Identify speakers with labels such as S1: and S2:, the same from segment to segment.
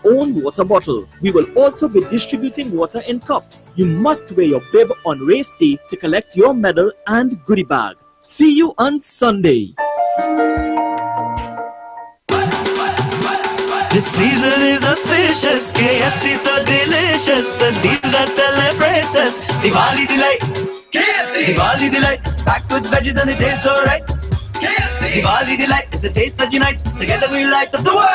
S1: own water bottle. We will also be distributing water in cups. You must wear your bib on race day to collect your medal and goodie bag. See you on Sunday.
S2: This season is auspicious, KFC so delicious, a deal that celebrates us. Diwali delight, KFC. Diwali delight, packed with veggies and it tastes so right. KFC. Diwali delight, it's a taste that unites. Together we light up the world.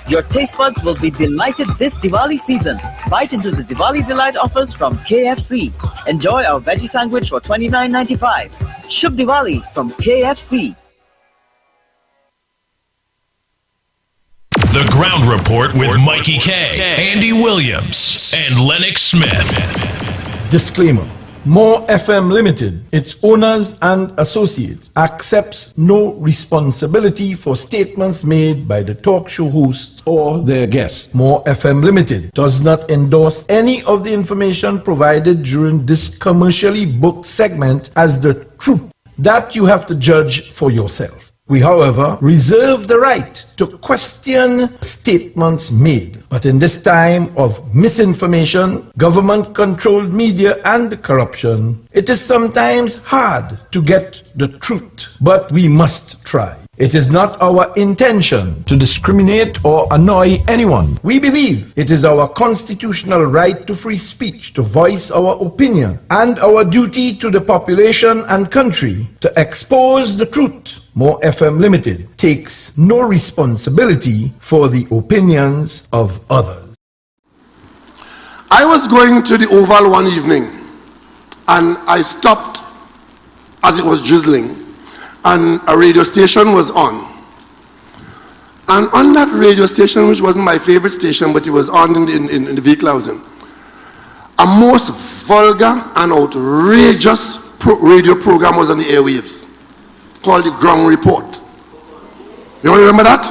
S1: Your taste buds will be delighted this Diwali season. Bite into the Diwali Delight offers from KFC. Enjoy our veggie sandwich for $29.95. Shubh Diwali from KFC.
S3: The Ground Report with Mikey K, Andy Williams, and Lennox Smith.
S4: Disclaimer. More FM Limited, its owners and associates, accepts no responsibility for statements made by the talk show hosts or their guests. More FM Limited does not endorse any of the information provided during this commercially booked segment as the truth. That you have to judge for yourself. We, however, reserve the right to question statements made. But in this time of misinformation, government-controlled media and corruption, it is sometimes hard to get the truth. But we must try. It is not our intention to discriminate or annoy anyone. We believe it is our constitutional right to free speech, to voice our opinion, and our duty to the population and country to expose the truth. More FM Limited takes no responsibility for the opinions of others.
S5: I was going to the Oval one evening and I stopped as it was drizzling and a radio station was on. And on that radio station, which wasn't my favorite station, but it was on in the vehicle I was in, a most vulgar and outrageous radio program was on the airwaves called the Ground Report. You all remember that?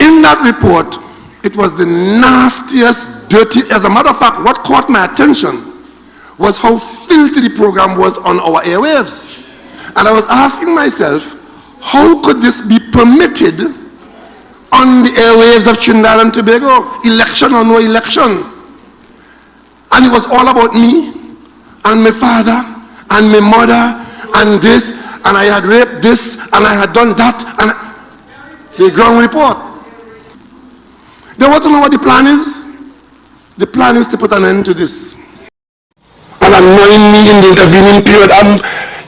S5: In that report, it was the nastiest, dirty, as a matter of fact, what caught my attention was how filthy the program was on our airwaves. And I was asking myself, how could this be permitted on the airwaves of Trinidad and Tobago, election or no election? And it was all about me and my father and my mother and this, and I had raped this and I had done that, and the Ground Report. They want to know what the plan is? The plan is to put an end to this. And annoying me in the intervening period.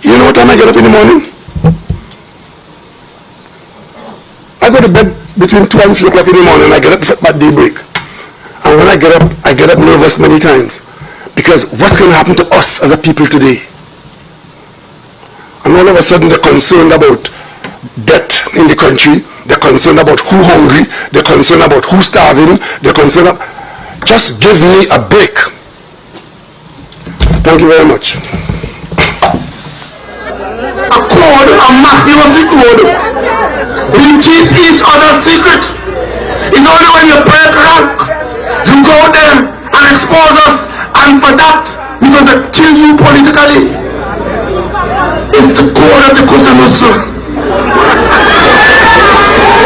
S5: You know what time I get up in the morning? I go to bed between 2 and 3 o'clock in the morning. I get up at daybreak. And when I get up nervous many times. Because what's going to happen to us as a people today? And all of a sudden they're concerned about debt in the country. They're concerned about who hungry. They're concerned about who's starving. They're concerned about... Just give me a break. Thank you very much. A code, a mafiosi code. We keep each other's secret. It's only when you break rank, you go there and expose us, and for that, we're going to kill you politically. It's the code of the Cosa Nostra.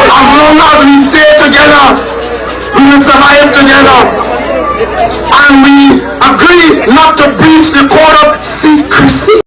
S5: As long as we stay together, we will survive together. And we agree not to breach the code of secrecy.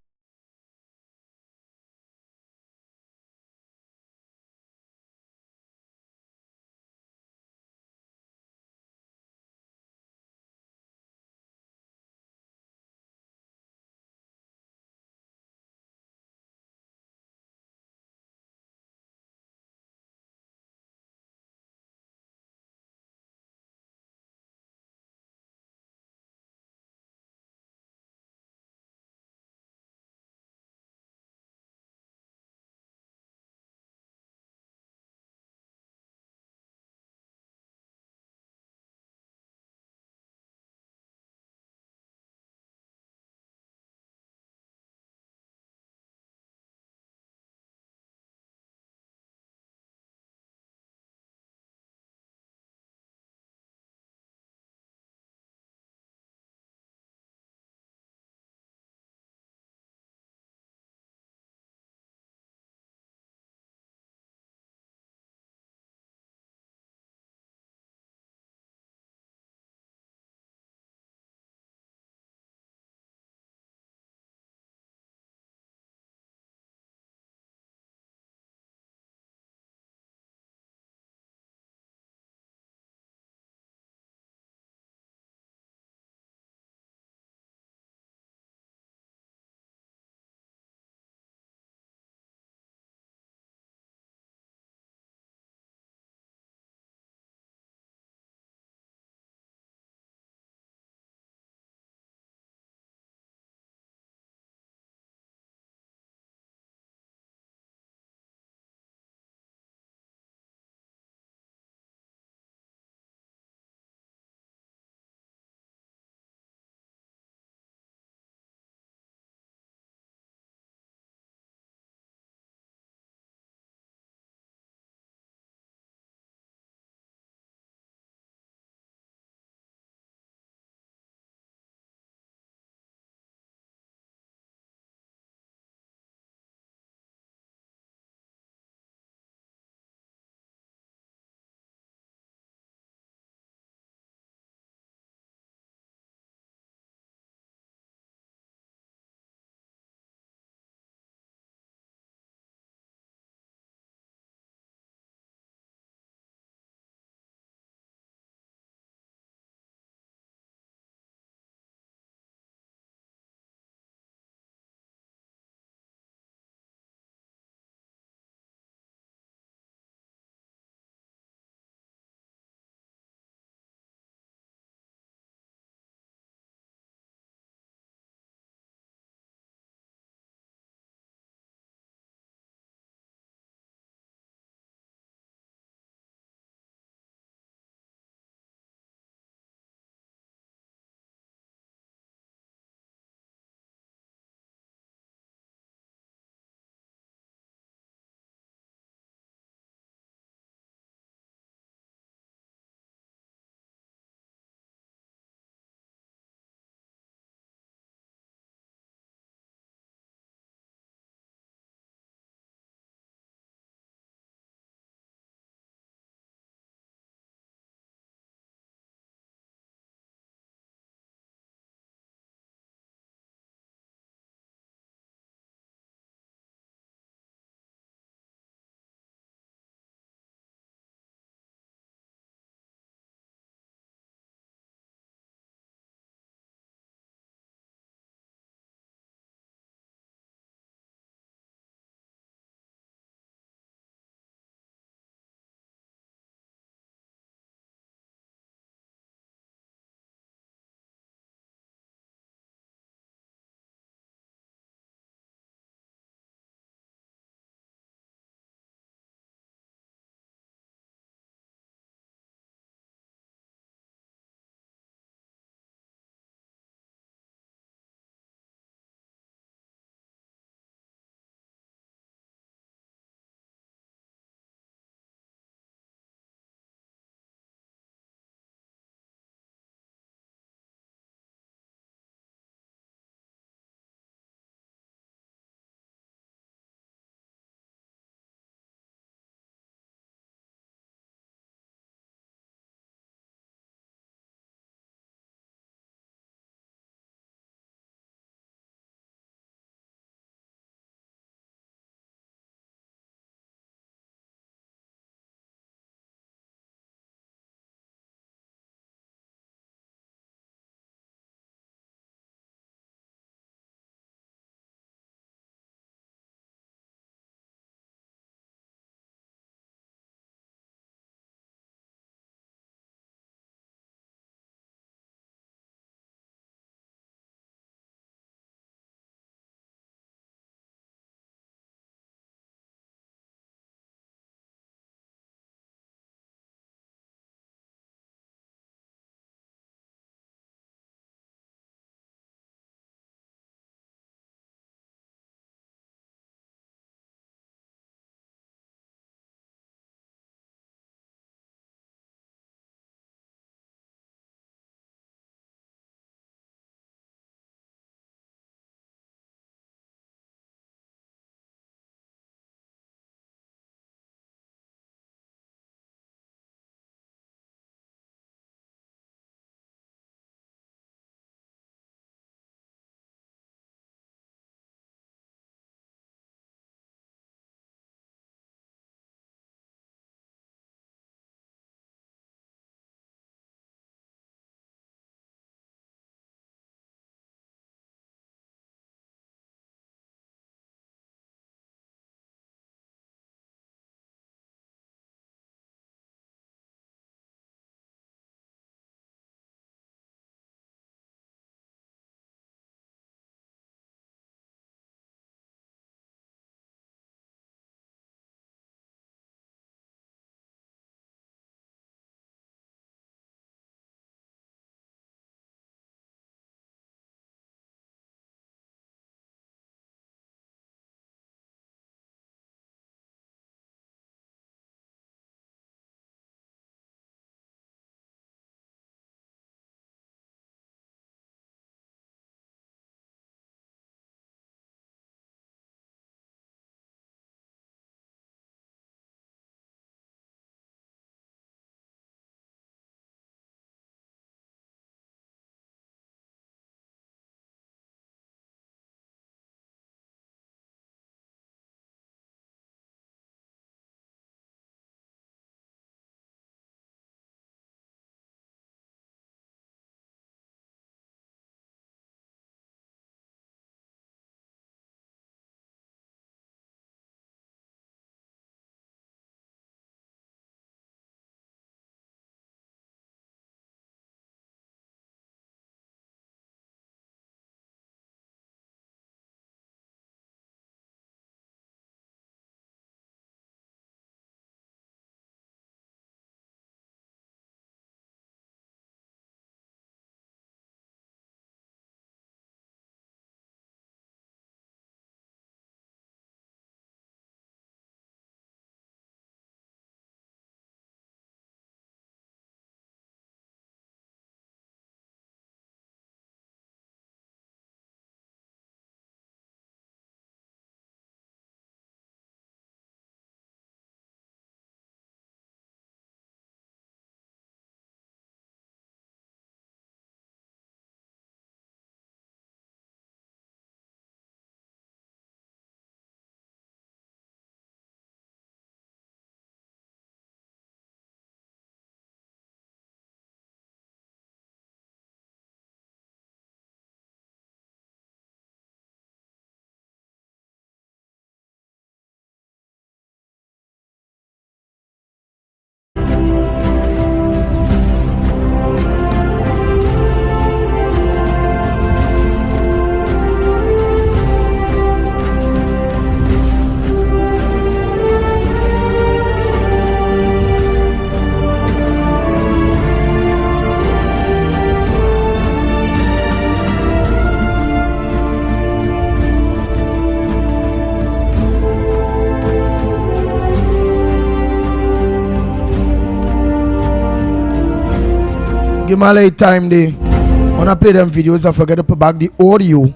S6: give my late time there. When I play them videos, I forget to put back the audio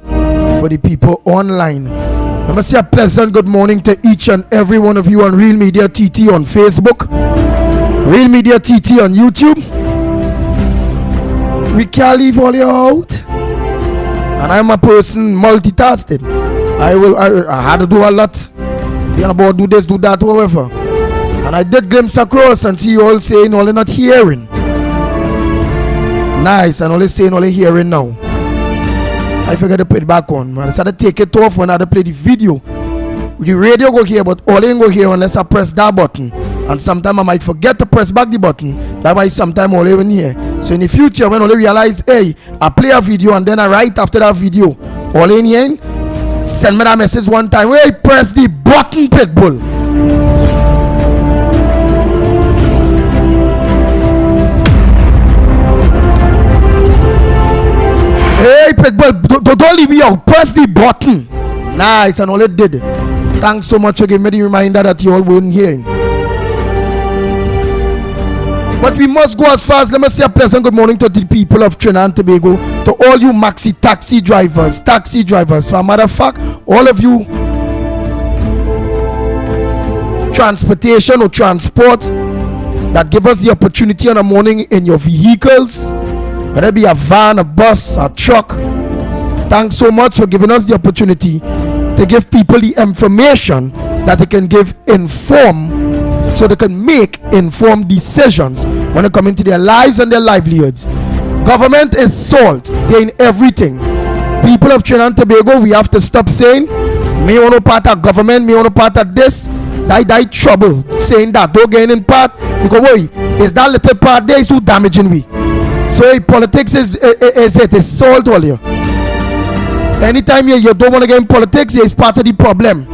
S6: for the people online. Let me say a pleasant good morning to each and every one of you on Real Media TT on Facebook, Real Media TT on YouTube. We can't leave all you out. And I'm a person multitasking. I had to do a lot. You know, about do this, do that, whatever. And I did glimpse across and see you all saying, only not hearing. Nice, and only saying, only hearing now. I forgot to put it back on, man. I decided to take it off when I had to play the video. The radio go here, but all ain't go here unless I press that button. And sometimes I might forget to press back the button. That's why sometimes all even here. So in the future, when I realize, hey, I play a video and then I write after that video, all in here, send me that message one time. Hey, press the button, Pitbull. Hey, Pitbull, don't leave me out. Press the button. Nice, and all it did. Thanks so much for giving me the reminder that you all weren't hearing. But we must go as far as, let me say a pleasant good morning to the people of Trinidad and Tobago, to all you maxi taxi drivers. For a matter of fact, all of you transportation or transport that give us the opportunity in the morning in your vehicles, whether it be a van, a bus, a truck. Thanks so much for giving us the opportunity to give people the information that they can give so they can make informed decisions when it comes into their lives and their livelihoods. Government is salt, they're in everything. People of Trinidad and Tobago, we have to stop saying, me want no part of government, me want no part of this. Die trouble saying that, don't get in part, because boy, is that little part there is who damaging we. So politics is salt all you. Anytime you don't want to get in politics, it's part of the problem.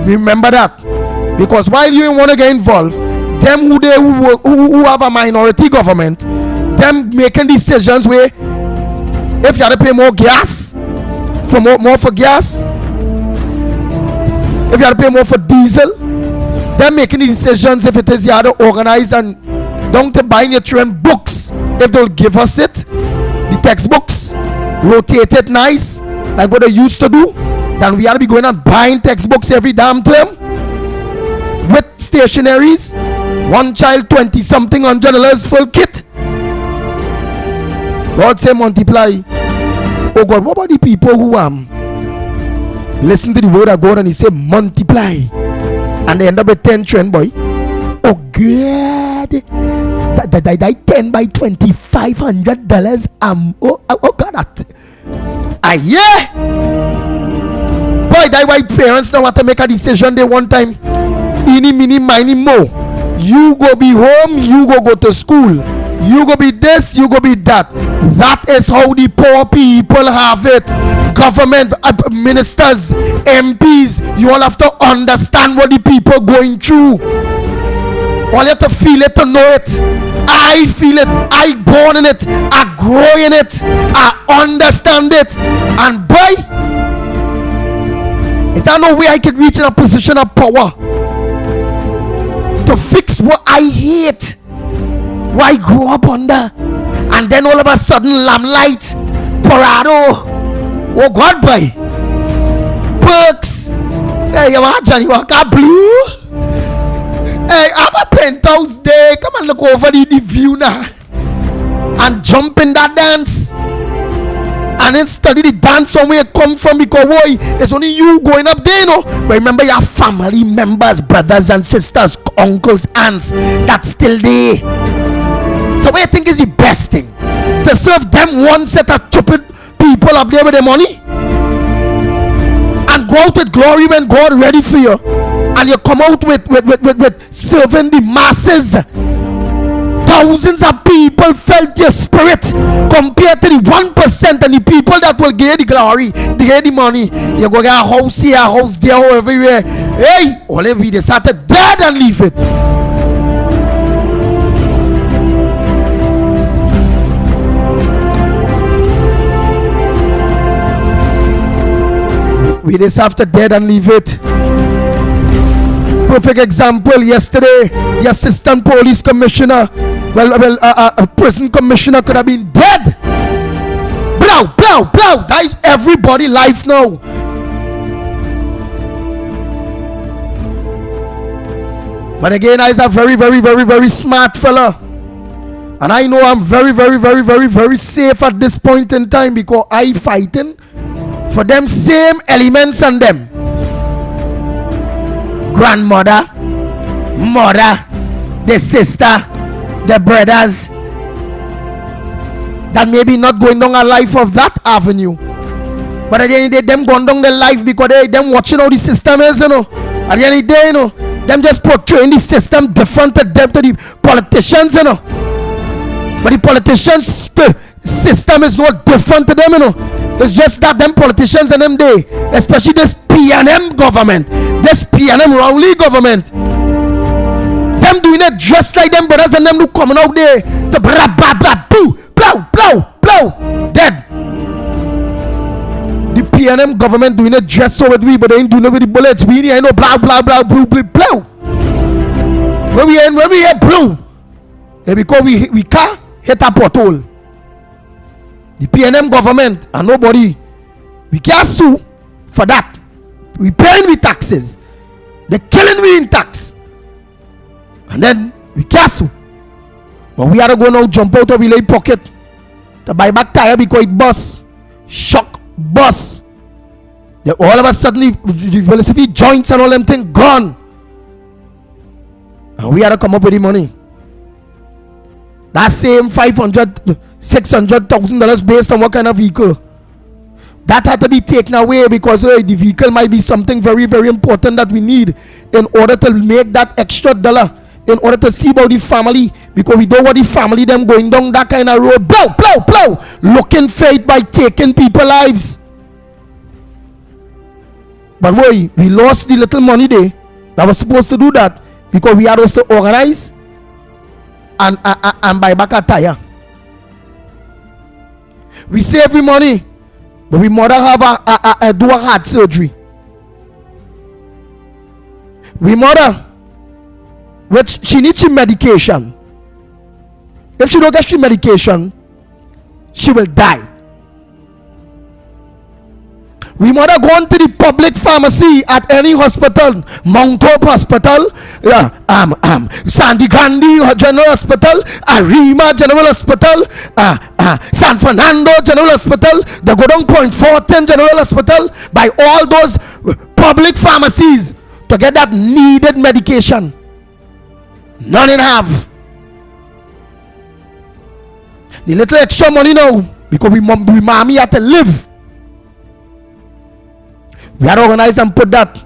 S6: Remember that. Because while you want to get involved, them who have a minority government, them making decisions where if you have to pay more gas, more for gas, if you have to pay more for diesel, them making the decisions if it is you have to organize and down to buying your children books. If they'll give us it, the textbooks, rotate it nice, like what they used to do, then we ought to be going and buying textbooks every damn term with stationaries. One child, 20 something $100 full kit. God say multiply. Oh God, what about the people who listen to the word of God and he say multiply and they end up with 10 trend boy? Oh God, that 10 by $2,500. Oh God, that. Yeah. Boy, that why parents don't want to make a decision they one time. Any, mini, miny, mo. You go be home, you go to school. You go be this, you go be that. That is how the poor people have it. Government, ministers, MPs, you all have to understand what the people going through. All you have to feel it to know it. I feel it, I born in it, I grow in it, I understand it. And boy, it ain't no way I could reach in a position of power to fix what I hate, what I grew up under, and then all of a sudden lamplight, Parado, oh God boy, perks, hey you want Johnny Walker Blue, hey I have a penthouse there, come and look over the view now, and jump in that dance, and then study the dance from where it come from, because boy, it's only you going up there, no? But remember your family members, brothers and sisters, uncles, aunts, that's still there. So what you think is the best thing? To serve them one set of stupid people up there with their money? And go out with glory when God ready for you? And you come out with serving the masses? Thousands of people felt your spirit compared to the 1% and the people that will get the glory, they get the money. You go get a house here, a house there, everywhere. Hey, all of we decided dead and leave it. We just have to dead and leave it. Perfect example yesterday, the assistant police commissioner a prison commissioner could have been dead. Blow. That is everybody's life now. But again, I is a very, very, very, very smart fella. And I know I'm very, very, very, very, very safe at this point in time because I fighting for them same elements and them. Grandmother, mother, the sister, the brothers that maybe not going down a life of that avenue. But at the end of the day, them going down the life because they them watching how the system is, you know. At the end of the day, you know, them just portraying the system different to them to the politicians, you know. But the politicians system is no different to them, you know. It's just that them politicians and them they, especially this PNM government, this PNM Rowley government, them doing it just like them brothers and them who coming out there to blah blah blah boo, blow, dead. The PNM government doing it just so with we, but they ain't doing it with the bullets. We ain't no blah blue. When we hear blue, it's because we can't hit a pothole. The PNM government and nobody, we can't sue for that. We paying with taxes. They're killing me in tax. And then we can't sue. But we are going to jump out of the pocket to buy back tire because it bust. Shock bust. Then all of a sudden the velocity joints and all them things gone. And we had to come up with the money. That same $600,000 based on what kind of vehicle. That had to be taken away because the vehicle might be something very, very important that we need in order to make that extra dollar, in order to see about the family, because we don't want the family them going down that kind of road. Blow, looking fate by taking people's lives. But boy, we lost the little money there that was supposed to do that because we had also to organize and buy back a tire. We save the money, but we mother have do a heart surgery. We mother, which she needs some medication. If she don't get some medication, she will die. We mother go on to the public pharmacy at any hospital, Mount Hope Hospital, Sandy Gandhi General Hospital, Arima General Hospital, San Fernando General Hospital, the Godong Point 410 General Hospital, by all those public pharmacies to get that needed medication. None in have. The little extra money now, because we mommy had to live. We had to organize and put that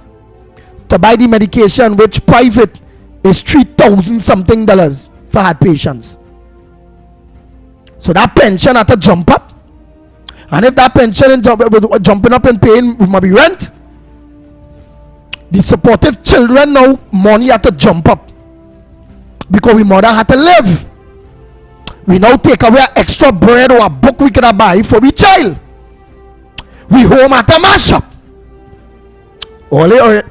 S6: to buy the medication, which private is $3,000 something for heart patients. So that pension had to jump up. And if that pension is jumping up and paying maybe rent, the supportive children now money had to jump up. Because we mother had to live. We now take away extra bread or a book we could buy for we child. We home at a mashup. Ole.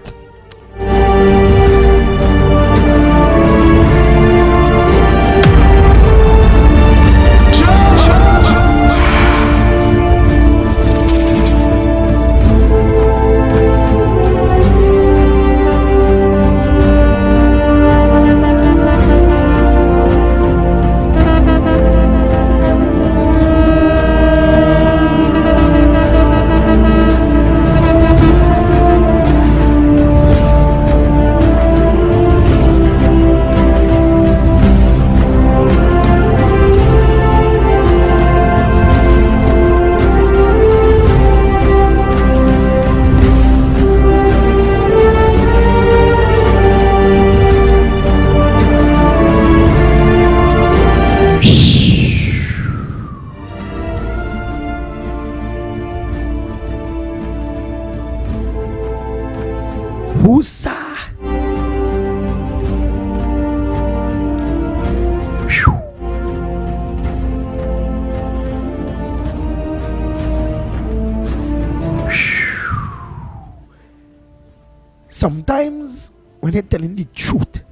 S6: Sometimes when they're telling the truth,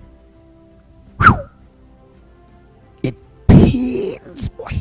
S6: it pains, boy.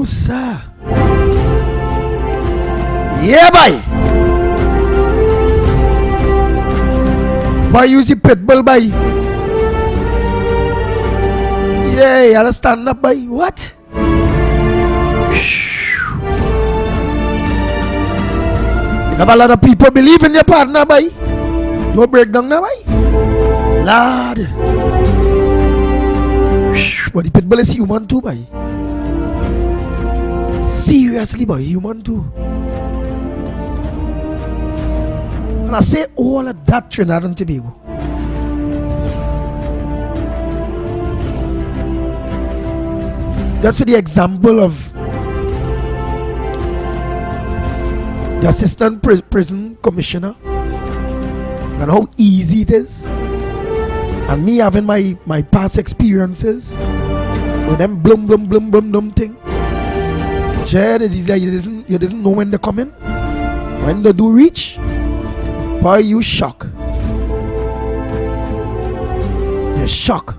S6: Sir. Yeah, boy. Boy, use the pit bull, boy. Yeah, you understand that, boy? What? You have a lot of people believe in your partner, boy. Don't break down now, boy. Lord. But the pit bull is human too, boy. Seriously, boy, human too. And I say all of that, Trinidad and Tobago. That's for the example of the assistant prison commissioner and how easy it is, and me having my past experiences with them blum thing. Jared, it is like you doesn't know when they're coming. When they do reach, boy, you shock. You're shock.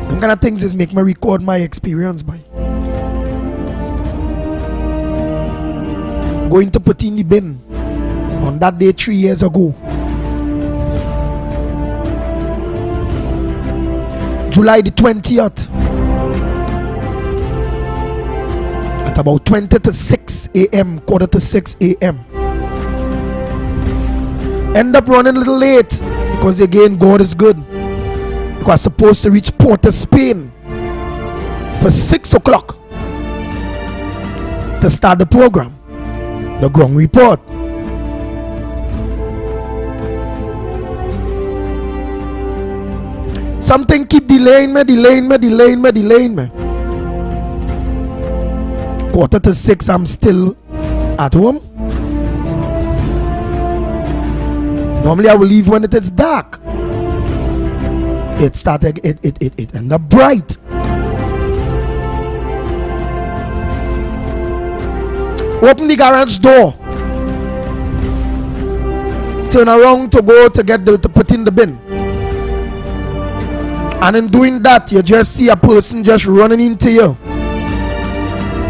S6: Them kind of things is make me record my experience, boy. Going to put in the bin on that day 3 years ago. July the 20th. At about 20 to 6 a.m., quarter to 6 a.m. End up running a little late because again, God is good. Because I was supposed to reach Port of Spain for 6 o'clock to start the program, the ground report. Something keep delaying me. Quarter to 6, I'm still at home. Normally I will leave when it is dark. It started, it ended up bright. Open the garage door. Turn around to go to get to put in the bin. And in doing that, you just see a person just running into you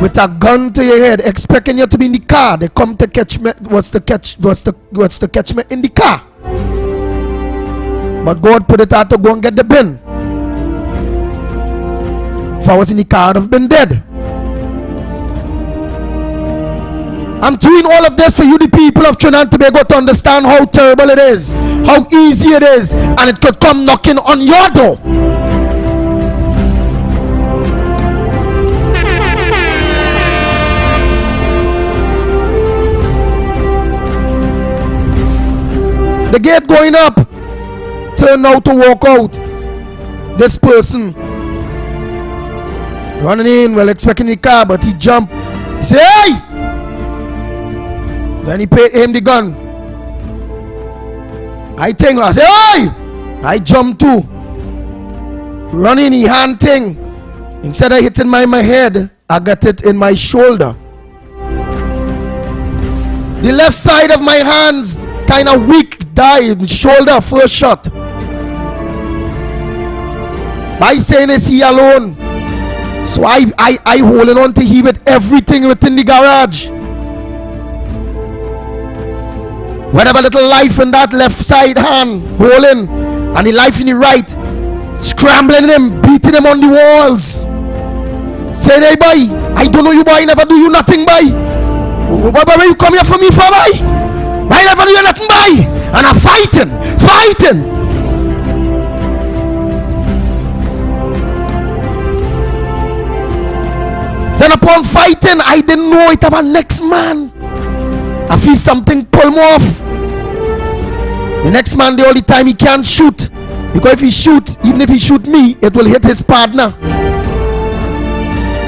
S6: with a gun to your head, expecting you to be in the car. They come to catch me. What's the catch me in the car? But God put it out to go and get the bin. If I was in the car, I'd have been dead. I'm doing all of this for you, the people of Trinidad and Tobago, to understand how terrible it is, how easy it is, and it could come knocking on your door. The gate going up, turn out to walk out. This person running in, well expecting the car, but he jumped. He said, "Hey!" Then he aimed the gun. I think, I said, "Hey!" I jumped too. Running, he hand thing. Instead of hitting my head, I got it in my shoulder. The left side of my hands kind of weak, died, shoulder, first shot. By saying is he alone. So I holding on to he with everything within the garage. Whatever little life in that left side hand, holding, and the life in the right, scrambling him, beating him on the walls. Saying, "Hey boy, I don't know you boy, never do you nothing boy. Where you come here for me for boy? I never do you nothing boy." And I'm fighting. Then upon fighting, I didn't know it about next man. I feel something pull me off. The next man, the only time he can't shoot, because if he shoot, even if he shoot me, it will hit his partner.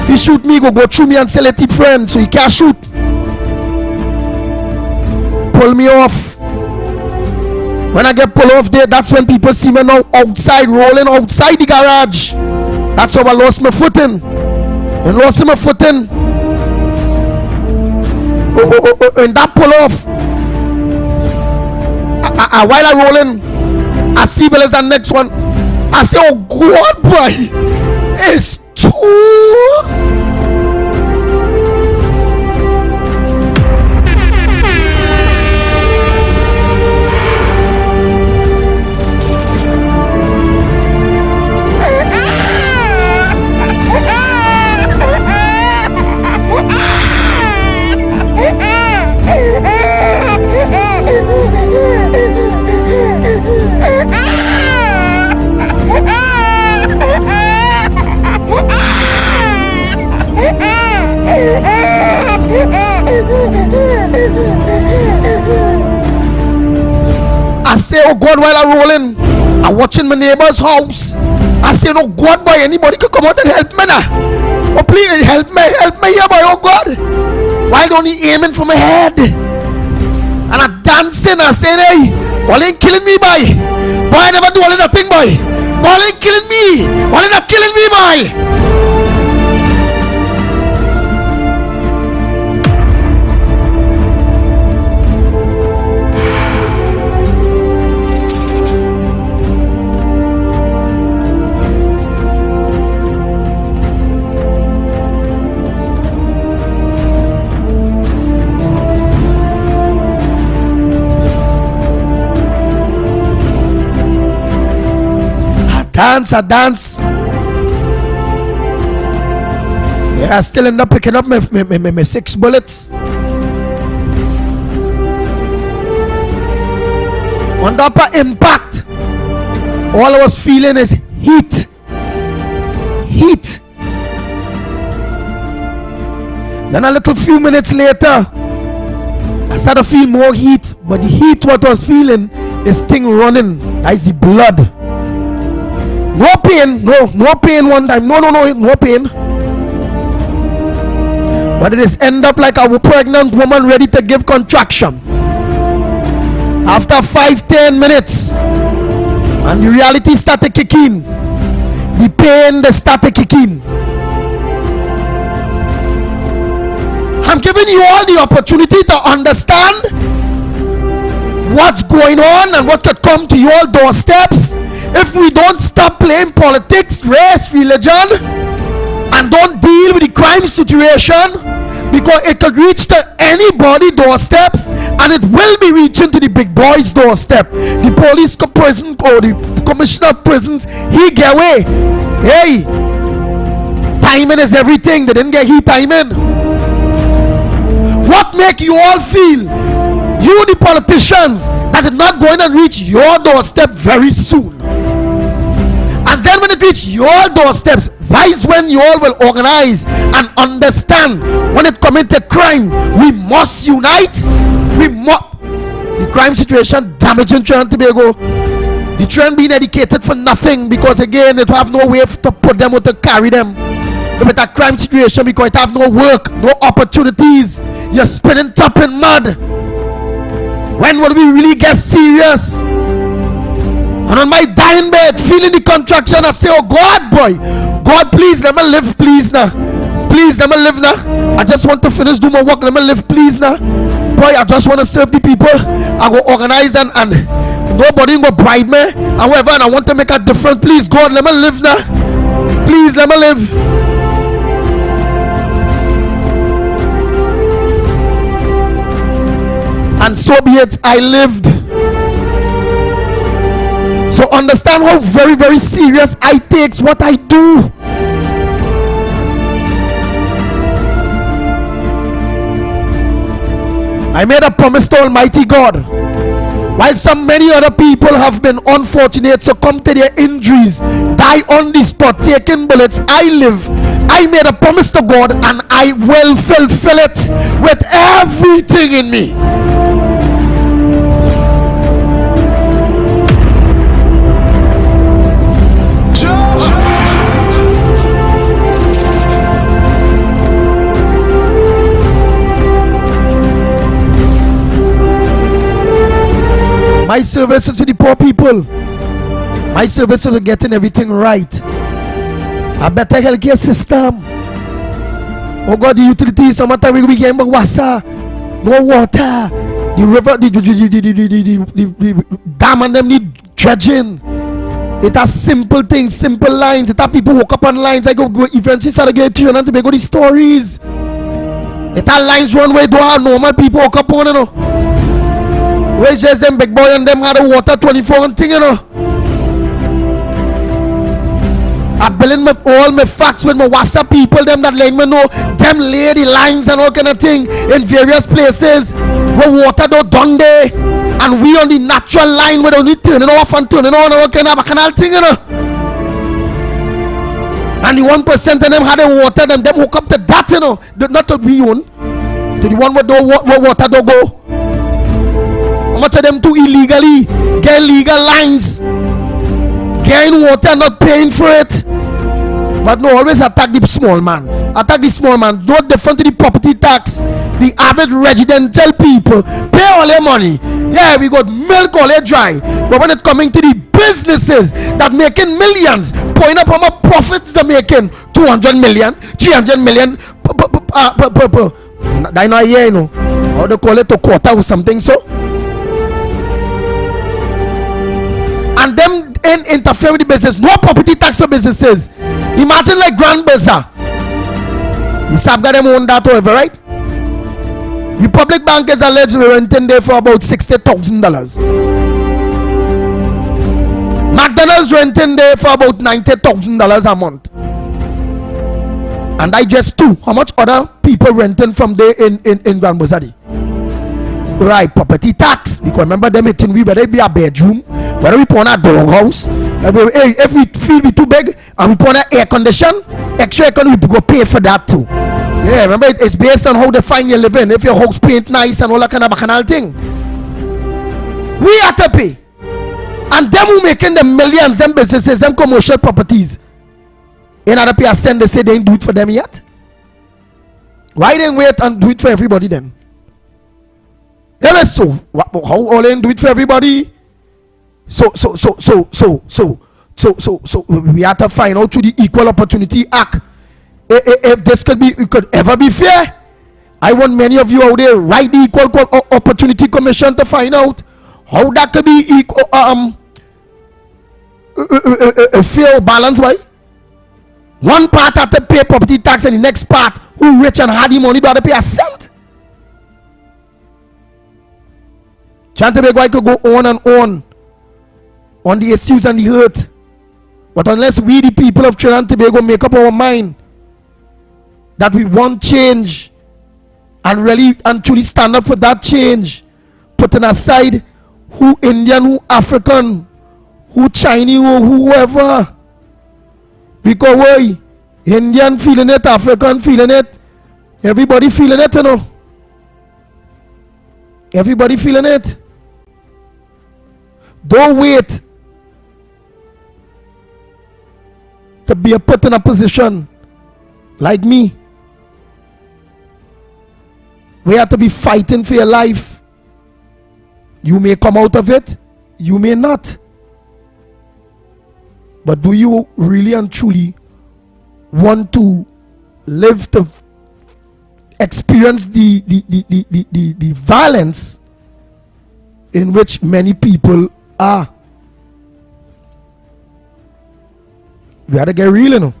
S6: If he shoot me, go through me and sell it to friend, so he can't shoot. Pull me off. When I get pulled off there, that's when people see me now outside, rolling outside the garage. That's how I lost my footing. And lost my footing. And that pull off. While I rolling, I see Bell as the next one. I say, oh God, boy, it's too. I say, oh God, while I'm rolling, I'm watching my neighbor's house. I say, oh God, boy, anybody could come out and help me now. Oh, please help me here, boy, oh God. Why don't he aiming for my head? And I'm dancing, I say, hey, all ain't killing me, boy. Boy, I never do all of that thing, boy. All ain't killing me. All ain't not killing me, boy. I dance. Yeah, I still end up picking up my 6 bullets. On the upper impact, all I was feeling is heat. Then a little few minutes later, I started to feel more heat. But the heat what I was feeling is thing running. That is the blood. No pain, no pain one time. No pain. But it is end up like a pregnant woman ready to give contraction. After 5-10 minutes, and the reality started kicking. The pain they started kicking. I'm giving you all the opportunity to understand what's going on and what could come to your doorsteps if we don't stop playing politics, race, religion, and don't deal with the crime situation, because it could reach to anybody's doorsteps, and it will be reaching to the big boys' doorstep. The police prison or the commissioner of prisons, he get away. Hey, timing is everything. They didn't get heat timing. What make you all feel, you the politicians, that it's not going to reach your doorstep very soon? And then when it reaches your doorsteps, that is when you all will organize and understand when it comes to crime, we must unite. The crime situation damaging Trinidad and Tobago. The trend being educated for nothing, because again it have no way to put them or to carry them. With that crime situation, because it have no work, no opportunities. You're spinning top in mud. When will we really get serious? And on my dying bed, feeling the contraction, I say, oh God, boy, God, please let me live, please now. Please let me live now. I just want to finish do my work. Let me live, please now. Boy, I just want to serve the people. I go organize and nobody go bribe me and whatever, and I want to make a difference. Please, God, let me live now. Please let me live. And so be it, I lived. So understand how very, very serious I takes what I do. I made a promise to Almighty God. While some many other people have been unfortunate, succumb to their injuries, die on the spot, taking bullets, I live I made a promise to God and I will fulfill it with everything in me. My service is to the poor people. My service is to getting everything right. A better healthcare system. Oh God, the utilities, sometimes we get no water, the river, the dam and them need dredging. It has simple things, simple lines. It has people who hook up on lines. I go eventually start to get children to go the stories. It has lines one way, go out, normal people hook up on, you know. Where just them big boy and them had the water 24 and thing, you know. I building my all my facts with my WhatsApp people, them that let me know, them lay the lines and all kind of thing in various places where water don't done there, and we on the natural line where only turning off and turning on and all kind of bacchanal thing, you know. And the 1% of them had the water, them hook up to that, you know, not to we own, to the one where water don't go. How much of them too illegally get legal lines, getting water, not paying for it? But no, always attack the small man. Attack the small man. No different to the property tax. The average residential people pay all their money. Yeah, we got milk all their dry. But when it coming to the businesses that making millions, point up how much profits they're making, 200 million, 300 million. I know here, you know. How they call it a quarter or something so. And them ain't interfere with the business. No property tax for businesses. Imagine like Grand Bazaar. The SAP got them own that over, right? Republic Bank is alleged to be renting there for about $60,000. McDonald's renting there for about $90,000 a month. And I just two. How much other people renting from there in Grand Bazaar? Right, property tax. Because remember them eating, we better be a bedroom, whether we put on a doghouse. Hey, if we feel be too big and we put on an air condition, extra air condition, we go pay for that too. Yeah, remember it's based on how they find you living. If your house paint nice and all that kind of bacchanal thing, we have to pay. And them who making the millions, them businesses, them commercial properties, in order to pay a cent, they say they ain't do it for them yet. Why then wait and do it for everybody then? Yeah, so how all they do it for everybody? So we have to find out through the Equal Opportunity Act if this could ever be fair. I want many of you out there write the Equal Opportunity Commission to find out how that could be equal, a fair balance. Why one part have to pay property tax and the next part who rich and had the money don't have to pay a cent. Chantabego could go on and on the issues and the hurt, but unless we the people of Trinidad and Tobago make up our mind that we want change and really and truly stand up for that change, putting aside who Indian, who African, who Chinese, or whoever, because why Indian feeling it, African feeling it, everybody feeling it, you know. Everybody feeling it. Don't wait to be put in a position like me. We have to be fighting for your life. You may come out of it, you may not. But do you really and truly want to live to experience the violence in which many people are? We had to get real, you know.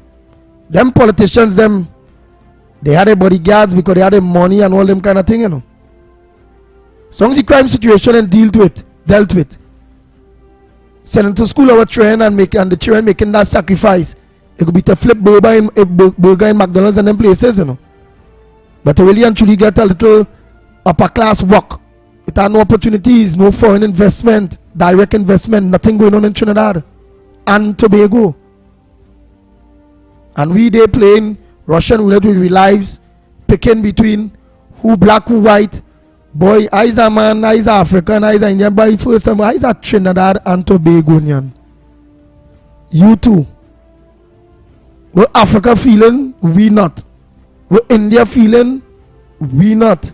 S6: Them politicians, they had their bodyguards because they had their money and all them kind of thing, you know. As long as the crime situation and dealt with, sending to school our children and the children making that sacrifice, it could be to flip burger in McDonald's and them places, you know. But to really and truly get a little upper class work, without no opportunities, no foreign investment, direct investment, nothing going on in Trinidad and Tobago. And we there playing Russian roulette with we lives, picking between who black, who white. Boy, I's a man, I's a African, I's a Indian. Boy, first time, I's a Trinidad and Tobagonian. You too. What Africa feeling? We not. What India feeling? We not.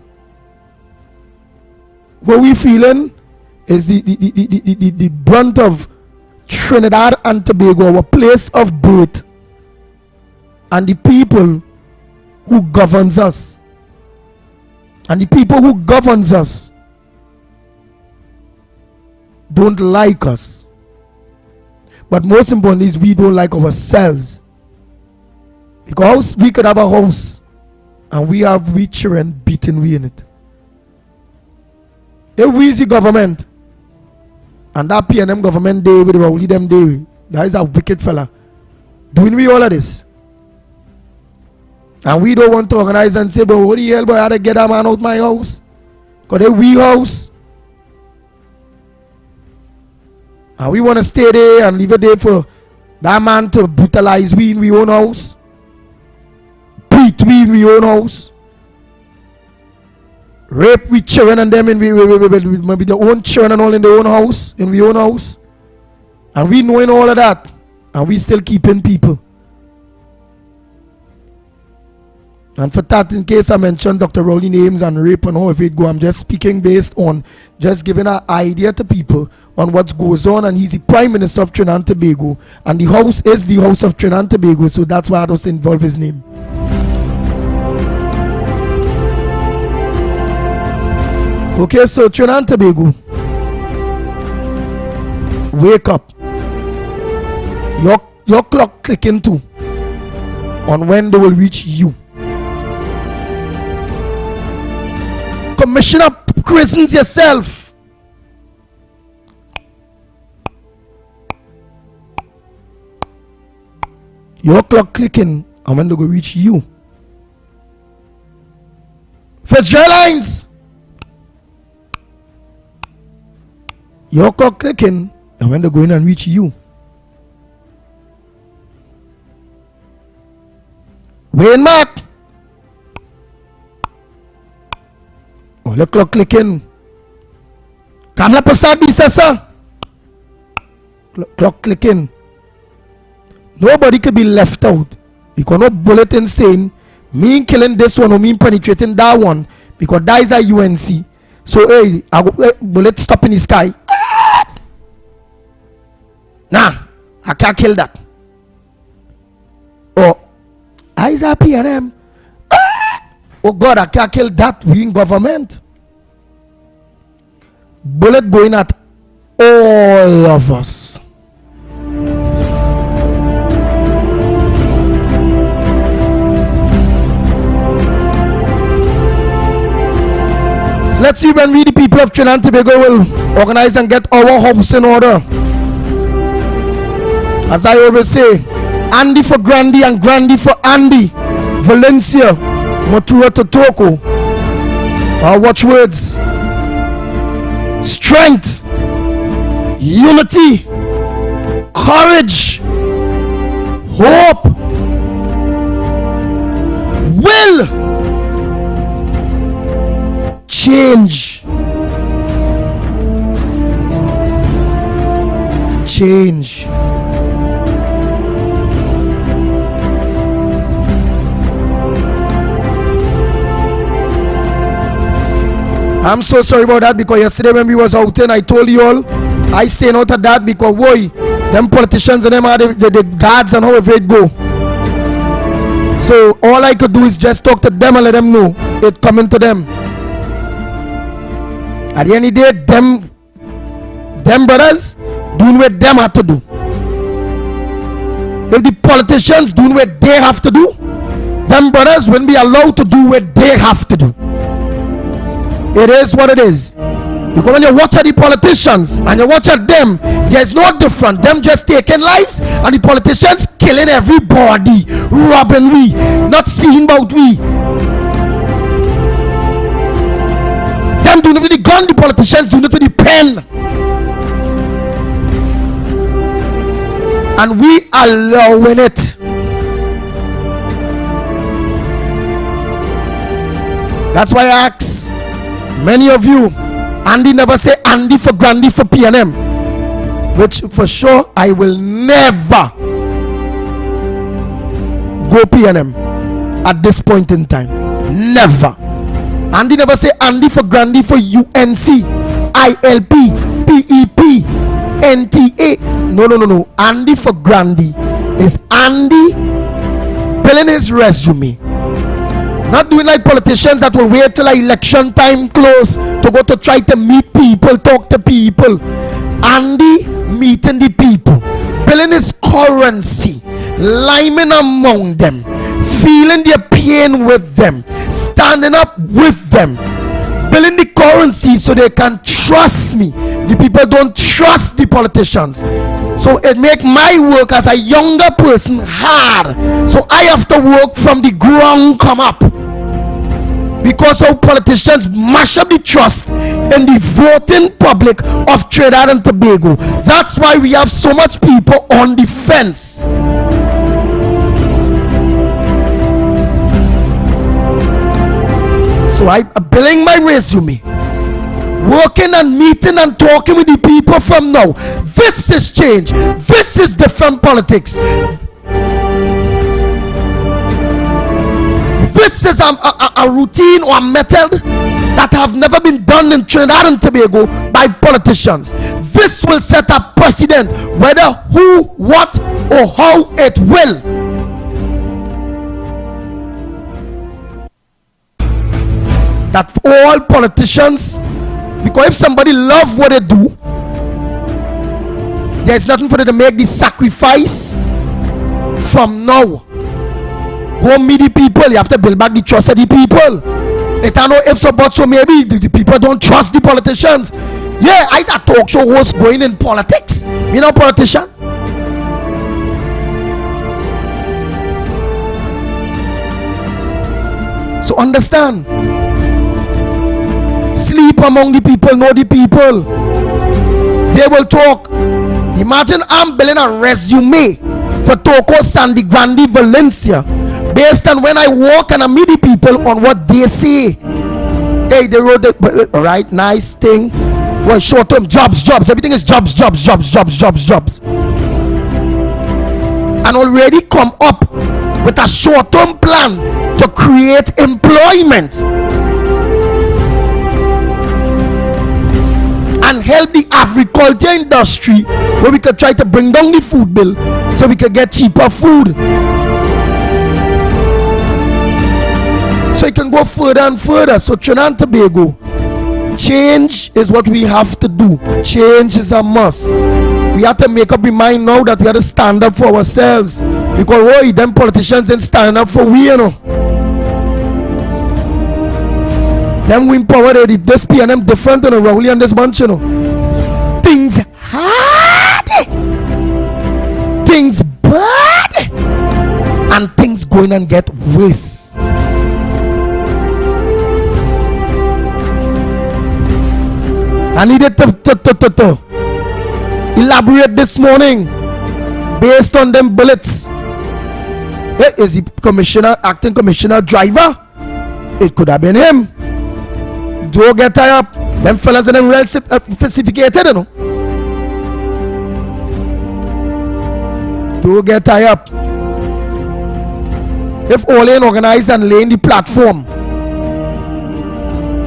S6: What we feeling is the brunt of Trinidad and Tobago, our place of birth, and the people who governs us. And the people who governs us don't like us. But most importantly is we don't like ourselves. Because we could have a house and we have we children beating we in it. If we is the government and that PNM government day with only them day, that is a wicked fella doing we all of this. And we don't want to organize and say, but what the hell, boy, I had to get that man out my house. Because they we house. And we want to stay there and leave it there for that man to brutalize we in we own house. Beat we in we own house. Rape we children and them in maybe their own children and all in their own house, in we own house. And we knowing all of that. And we still keeping people. And for that, in case I mentioned Dr. Rowley names and rape and how if it go, I'm just speaking based on just giving an idea to people on what goes on. And he's the Prime Minister of Trinidad and Tobago. And the house is the House of Trinidad and Tobago. So that's why I just involve his name. Okay, so Trinidad and Tobago. Wake up. Your clock clicking too on when they will reach you. Commissioner prisons yourself. Your clock clicking and when they go reach you. Fitzgerald Lines. Your clock clicking and when they go in and reach you. Wayne Mark. Oh, the clock clicking. Kamla Prasad Bisasa. Clock clicking. Nobody could be left out. Because no bulletin saying me killing this one or me penetrating that one because that is a UNC. So hey, I go bullet stop in the sky. Nah, I can't kill that. Oh, I is a PNM. Oh God, I can't kill that. We in government. Bullet going at all of us. So let's see when we the people of Trinidad and Tobago will organize and get our house in order. As I always say, Andy for Grandy and Grandy for Andy. Valencia, Matura Totoko. Our watchwords. Strength, unity, courage, hope, will, change. I'm so sorry about that because yesterday when we was out and I told you all I stayed out of that because boy, them politicians and them are the guards and however it go. So all I could do is just talk to them and let them know it coming to them. At the end of the day, them brothers doing what them have to do. If the politicians doing what they have to do, them brothers will be allowed to do what they have to do. It is what it is. Because when you watch at the politicians and you watch at them, there's no different. Them just taking lives and the politicians killing everybody, robbing we, not seeing about we. Them doing it with the gun, the politicians doing it with the pen. And we allowing it. That's why I ask many of you, Andy never say Andy for Grandy for PNM, which for sure I will never go PNM at this point in time. Never. Andy never say Andy for Grandy for UNC, ILP, PEP, NTA. No. Andy for Grandy is Andy filling his resume. Not doing like politicians that will wait till election time close to go to try to meet people, talk to people. Andy meeting the people, building his currency, liming among them, feeling their pain with them, standing up with them, building the currency so they can trust me. The people don't trust the politicians, so it make my work as a younger person hard. So I have to work from the ground come up, because how politicians mash up the trust in the voting public of Trinidad and Tobago. That's why we have so much people on the fence. So I'm building my resume, working and meeting and talking with the people from now. This is change. This is different politics. This is a routine or a method that have never been done in Trinidad and Tobago by politicians. This will set a precedent, whether who, what, or how it will. That all politicians, because if somebody love what they do, there's nothing for them to make the sacrifice from now. Go meet the people. You have to build back the trust of the people. It are no ifs or buts, so maybe the people don't trust the politicians. Yeah, I a talk show host going in politics. You know, politician. So understand. Sleep among the people, know the people. They will talk. Imagine I'm building a resume for Toco Sandy Grande Valencia based on when I walk and I meet the people on what they say. Hey, they wrote the right, nice thing. Well, short term jobs. Everything is jobs. And already come up with a short term plan to create employment and help the agriculture industry, where we could try to bring down the food bill so we could get cheaper food. So it can go further and further. So Trinidad and Tobago, change is what we have to do. Change is a must. We have to make up our mind now that we have to stand up for ourselves, because them politicians ain't standing up for we, you know. Them win power, this PNM different than a Rowley and this bunch, you know. Things hard, things bad, and things going and get worse. I needed to elaborate this morning based on them bullets. Hey, is the commissioner, acting commissioner driver? It could have been him. Don't get tied up. Them fellas and them well sophisticated, you know. Don't get tied up. If all in organize and lay in the platform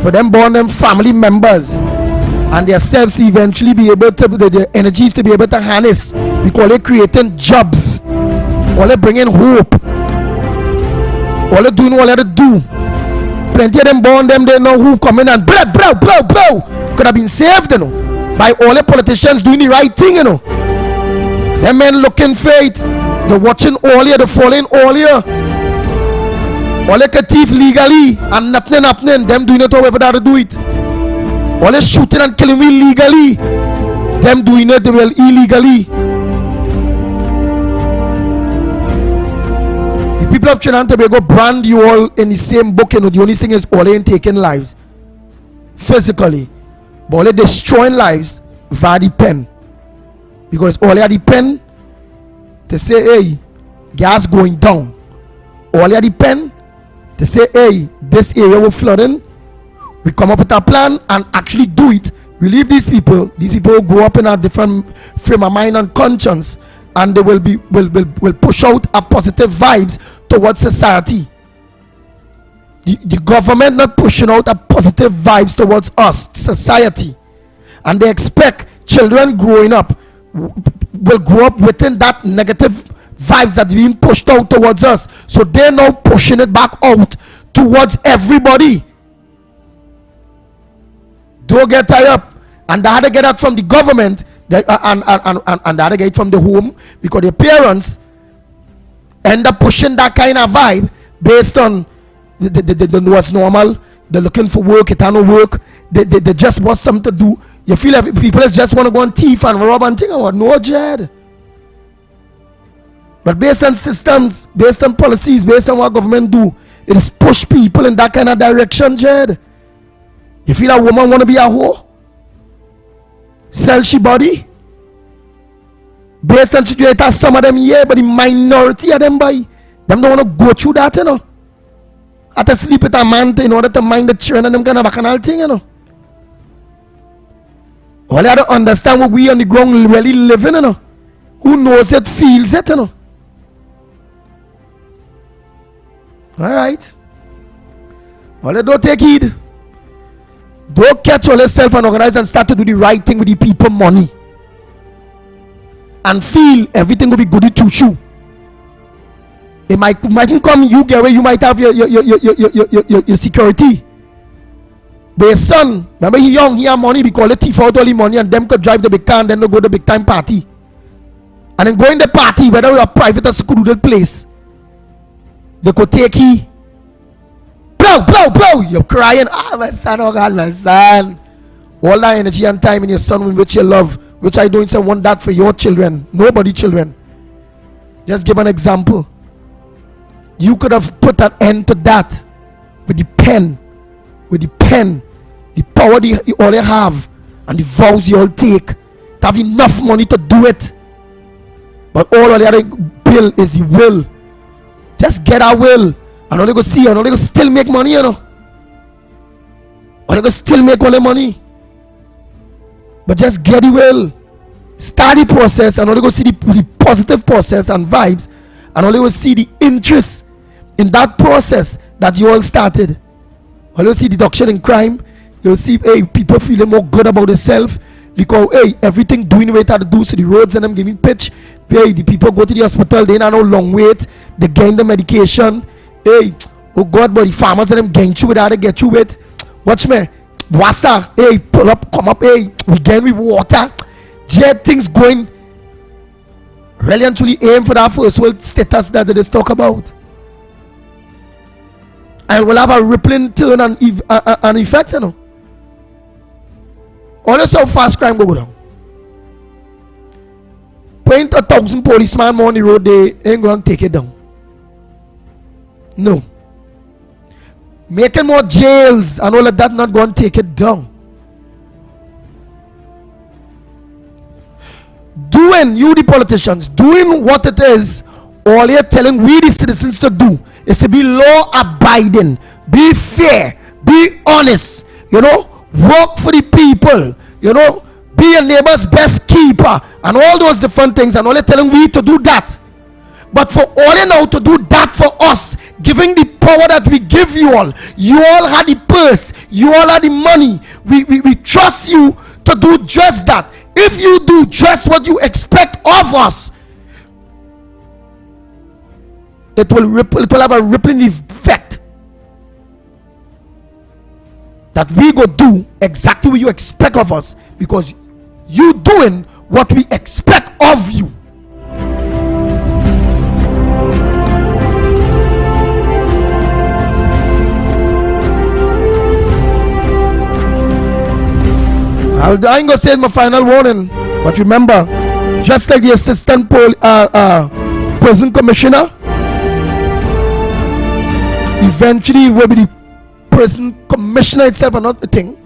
S6: for them born them family members and themselves to eventually be able to, the energies to be able to harness, because they're creating jobs, all they bringing hope, all they doing what they do. Plenty of them born them, they know who come in and blow. Could have been saved, you know, by all the politicians doing the right thing, you know. Them men looking for it. They're watching all here, they're following all here. All they can thief legally and nothing happening. Them doing it however they do it. All they shooting and killing me legally. Them doing it well illegally. People of Trinidad and Tobago brand you all in the same book, you know. The only thing is all ain't taking lives physically, but all they destroying lives via the pen, because all they the pen to say, hey, gas going down. All they the pen to say, hey, this area will flooding. We come up with a plan and actually do it. We leave these people will grow up in a different frame of mind and conscience, and they will push out a positive vibes towards society. The government not pushing out a positive vibes towards us, society, and they expect children growing up will grow up within that negative vibes that being pushed out towards us. So they're now pushing it back out towards everybody. Don't get tied up. And they had to get that from the government, and they had to get it from the home, because the parents end up pushing that kind of vibe based on they know what's normal. They're looking for work, it ain't no work. They just want something to do. You feel like people just want to go on thief and rob and think about no Jed. But based on systems, based on policies, based on what government do, it is push people in that kind of direction, Jed. You feel a woman want to be a whore? Sell she body? Based on situation, some of them yeah, but the minority of them boy, them don't want to go through that, you know. Have to sleep with a man in order to mind the children and them kind of bacchanal thing, you know. All you have to understand what we on the ground really living, you know. Who knows it, feels it, you know. Alright. Well, you don't take heed. Don't catch all yourself and organize and start to do the right thing with the people money. And feel everything will be goody to you. It might come, you get away, you might have your security. But his son, remember he young, he have money, because they thief out all the money and them could drive the big car and then they go to the big time party. And then go in the party, whether we are private or secluded place, they could take he. Blow, you're crying, my son, oh God, my son. All that energy and time in your son which you love, which I don't say want that for your children, nobody children. Just give an example. You could have put an end to that with the pen, the power you all have, and the vows you all take, to have enough money to do it. But all of the other bill is the will. Just get our will. And only go see, and only go still make money, you know. Only go still make all the money. But just get the will. Start the process, and only go see the positive process and vibes, and only go see the interest in that process that you all started. Only go see deduction in crime. You'll see, hey, people feeling more good about themselves, because hey, everything doing the way to do, so the roads and them giving pitch. Hey, the people go to the hospital, they don't no long wait, they gain the medication. Hey, oh God, but the farmers and them gain through it, how to get through it. Watch me. Wassa, hey, pull up, come up, hey, we gain with water. Jet things going. Really and truly aim for that first world status that they just talk about. And we'll have a rippling turn and effect, you know. Always how fast crime go down. Point 1,000 policemen more on the road, they ain't going to take it down. No. Making more jails and all of that not going to take it down. Doing, you the politicians, doing what it is, all you're telling we the citizens to do is to be law abiding, be fair, be honest, you know, work for the people, you know, be your neighbor's best keeper, and all those different things, and all you're telling we to do that. But for all you know to do that for us, giving the power that we give you all had the purse, you all had the money, we trust you to do just that. If you do just what you expect of us, it will have a rippling effect, that we go do exactly what you expect of us, because you doing what we expect of you. I ain't gonna say it's my final warning, but remember, just like the assistant prison commissioner, eventually will be the prison commissioner itself, another thing.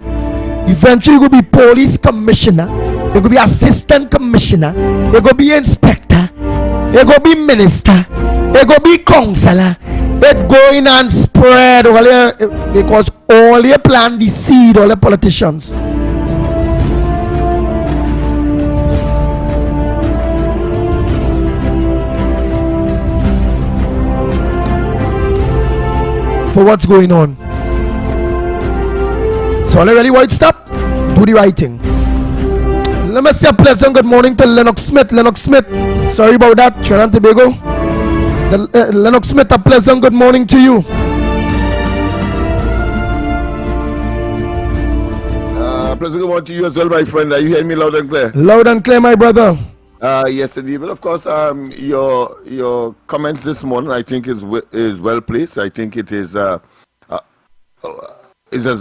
S6: Eventually will be police commissioner, it will be assistant commissioner, it will be inspector, it will be minister, it will be counselor, It going and spread all your, because all you plant the seed, all the politicians. For what's going on. So already white stop, do the right thing. Let me say a pleasant good morning to Lennox Smith. Lennox Smith, sorry about that, Trinidad and Tobago. Lennox Smith, a pleasant good morning to you.
S7: Pleasant good morning to you as well, my friend. Are you hearing me loud and clear?
S6: Loud and clear, my brother.
S7: Yes, indeed. Well, of course, your comments this morning, I think, is well placed. I think it is as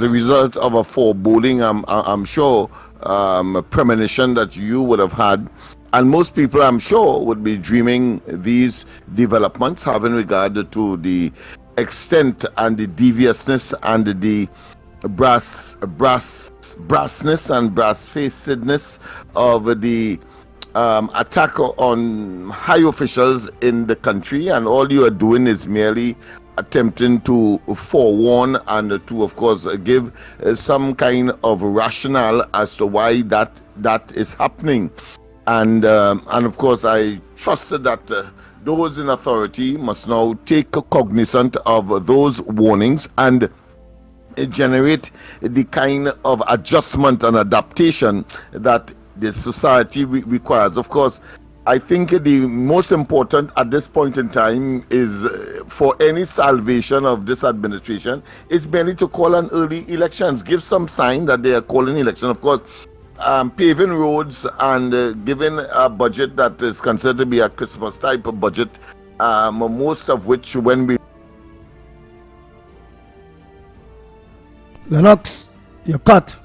S7: a result of a foreboding, I'm sure, a premonition that you would have had, and most people, I'm sure, would be dreaming these developments having regard to the extent and the deviousness and the brassness and brass-facedness of the attack on high officials in the country, and all you are doing is merely attempting to forewarn and to, of course, give some kind of rationale as to why that is happening. And of course, I trust that those in authority must now take cognizance of those warnings and generate the kind of adjustment and adaptation that the society requires. Of course, I think the most important at this point in time is for any salvation of this administration is merely to call an early elections, give some sign that they are calling election. Of course, paving roads and giving a budget that is considered to be a Christmas type of budget, most of which when we...
S6: Lennox, you're cut.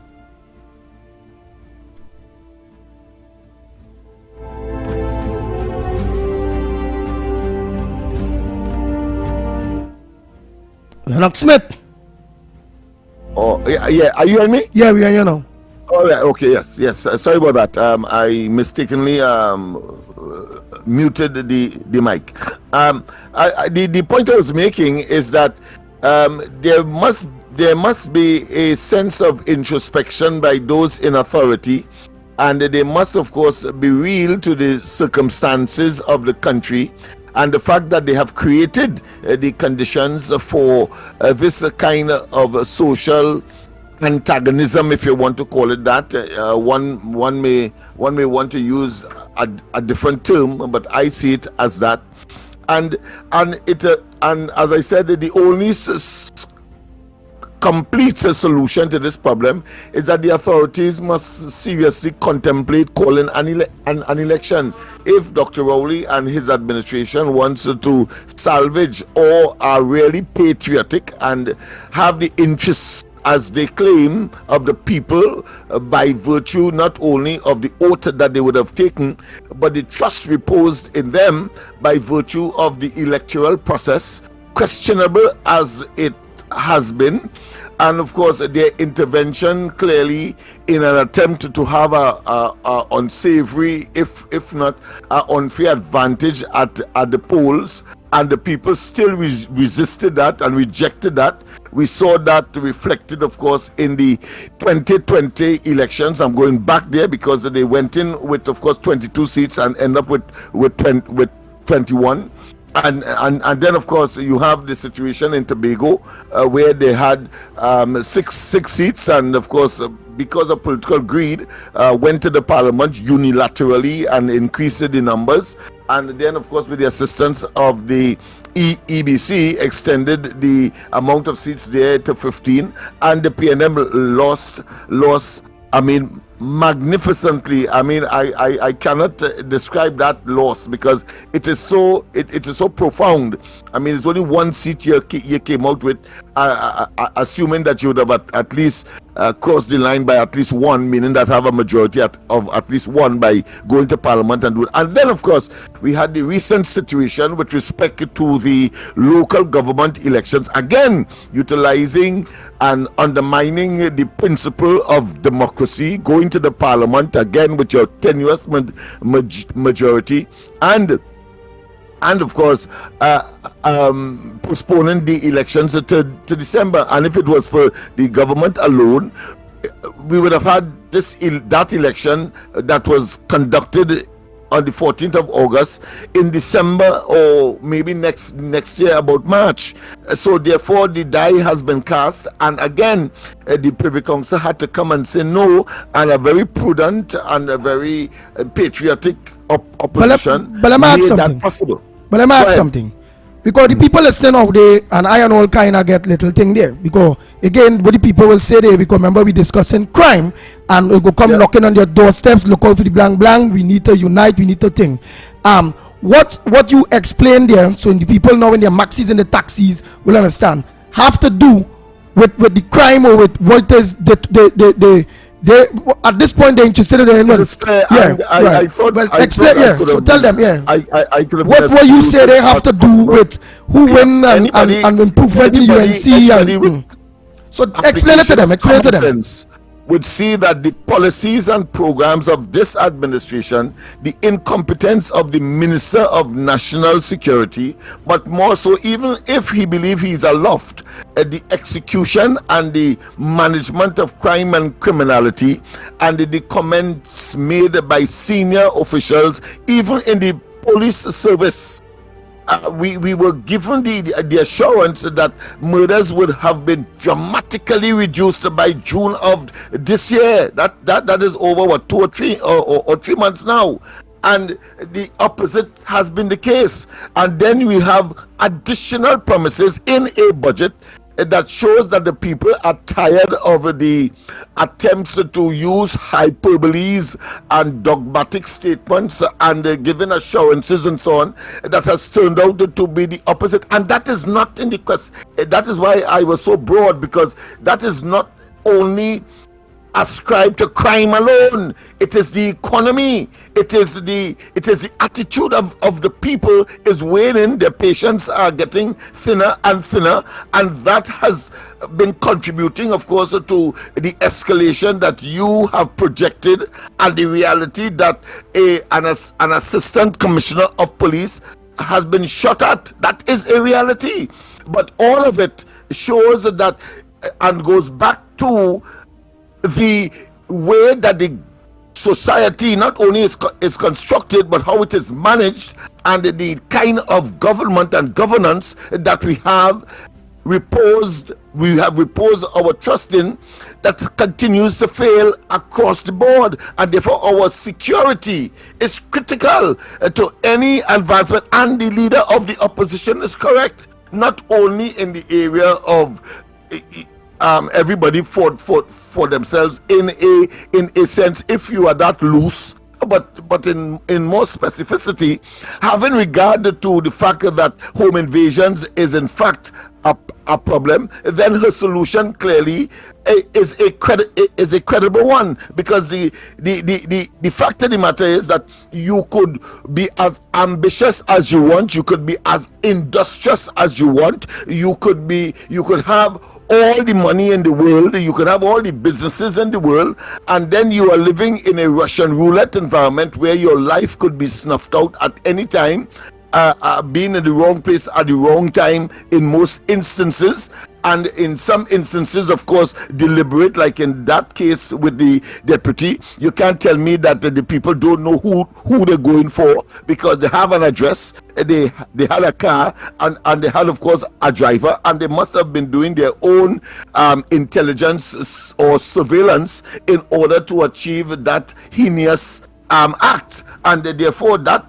S6: Lennox Smith.
S7: Oh, yeah. Are you hearing me?
S6: Yeah, we are here now.
S7: Oh, yeah. Okay, yes. Sorry about that. I mistakenly muted the mic. The point I was making is that there must be a sense of introspection by those in authority, and they must, of course, be real to the circumstances of the country and the fact that they have created the conditions for this kind of social antagonism, if you want to call it that. One may want to use a different term, but I see it as that. And as I said, the only complete solution to this problem is that the authorities must seriously contemplate calling an election. If Dr. Rowley and his administration wants to salvage or are really patriotic and have the interests, as they claim, of the people by virtue not only of the oath that they would have taken, but the trust reposed in them by virtue of the electoral process, questionable as it has been, and of course their intervention clearly in an attempt to have a unsavory, if not unfair advantage at the polls, and the people still resisted that and rejected that. We saw that reflected, of course, in the 2020 elections. I'm going back there because they went in with, of course, 22 seats and end up with 21. And then, of course, you have the situation in Tobago where they had six seats, and of course, because of political greed, went to the parliament unilaterally and increased the numbers. And then, of course, with the assistance of the EBC, extended the amount of seats there to 15, and the PNM lost. I mean, magnificently. I mean, I cannot describe that loss because it is so profound. I mean, it's only one seat you came out with, assuming that you would have at least crossed the line by at least one, meaning that have a majority of at least one by going to parliament and do it. And then, of course, we had the recent situation with respect to the local government elections, again utilizing and undermining the principle of democracy, going to the parliament again with your tenuous majority, and and of course postponing the elections to December. And if it was for the government alone, we would have had that election that was conducted on the 14th of August in December, or maybe next year about March. So therefore the die has been cast, and again the Privy Council had to come and say no, and a very prudent and a very patriotic opposition
S6: but let me ask
S7: made
S6: something.
S7: that possible.
S6: But let me ask something. Because the people listening out there, and I and all kind of get little thing there. Because again, what the people will say there, because remember we discussing crime, and we go come knocking on your doorsteps, look out for the blank blank. We need to unite, we need to think. What you explained there, so the people now in their maxis and the taxis will understand, have to do with the crime, or with what is they at this point they're interested in the
S7: I thought.
S6: Well,
S7: I
S6: explain.
S7: thought I
S6: Yeah.
S7: could
S6: So
S7: have
S6: tell
S7: been-
S6: them. Yeah.
S7: I could have
S6: What you say they have to do with who win and improvement in UNC and so explain it to them. Explain it to them.
S7: Sense would see that the policies and programs of this administration, the incompetence of the Minister of National Security, but more so, even if he believes he's aloft at the execution and the management of crime and criminality, and the comments made by senior officials, even in the police service. We were given the assurance that murders would have been dramatically reduced by June of this year. That is over 2 or 3 months now, and the opposite has been the case. And then we have additional promises in a budget that shows that the people are tired of the attempts to use hyperboles and dogmatic statements and giving assurances and so on, that has turned out to be the opposite. And that is not in the question. That is why I was so broad, because that is not only ascribed to crime alone. It is the economy, it is the attitude of the people is waning. Their patients are getting thinner and thinner, and that has been contributing, of course, to the escalation that you have projected, and the reality that an assistant commissioner of police has been shot at. That is a reality. But all of it shows that and goes back to the way that the society not only is constructed, but how it is managed, and the kind of government and governance that we have reposed our trust in, that continues to fail across the board. And therefore our security is critical to any advancement. And the leader of the opposition is correct, not only in the area of everybody for themselves in a sense, if you are that loose, but in more specificity, having regard to the fact that home invasions is in fact a problem, then her solution clearly is a credible one, because the fact of the matter is that you could be as ambitious as you want, you could be as industrious as you want, you could have all the money in the world, you could have all the businesses in the world, and then you are living in a Russian roulette environment where your life could be snuffed out at any time, being in the wrong place at the wrong time in most instances, and in some instances, of course, deliberate, like in that case with the deputy. You can't tell me that the people don't know who they're going for, because they have an address, they had a car, and they had, of course, a driver, and they must have been doing their own intelligence or surveillance in order to achieve that heinous act. And therefore that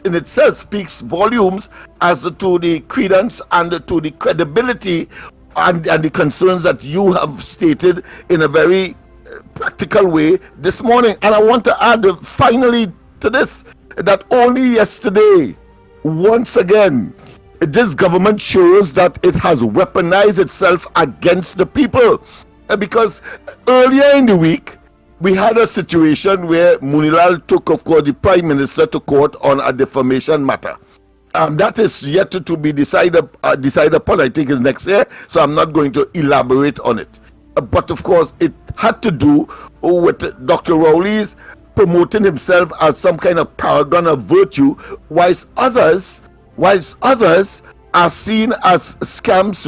S7: in itself speaks volumes as to the credence and to the credibility and the concerns that you have stated in a very practical way this morning. And I want to add finally to this, that only yesterday, once again, this government shows that it has weaponized itself against the people, because earlier in the week we had a situation where Munilal took, of course, the Prime Minister to court on a defamation matter. That is yet to be decided upon. I think is next year, so I'm not going to elaborate on it. But of course, it had to do with Dr. Rowley's promoting himself as some kind of paragon of virtue, whilst others whilst others are seen as scams,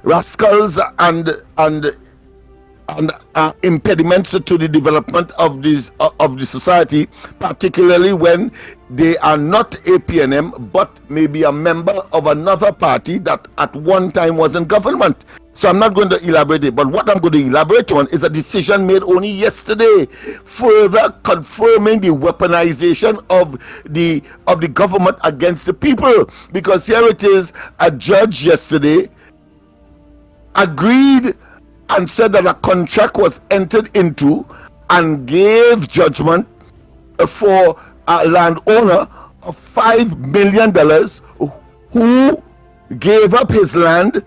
S7: rascals, and impediments to the development of the society, particularly when they are not APNM but maybe a member of another party that at one time was in government. So I'm not going to elaborate it, but what I'm going to elaborate on is a decision made only yesterday, further confirming the weaponization of the government against the people. Because here it is, a judge yesterday agreed and said that a contract was entered into and gave judgment for a landowner of $5 million who gave up his land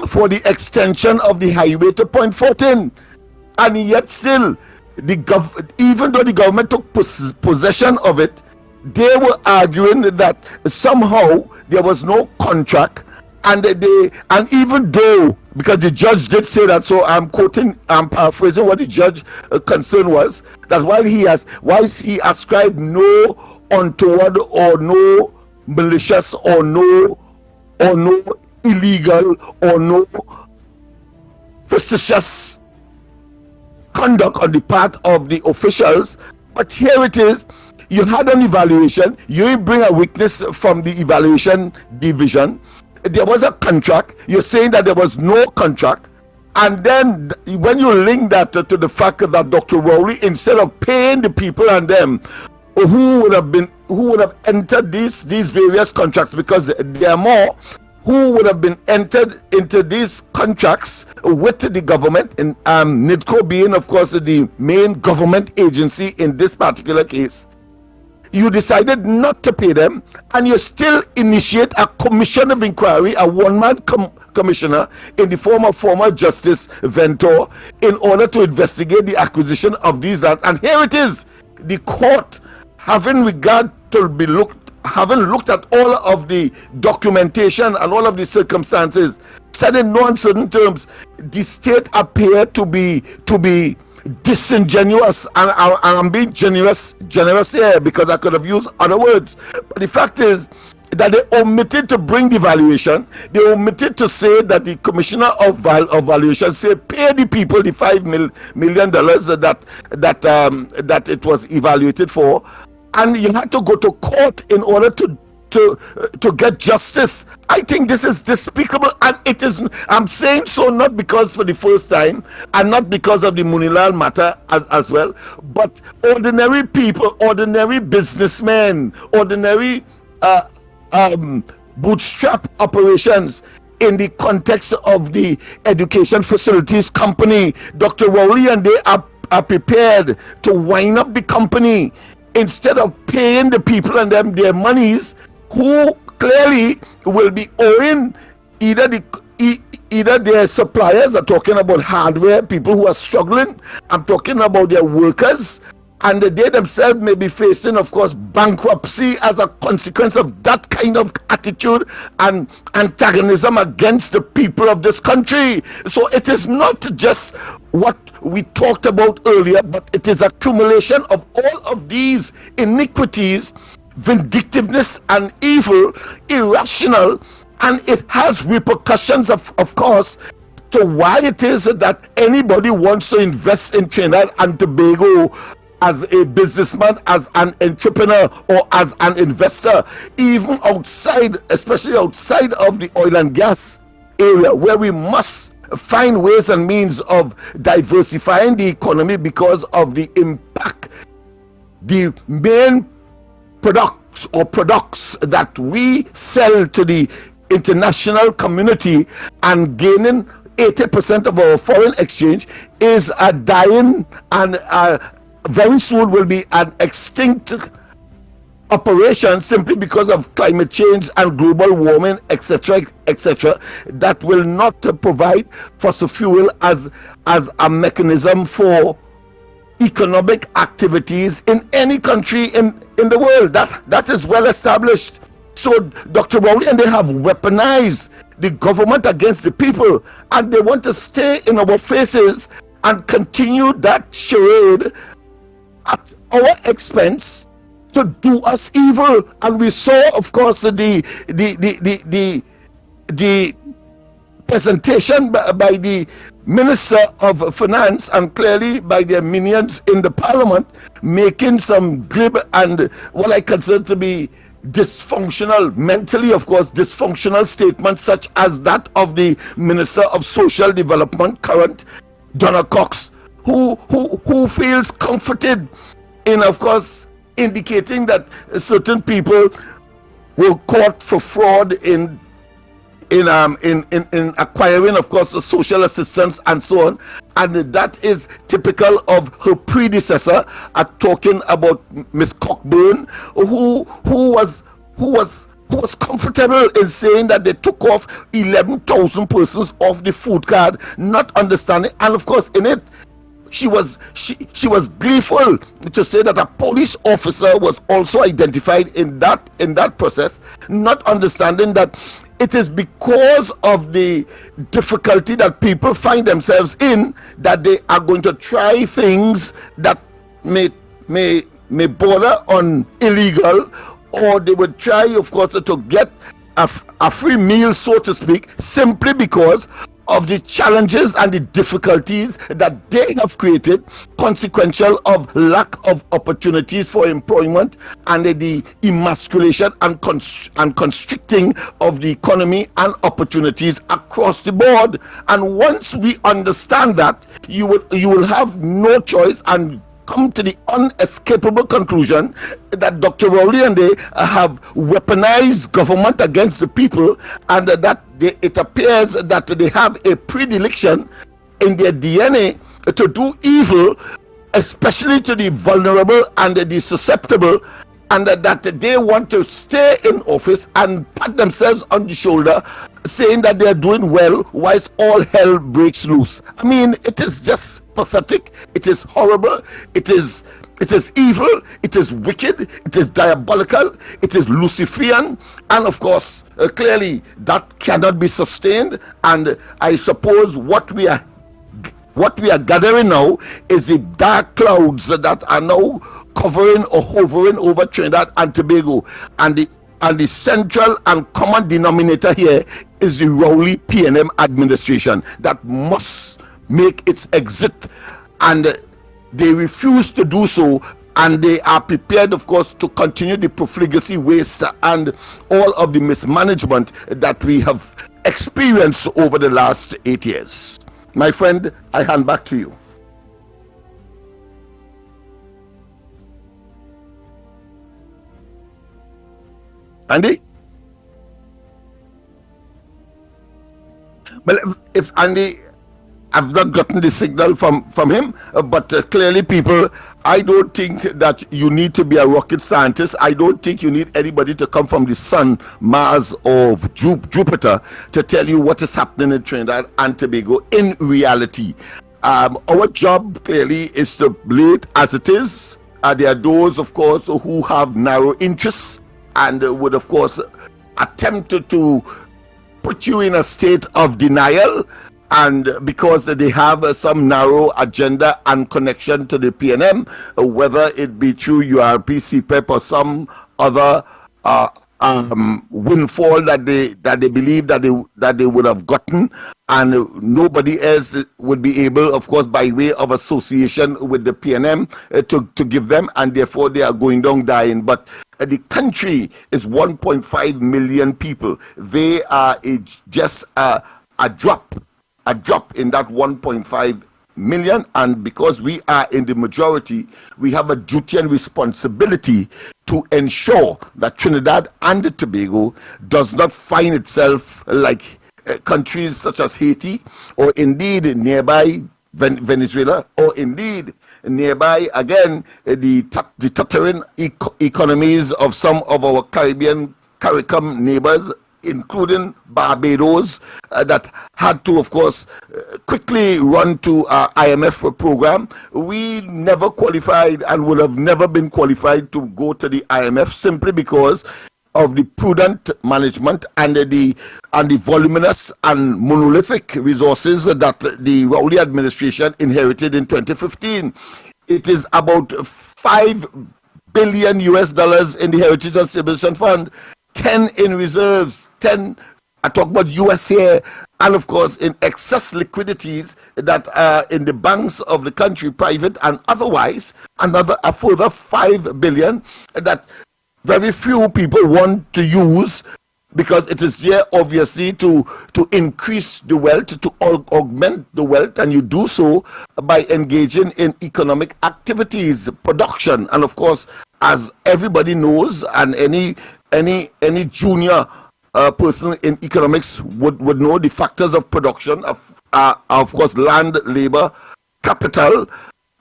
S7: for the extension of the highway to Point 14. And yet still, even though the government took possession of it, they were arguing that somehow there was no contract. And even though, because the judge did say that, so I'm paraphrasing what the judge concern was, that while he ascribed no untoward or no malicious or no illegal or no facetious conduct on the part of the officials, but here it is, you had an evaluation, you bring a witness from the evaluation division, there was a contract, you're saying that there was no contract, and then when you link that to the fact that Dr. Rowley, instead of paying the people and them who would have entered these various contracts, because there are more who would have been entered into these contracts with the government, and NIDCO being of course the main government agency in this particular case, you decided not to pay them, and you still initiate a commission of inquiry, a one-man commissioner in the form of former Justice Ventor, in order to investigate the acquisition of these lands. And here it is, the court, having looked at all of the documentation and all of the circumstances, said in no uncertain terms, the state appeared to be disingenuous, and I'm being generous here because I could have used other words, but the fact is that they omitted to bring the valuation. They omitted to say that the commissioner of valuation said pay the people the $5 million that it was evaluated for, and you had to go to court in order to get justice. I think this is despicable, and it is. I'm saying so not because for the first time, and not because of the Munilal matter as well, but ordinary people, ordinary businessmen, ordinary bootstrap operations in the context of the education facilities company. Dr. Rowley and they are prepared to wind up the company instead of paying the people and them their monies, who clearly will be owing either their suppliers. I'm talking about hardware, people who are struggling. I'm talking about their workers, and they themselves may be facing, of course, bankruptcy as a consequence of that kind of attitude and antagonism against the people of this country. So it is not just what we talked about earlier, but it is accumulation of all of these iniquities, vindictiveness and evil, irrational, and it has repercussions of course to why it is that anybody wants to invest in Trinidad and Tobago as a businessman, as an entrepreneur, or as an investor, even outside, especially outside of the oil and gas area, where we must find ways and means of diversifying the economy because of the impact the main products that we sell to the international community and gaining 80% of our foreign exchange is a dying and very soon will be an extinct operation simply because of climate change and global warming, etc., that will not provide fossil fuel as a mechanism for economic activities in any country in the world. That is well established. So Dr. Rowley and they have weaponized the government against the people, and they want to stay in our faces and continue that charade at our expense to do us evil. And we saw, of course, the presentation by the Minister of Finance and clearly by their minions in the Parliament, making some glib and what I consider to be dysfunctional, mentally, of course, dysfunctional statements, such as that of the Minister of Social Development, current Donna Cox, who feels comforted in, of course, indicating that certain people were caught for fraud in acquiring, of course, the social assistance and so on, and that is typical of her predecessor at talking about Miss Cockburn, who was comfortable in saying that they took off 11,000 persons off the food card, not understanding, and of course in it she was gleeful to say that a police officer was also identified in that process, not understanding that it is because of the difficulty that people find themselves in that they are going to try things that may border on illegal, or they would try, of course, to get a free meal, so to speak, simply because of the challenges and the difficulties that they have created, consequential of lack of opportunities for employment and the emasculation and constricting of the economy and opportunities across the board. And once we understand that, you will have no choice and come to the unescapable conclusion that Dr. Rowley and they have weaponized government against the people, and that it appears that they have a predilection in their DNA to do evil, especially to the vulnerable and the susceptible, and that they want to stay in office and pat themselves on the shoulder, saying that they are doing well whilst all hell breaks loose. I mean, it is just pathetic. It is horrible. It is evil. It is wicked. It is diabolical. It is Luciferian, and of course, clearly that cannot be sustained. And I suppose what we are gathering now is the dark clouds that are now covering or hovering over Trinidad and Tobago, and the central and common denominator here is the Rowley PNM administration that must make its exit, and they refuse to do so, and they are prepared, of course, to continue the profligacy, waste, and all of the mismanagement that we have experienced over the last 8 years. My friend, I hand back to you. Andy? Well, if Andy, I've not gotten the signal from him, but clearly, people, I don't think that you need to be a rocket scientist. I don't think you need anybody to come from the sun, Mars, or Jupiter to tell you what is happening in Trinidad and Tobago in reality. Our job clearly is to lay it as it is. There are those, of course, who have narrow interests and would, of course, attempt to put you in a state of denial, and because they have some narrow agenda and connection to the PNM, whether it be through URP, CPEP, or some other windfall that they believe that they would have gotten, and nobody else would be able, of course, by way of association with the PNM, to give them, and therefore they are going down dying. But the country is 1.5 million people. They are just a drop in that 1.5 million, and because we are in the majority, we have a duty and responsibility to ensure that Trinidad and Tobago does not find itself like countries such as Haiti, or indeed nearby Venezuela, or indeed nearby again the tottering economies of some of our CARICOM neighbors, including Barbados, that had to, of course, quickly run to our IMF program. We never qualified and would have never been qualified to go to the IMF simply because of the prudent management and the voluminous and monolithic resources that the Rowley administration inherited in 2015. It is about $5 billion US dollars in the Heritage and Stabilization Fund, 10 in reserves, 10, I talk about US here, and of course in excess liquidities that are in the banks of the country, private and otherwise, a further 5 billion that very few people want to use, because it is there obviously to increase the wealth, to augment the wealth, and you do so by engaging in economic activities, production, and of course, as everybody knows, and any junior person in economics would know, the factors of production of course land, labor, capital,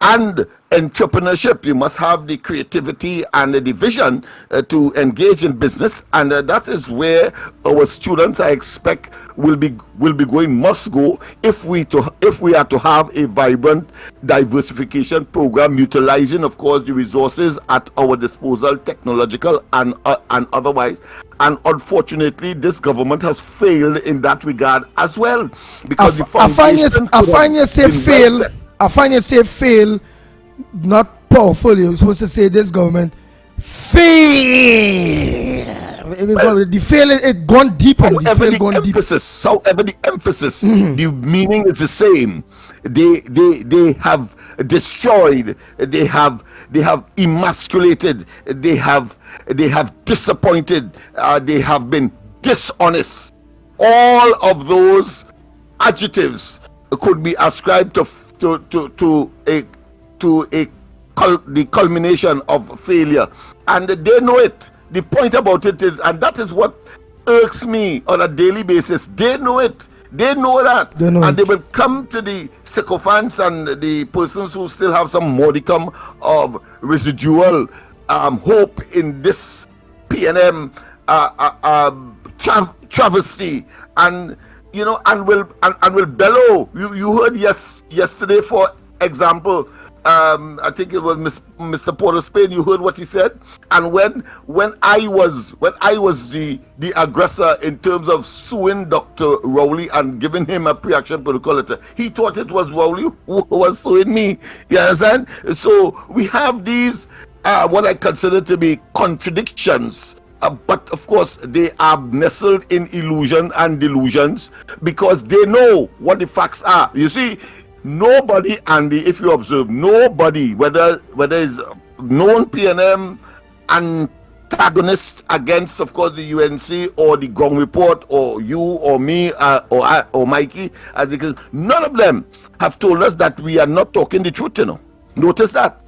S7: and entrepreneurship. You must have the creativity and the vision to engage in business, and that is where our students, I expect, must go if we are to have a vibrant diversification program, utilizing, of course, the resources at our disposal, technological and otherwise. And unfortunately, this government has failed in that regard as well, because
S6: I find you say fail, not powerful. You're supposed to say this government fail. The fail it gone deep.
S7: However, the emphasis, the meaning is the same. They have destroyed. They have emasculated. They have disappointed. They have been dishonest. All of those adjectives could be ascribed to the culmination of failure, and they know it. The point about it is, and that is what irks me on a daily basis, they know it. They know that, they will come to the sycophants and the persons who still have some modicum of residual hope in this PNM travesty, and will bellow. You heard yesterday, for example, I think it was Mr. Porter Spain. You heard what he said, and when I was the aggressor in terms of suing Dr. Rowley and giving him a pre-action protocol letter, he thought it was Rowley who was suing me. You understand? So we have these what I consider to be contradictions. But of course, they are nestled in illusion and delusions, because they know what the facts are. You see, nobody, Andy, if you observe, nobody, whether it's known PNM antagonist against, of course, the UNC or the Ground Report or you or me or Mikey, none of them have told us that we are not talking the truth. Notice that.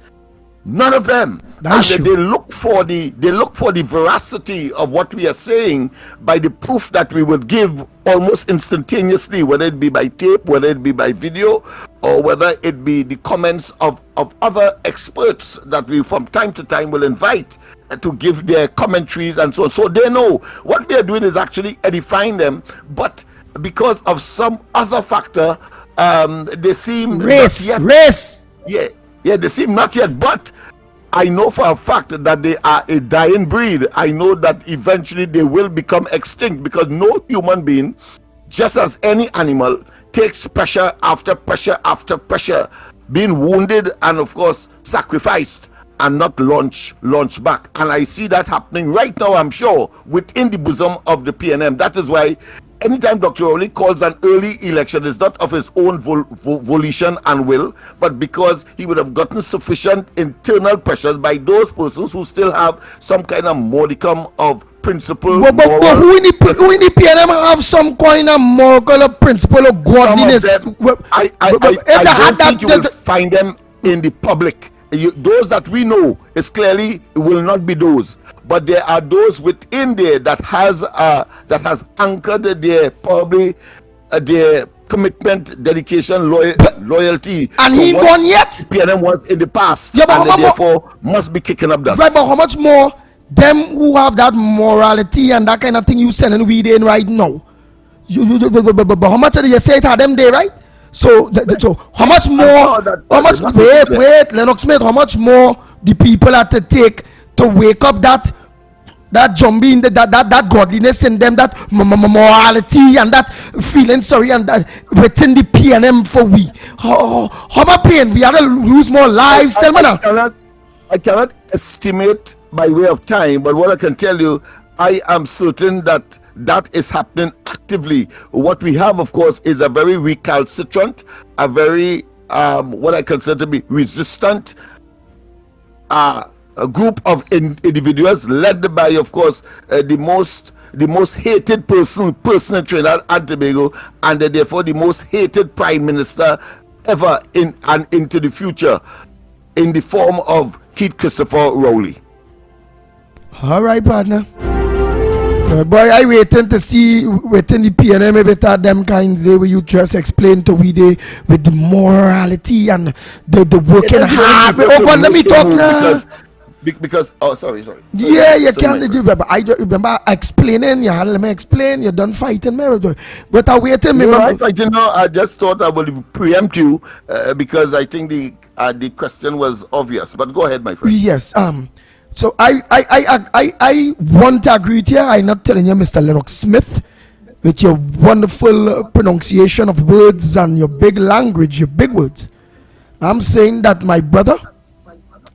S7: None of them. And they look for the veracity of what we are saying by the proof that we will give almost instantaneously, whether it be by tape, whether it be by video, or whether it be the comments of other experts that we from time to time will invite to give their commentaries and so on. So they know what we are doing is actually edifying them, but because of some other factor, they seem
S6: race.
S7: Yeah, they seem not yet, but I know for a fact that they are a dying breed. I know that eventually they will become extinct, because no human being, just as any animal, takes pressure after pressure after pressure, being wounded and of course sacrificed, and not launch back. And I see that happening right now, I'm sure, within the bosom of the PNM. That is why anytime Dr. Rowley calls an early election, it's not of his own volition and will, but because he would have gotten sufficient internal pressures by those persons who still have some kind of modicum of principle.
S6: But who in the PNM have some kind of moral principle of godliness?
S7: I don't think you will find them in the public. Those that we know is clearly will not be those, but there are those within there that has anchored their commitment, dedication, loyalty.
S6: And he ain't gone yet.
S7: PNM was in the past, and therefore must be kicking up dust.
S6: Right, but how much more them who have that morality and that kind of thing you selling weed in right now? But how much do you say it had them there, right? So how much more? Wait, Lennox Smith. How much more the people have to take to wake up that jumbie, that godliness in them, that morality and that feeling sorry, and that within the PNM for we? How much pain? We have to lose more lives. Tell me now.
S7: I cannot estimate by way of time, but what I can tell you, I am certain that that is happening actively. What we have, of course, is a very recalcitrant, a very what I consider to be resistant a group of individuals led by, of course, the most hated person in Trinidad and Tobago, and therefore the most hated prime minister ever in and into the future, in the form of Keith Christopher Rowley.
S6: All right, partner. Boy, I waiting to see within the PNM if it are them kinds there where you just explain to we they with the morality and the working hard. Oh God, let me talk now.
S7: Because sorry.
S6: Yeah, you can't do that. But I remember explaining. You had let me explain. You done fighting me, but I waiting.
S7: No, I'm fighting now. I just thought I would preempt you because I think the question was obvious. But go ahead, my friend.
S6: Yes. So I want to agree with you. I'm not telling you, Mr. Lennox Smith, with your wonderful pronunciation of words and your big language, your big words. I'm saying that, my brother,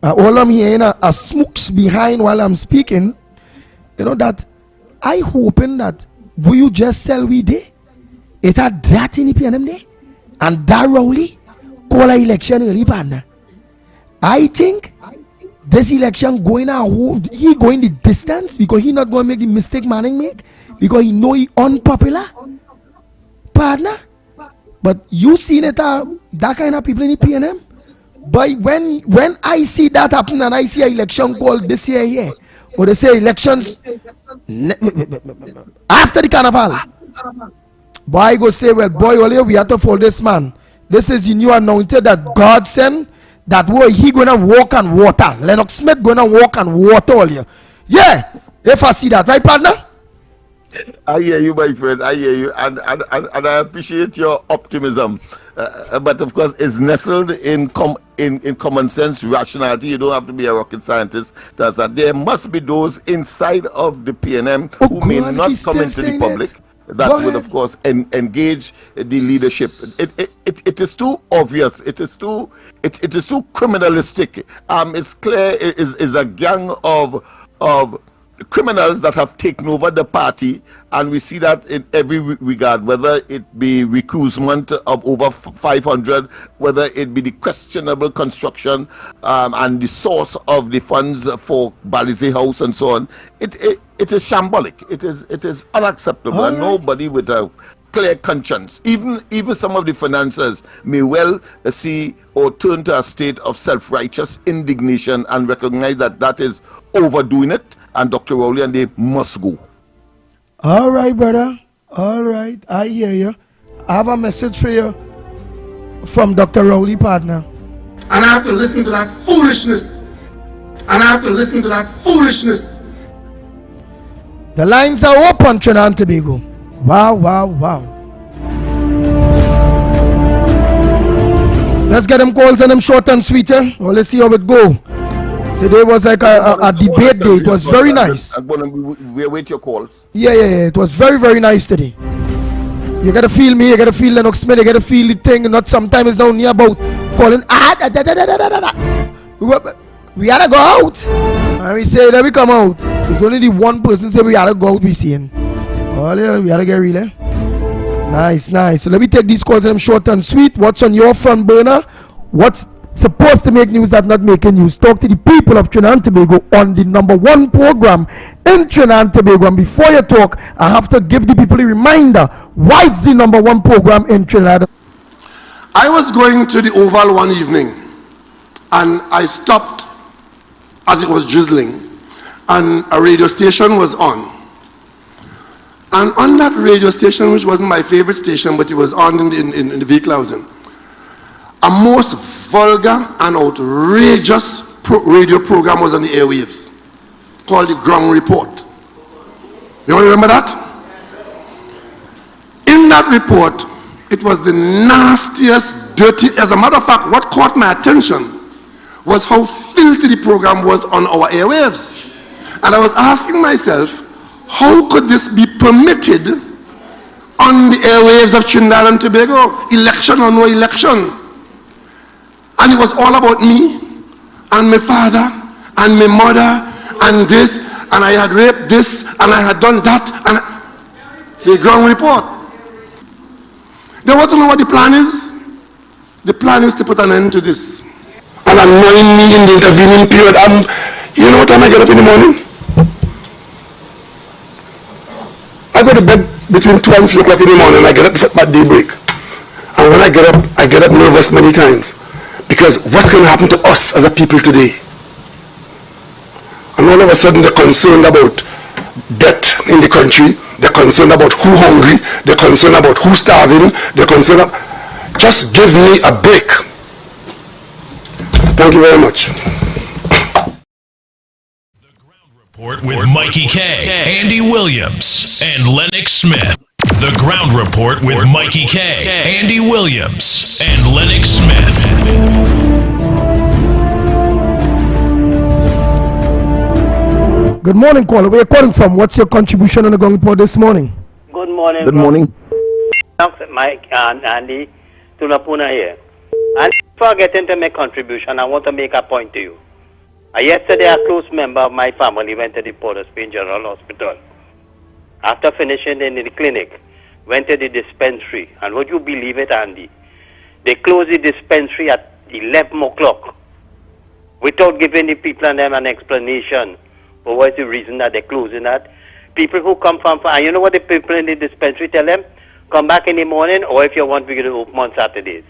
S6: all I'm hearing are smokes behind while I'm speaking. You know that I hoping that will you just sell we day? It had that in the PNM day, and that Rowley call an election really partner. I think this election going out, he going the distance because he not going to make the mistake Manning make because he know he unpopular partner. But you seen it that kind of people in the PNM. But when I see that happen and I see an election called this year here, or they say elections after the carnival, boy I go say, well boy, only we have to follow this man. This is the new anointed that God sent. That way he gonna walk on water. Lennox Smith gonna walk on water all year. Yeah, if I see that, right, partner?
S7: I hear you, my friend. I hear you, and I appreciate your optimism. But of course, it's nestled in common sense, rationality. You don't have to be a rocket scientist. That's that. There must be those inside of the PNM who may not come into the public. That would, of course, engage the leadership. It is too obvious. It is too criminalistic. It's clear it is a gang of criminals that have taken over the party, and we see that in every regard, whether it be recruitment of over 500, whether it be the questionable construction and the source of the funds for Balize House and so on. It is shambolic. It is unacceptable, and nobody with a clear conscience, even some of the financiers, may well see or turn to a state of self-righteous indignation and recognize that is overdoing it. And Dr. Rowley and they must go.
S6: All right, brother. All right, I hear you. I have a message for you from Dr. Rowley, partner.
S5: And I have to listen to that foolishness.
S6: The lines are open, Trinidad and Tobago. Wow. Let's get them calls and them short and sweeter. Well, let's see how it go. Today was like a debate day. It was very nice.
S7: We await your calls.
S6: Yeah. It was very, very nice today. You gotta feel me. You gotta feel Lennox Smith. You gotta feel the thing. Not sometimes it's down here about calling. We gotta go out. And we say that we come out. It's only the one person say we gotta go out. We seeing. Oh yeah, we gotta get real. Nice. So let me take these calls and them short and sweet. What's on your front burner? What's supposed to make news that not making news? Talk to the people of Trinidad and Tobago on the #1 program in Trinidad and Tobago. And before you talk, I have to give the people a reminder why it's the #1 program in Trinidad.
S5: I was going to the Oval one evening, and I stopped as it was drizzling, and a radio station was on. And on that radio station, which wasn't my favorite station, but it was on in the vehicle I was in, a most vulgar and outrageous radio program was on the airwaves called the Ground Report. You all remember that? In that report, it was the nastiest, dirty. As a matter of fact, what caught my attention was how filthy the program was on our airwaves. And I was asking myself, how could this be permitted on the airwaves of Trinidad and Tobago, election or no election? And it was all about me and my father and my mother, and this, and I had raped this, and I had done that, and the ground report. They want to know what the plan is. The plan is to put an end to this. And annoying me in the intervening period. You know what time I get up in the morning? I go to bed between 2 and 3 o'clock in the morning. I get up at daybreak. And when I get up nervous many times. Because what's going to happen to us as a people today? And all of a sudden they're concerned about debt in the country. They're concerned about who hungry. They're concerned about who's starving. They're concerned about... Just give me a break. Thank you very much.
S3: Report with Mikey K, Andy Williams, and Lennox Smith. The Ground Report with Mikey K, Andy Williams, and Lennox Smith.
S6: Good morning, caller. Where are you calling from? What's your contribution on the Ground Report this morning?
S8: Good morning.
S7: Good morning.
S8: Mike and Andy Tunapuna here. And before I get into my contribution, I want to make a point to you. Yesterday, a close member of my family went to the Port of Spain General Hospital. After finishing in the clinic, went to the dispensary. And would you believe it, Andy? They closed the dispensary at 11 o'clock without giving the people and them an explanation for what's the reason that they're closing that. People who come from, and you know what the people in the dispensary tell them? Come back in the morning, or if you want, we're going to open on Saturdays.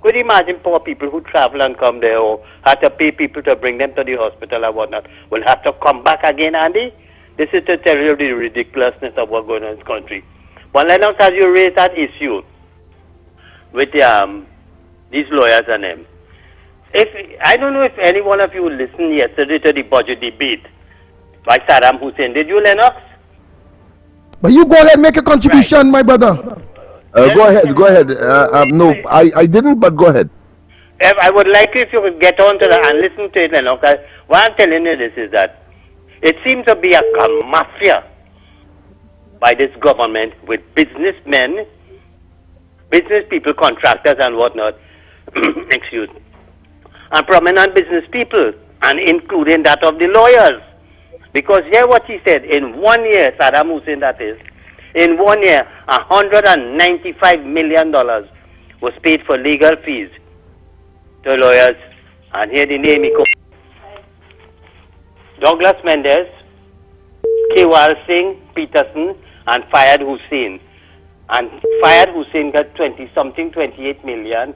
S8: Could you imagine poor people who travel and come there, or have to pay people to bring them to the hospital and whatnot, will have to come back again, Andy? This is to tell you the ridiculousness of what's going on in this country. But Lennox, as you raised that issue with these lawyers and them, I don't know if any one of you listened yesterday to the budget debate by Saddam Hussein. Did you, Lennox?
S6: But you go ahead, make a contribution, my brother.
S7: Go ahead. No, I didn't, but go ahead.
S8: I would like you if you could get on to that and listen to it, Lennox. What I'm telling you this is that it seems to be a mafia by this government with businessmen, business people, contractors and whatnot, excuse me, and prominent business people, and including that of the lawyers. Because hear what he said, in 1 year, Saddam Hussein that is, in 1 year, $195 million was paid for legal fees to lawyers. And here the name he called Douglas Mendes, Kewal Singh Peterson, and Fayed Hussein. And Fayed Hussein got 28 million.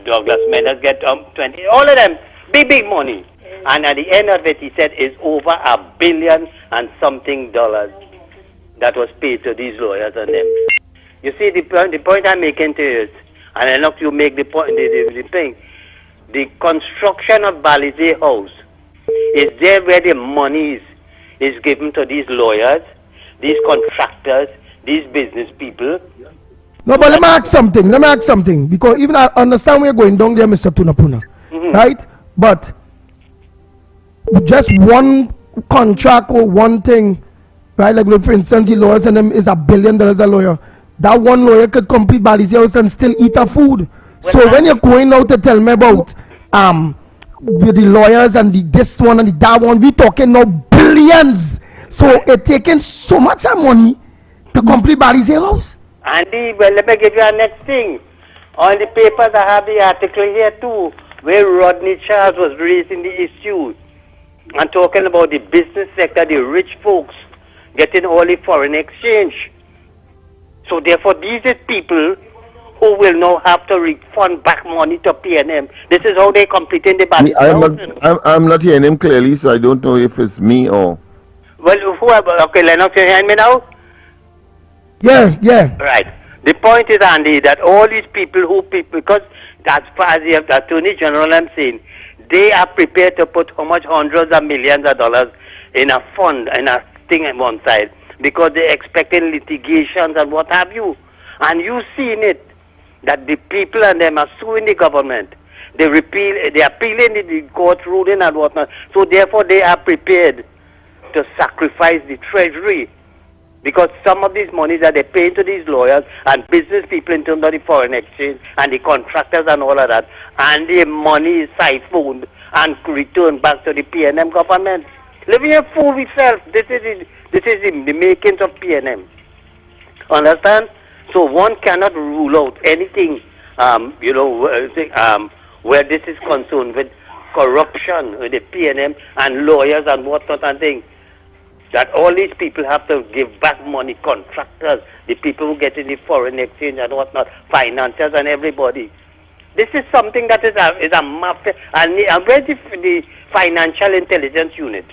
S8: Douglas Mendes get 20. All of them, big money. And at the end of it, he said, is over $1 billion and something dollars that was paid to these lawyers and them. You see, the point I'm making to you is, and I know you make the point, the thing, the construction of Balizé House is there where the money is given to these lawyers, these contractors, these business people.
S6: No, but let me ask something. Because even I understand where you're going down there, Mr. Tunapuna, right? But just one contract or one thing, right? Like, for instance, the lawyers and them is $1 billion a lawyer. That one lawyer could complete Balizé House and still eat a food. So when you're going out to tell me about with the lawyers and this one and that one, we talking now billions. So it taking so much money to complete Balizé House.
S8: Andy, well, let me give you a next thing. On the papers, I have the article here too, where Rodney Charles was raising the issue and talking about the business sector, the rich folks getting all the foreign exchange. So therefore, these are people who will now have to refund back money to PNM. This is how they completing the balance.
S7: I'm not hearing him clearly, so I don't know if it's me or...
S8: Well, okay, Lennox, you hear me now?
S6: Yeah.
S8: Right. The point is, Andy, that all these people because as far as the Attorney General I'm saying, they are prepared to put how much hundreds of millions of dollars in a fund, in a thing on one side, because they're expecting litigations and what have you. And you've seen it, that the people and them are suing the government. They are appealing the court ruling and whatnot. So therefore they are prepared to sacrifice the treasury, because some of these monies that they pay to these lawyers and business people in terms of the foreign exchange and the contractors and all of that, and the money is siphoned and return back to the PNM government. Living a fool itself. This is the makings of PNM. Understand? So one cannot rule out anything, where this is concerned with corruption with the PNM and lawyers and whatnot and things. That all these people have to give back money, contractors, the people who get in the foreign exchange and whatnot, financiers and everybody. This is something that is a mafia. And where's the Financial Intelligence Unit?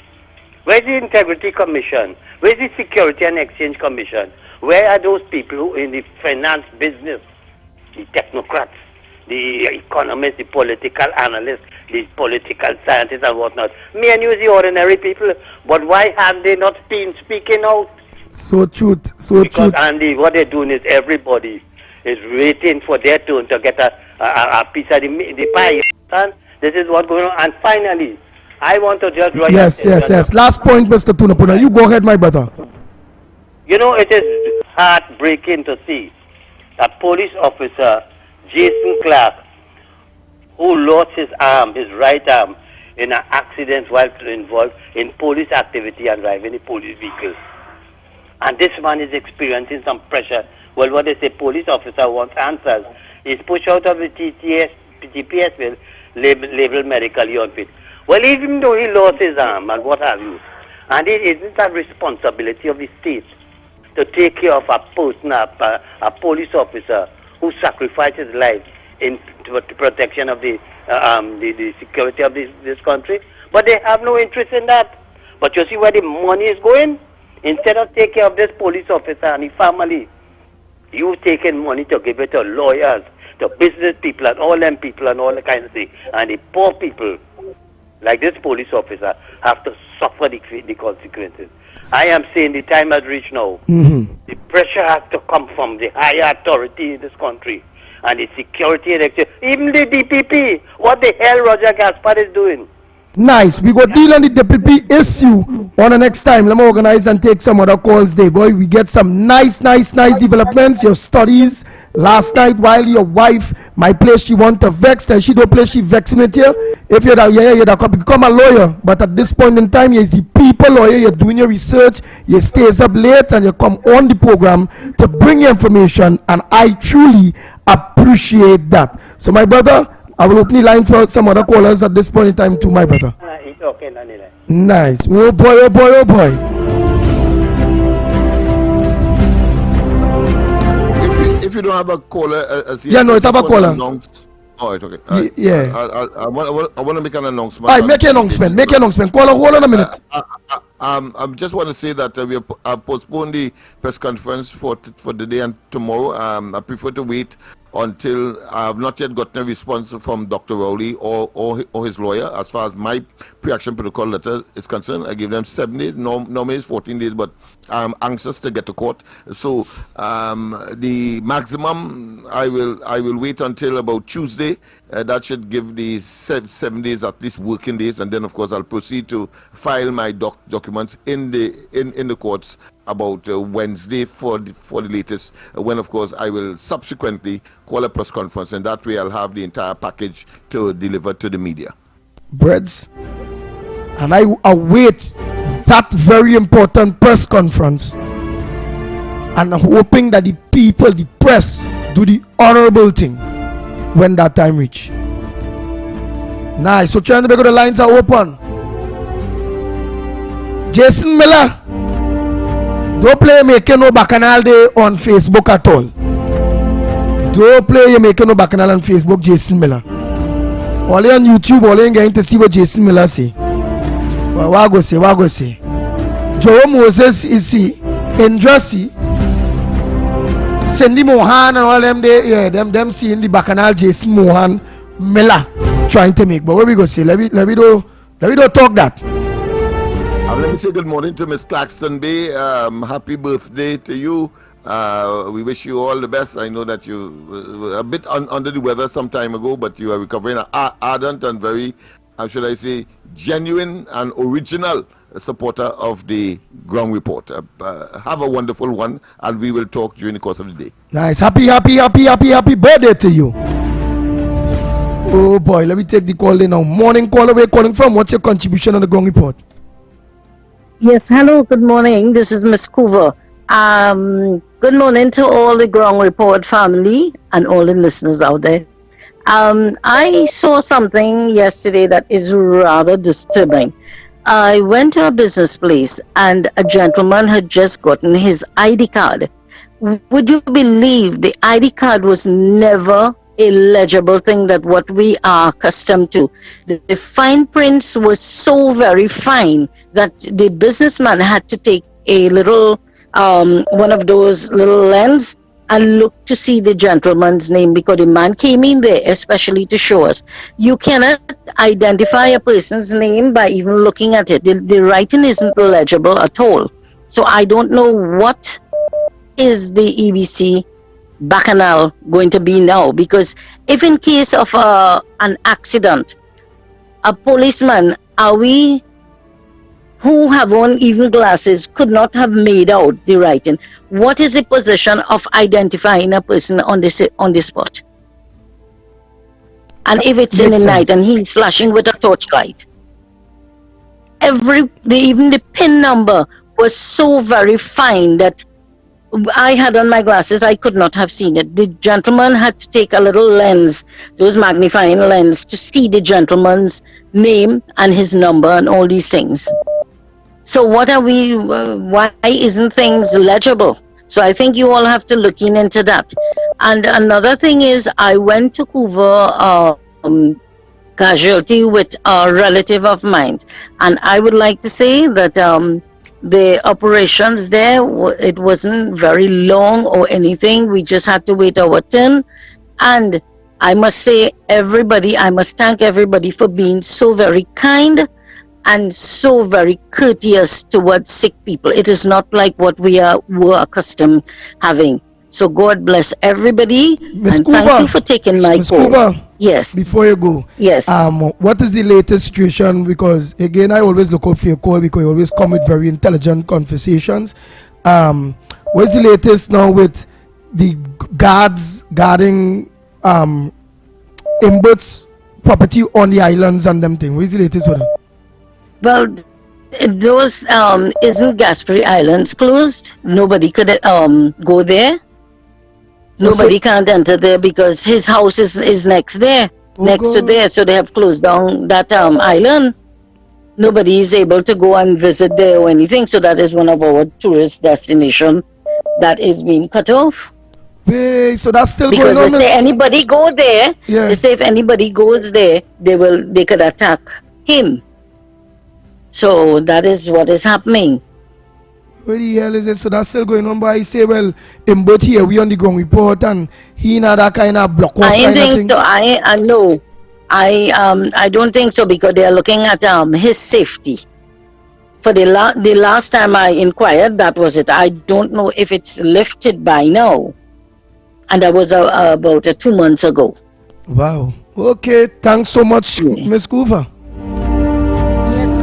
S8: Where's the Integrity Commission? Where's the Security and Exchange Commission? Where are those people who in the finance business, the technocrats, the economists, the political analysts, the political scientists and whatnot? Me and you is the ordinary people, but why have they not been speaking out?
S6: So truth.
S8: Because Andy, what they're doing is everybody is waiting for their turn to get a piece of the pie. And this is what's going on. And finally, I want to just draw
S6: Yes. Last point, Mr. Tunapuna. You go ahead, my brother.
S8: You know, it is heartbreaking to see a police officer, Jason Clark, who lost his right arm, in an accident while involved in police activity and driving a police vehicle. And this man is experiencing some pressure. Well, what they say, police officer wants answers. He's pushed out of the TPS bill, labeled medically unfit. Well, even though he lost his arm and what have you, and it isn't a responsibility of the state to take care of a person, a police officer who sacrificed his life in protection of the security of this country. But they have no interest in that. But you see where the money is going? Instead of taking care of this police officer and his family, you've taken money to give it to lawyers, to business people and all them people and all the kind of thing. And the poor people, like this police officer, have to suffer the consequences. I am saying the time has reached now. The pressure has to come from the higher authority in this country and the security and exchange. Even the DPP. What the hell Roger Gaspard is doing?
S6: Nice. We go deal on the DPP issue on the next time. Let me organize and take some other calls there, boy. We get some nice developments. Your studies last night while your wife, my place she want to vex and she don't play, she vexing here. If you're that, you become a lawyer. But at this point in time, you're the people lawyer, you're doing your research, you stays up late and you come on the program to bring you information, and I truly appreciate that. So my brother, I will open the line for some other callers at this point in time too, my brother.
S8: It's okay, Nanila.
S6: Nice. Oh boy.
S7: If you don't have a caller,
S6: it have a caller.
S7: All right, okay.
S6: Yeah.
S7: I want to make an announcement.
S6: All right, make an announcement. Caller, hold on a minute.
S7: I just want to say that we have postponed the press conference for the day and tomorrow. I prefer to wait until I have not yet gotten a response from Dr. Rowley or his lawyer as far as my pre-action protocol letter is concerned. I give them 7 days, normally it's 14 days, but I'm anxious to get to court. So the maximum, I will wait until about Tuesday. That should give the 7 days, at least working days, and then of course I'll proceed to file my documents in the courts about Wednesday for the latest, when of course I will subsequently call a press conference, and that way I'll have the entire package to deliver to the media.
S6: Breads, and I await that very important press conference, and I'm hoping that the people, the press, do the honorable thing when that time reach. Nice. So trying to make sure the lines are open. Jason Miller, don't play making no bacchanal day on Facebook at all. Don't play you making no bacchanal on Facebook, Jason Miller. Only on YouTube, only going to see what Jason Miller say. What go say? Joe Moses is in Jersey. Cindy Mohan and all them there, them seeing the bacchanal Jason Mohan Miller trying to make. But what we go say? Let me do talk that.
S7: Let me say good morning to Miss Claxton Bay. Happy birthday to you. We wish you all the best. I know that you were a bit under the weather some time ago, but you are recovering. Ardent and very, should I say, genuine and original supporter of the Ground Report. Have a wonderful one, and we will talk during the course of the day.
S6: Nice. Happy birthday to you. Oh boy, let me take the call in now. Morning caller, where calling from? What's your contribution on the ground report?
S9: Yes, hello, good morning. This is Miss Coover. Good morning to all the Ground Report family and all the listeners out there. I saw something yesterday that is rather disturbing. I went to a business place and a gentleman had just gotten his ID card. Would you believe the ID card was never a legible thing that what we are accustomed to? The fine prints was so very fine that the businessman had to take a little one of those little lens and look to see the gentleman's name, because the man came in there especially to show us. You cannot identify a person's name by even looking at it. The writing isn't legible at all. So I don't know what is the EBC bacchanal going to be now, because if in case of an accident, a policeman, are we who have on even glasses could not have made out the writing? What is the position of identifying a person on the spot? And if it's in the night and he's flashing with a torchlight, even the PIN number was so very fine that I had on my glasses, I could not have seen it. The gentleman had to take a little lens, those magnifying lens, to see the gentleman's name and his number and all these things. So what are we, why isn't things legible? So I think you all have to look into that. And another thing is, I went to cover casualty with a relative of mine. And I would like to say that the operations there, it wasn't very long or anything. We just had to wait our turn. And I must say, I must thank everybody for being so very kind and so very courteous towards sick people. It is not like what were accustomed having. So God bless everybody.
S6: Ms.
S9: And
S6: Coover,
S9: thank you for taking my
S6: Ms.
S9: call.
S6: Coover,
S9: yes.
S6: Before you go,
S9: yes.
S6: What is the latest situation? Because again, I always look out for your call because you always come with very intelligent conversations. What's the latest now with the guards guarding Imbert's property on the islands and them thing? What is the latest with it?
S9: Well, those isn't Gasperi Islands closed? Nobody could go there. Nobody can't enter there because his house is next there, next to there. So they have closed down that island. Nobody is able to go and visit there or anything. So that is one of our tourist destinations that is being cut off.
S6: Hey, so that's still
S9: because
S6: going on.
S9: If anybody go there,
S6: yeah.
S9: They say if anybody goes there, they could attack him. So that is what is happening.
S6: What the hell is it? So that's still going on. But I say, well, in both here, we on the ground report, and he not that kind of block off kind of thing.
S9: So I know. I don't think so, because they are looking at his safety. For the last time I inquired, that was it. I don't know if it's lifted by now. And that was about 2 months ago.
S6: Wow. Okay. Thanks so much, Ms. Coover.
S9: Yes.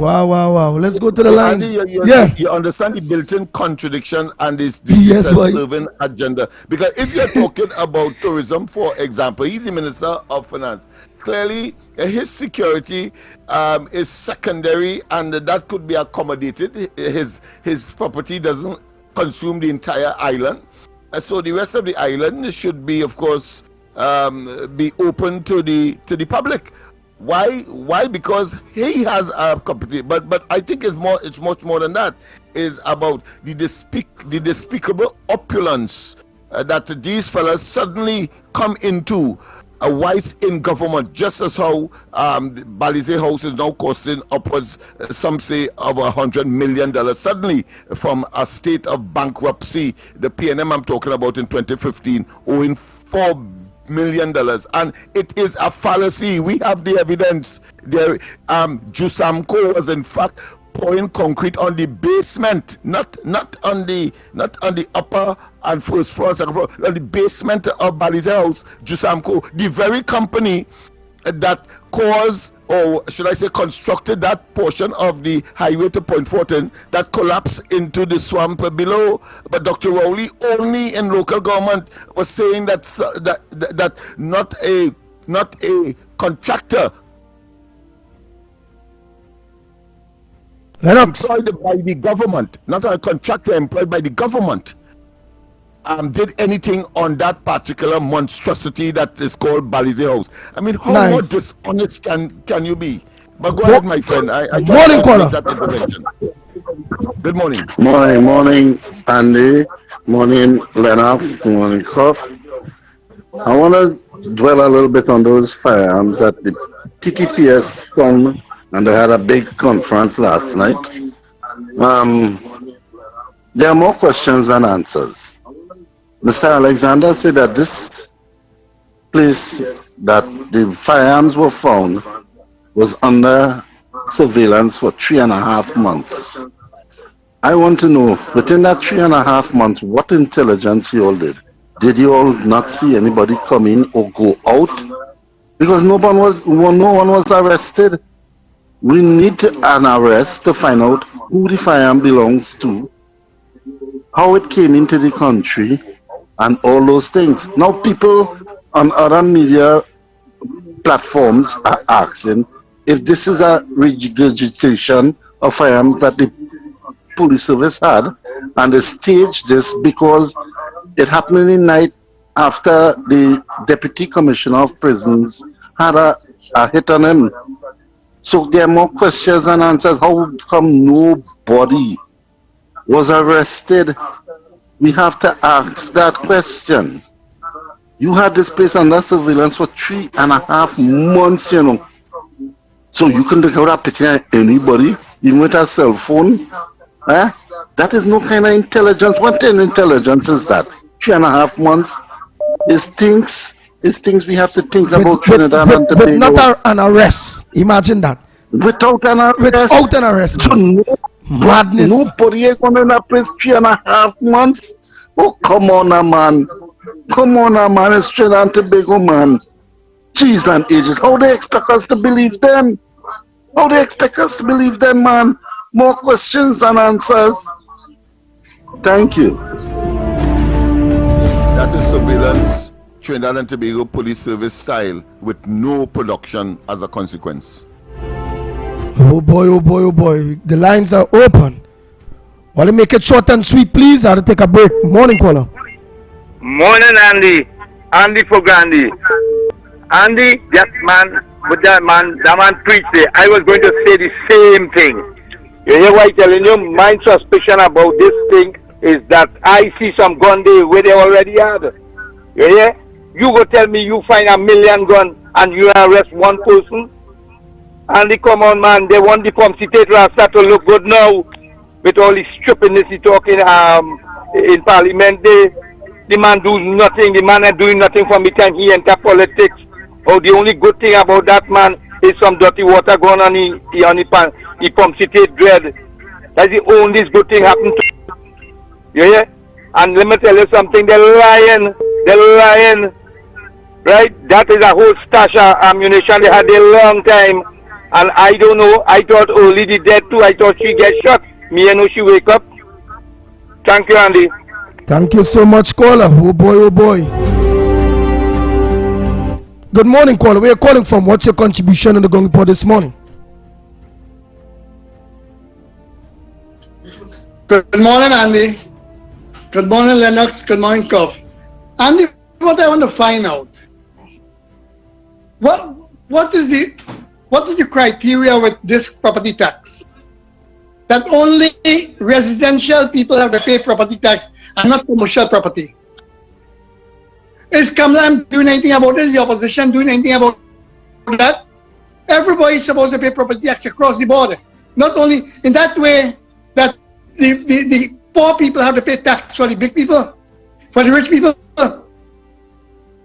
S6: Wow. Let's go to the lines.
S7: Andy, you understand the built-in contradiction and this self-serving agenda. Because if you're talking about tourism, for example, he's the Minister of Finance. Clearly, his security is secondary, and that could be accommodated. His property doesn't consume the entire island. So the rest of the island should be, of course, be open to the public. Why? Because he has a company, but I think it's much more than that. Is about the despicable opulence that these fellas suddenly come into whilst in government, just as how the Balize House is now costing upwards, some say, of $100 million suddenly from a state of bankruptcy. The PNM I'm talking about in 2015 owing $4 million, and it is a fallacy. We have the evidence there. Jusamco was in fact pouring concrete on the basement, not on the upper and first floor, second floor, on the basement of Balize House. Jusamco, the very company that caused, or should I say constructed, that portion of the highway to Point Fortin that collapsed into the swamp below. But Dr. Rowley, only in local government, was saying that that not a contractor employed by the government, not a contractor employed by the government, did anything on that particular monstrosity that is called Balize House. I mean, how more dishonest can you be? But go ahead, my friend.
S6: Morning, caller.
S7: Good morning.
S10: Morning, Andy. Morning, Lennox. Morning, Cuff. I want to dwell a little bit on those firearms that the TTPS found, and they had a big conference last night. There are more questions than answers. Mr. Alexander said that this place that the firearms were found was under surveillance for 3.5 months. I want to know, within that 3.5 months, what intelligence you all did? Did you all not see anybody come in or go out? Because no one was arrested. We need an arrest to find out who the firearm belongs to, how it came into the country, and all those things. Now people on other media platforms are asking if this is a regurgitation of firearms that the police service had, and they staged this because it happened in the night after the Deputy Commissioner of Prisons had a hit on him. So there are more questions and answers. How come nobody was arrested? We have to ask that question. You had this place under surveillance for 3.5 months, you know. So you can take out a picture of anybody, even with a cell phone. That is no kind of intelligence. What kind of intelligence is that? 3.5 months is things we have to think about Trinidad and Tobago.
S6: But not an arrest. Imagine that.
S10: Without an arrest.
S6: Without an arrest. Madness.
S10: Nobody is going to place 3.5 months. Oh, come on, man. Come on, man. It's Trinidad and Tobago, man. Cheese and ages. How they expect us to believe them? How they expect us to believe them, man? More questions than answers. Thank you.
S7: That is surveillance, Trinidad and Tobago Police Service style, with no production as a consequence.
S6: Oh boy, oh boy, oh boy. The lines are open. Want to make it short and sweet, please? I have to take a break. Morning, caller.
S11: Morning, Andy. Andy for Gandhi. Andy, that man preached it. I was going to say the same thing. You hear what I'm telling you? My suspicion about this thing is that I see some gun there where they already had. You hear? You go tell me you find 1 million gun and you arrest one person? Andy, come on, man. They want the Pump Theatre start to look good now with all this stupidness he talking in Parliament. The man does nothing. The man is doing nothing from the time he enter politics. Oh, the only good thing about that man is some dirty water going on the Pump Theatre dread. That's the only good thing happened to him. You hear? And let me tell you something. They're lying. Right? That is a whole stash of ammunition they had a long time. And I don't know. I thought only the dead too. I thought she get shot. Me and know she wake up. Thank you, Andy.
S6: Thank you so much, caller. Oh boy, oh boy. Good morning, caller. Where are you calling from? What's your contribution in the Gong Report this morning?
S12: Good morning, Andy. Good morning, Lennox. Good morning, Cuff. Andy, what I want to find out, what is the criteria with this property tax? That only residential people have to pay property tax and not commercial property. Is Kamala doing anything about it? Is the opposition doing anything about that? Everybody is supposed to pay property tax across the border. Not only in that way that the poor people have to pay tax for the big people, for the rich people.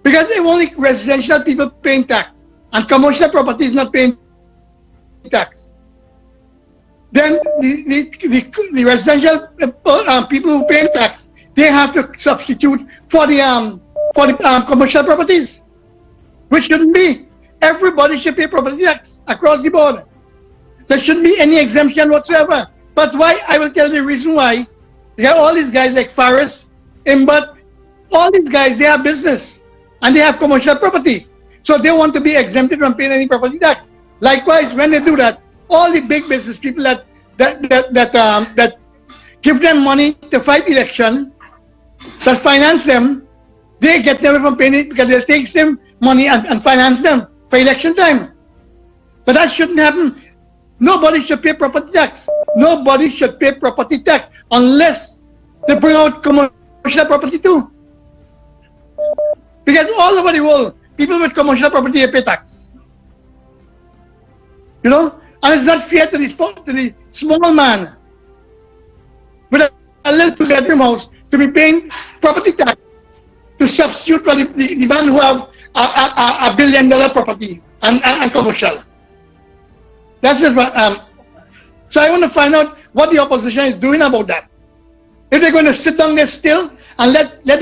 S12: Because they only residential people paying tax and commercial property is not paying tax. Then the residential people who pay tax, they have to substitute for the commercial properties, which shouldn't be. everybody should pay property tax across the board. There shouldn't be any exemption whatsoever. But why? I will tell you the reason why. There are all these guys like Faris, but all these guys, they have business and they have commercial property. So they want to be exempted from paying any property tax. Likewise, when they do that, all the big business people that give them money to fight election, that finance them, they get them from paying it because they'll take them money and finance them for election time. But that shouldn't happen. Nobody should pay property tax. Nobody should pay property tax unless they bring out commercial property too. Because all over the world, people with commercial property they pay tax. You know? And it's not fair to the small man with a little two-bedroom house to be paying property tax to substitute for the man who have a $1 billion property and commercial. That's it. So I want to find out what the opposition is doing about that. If they're going to sit down there still and let them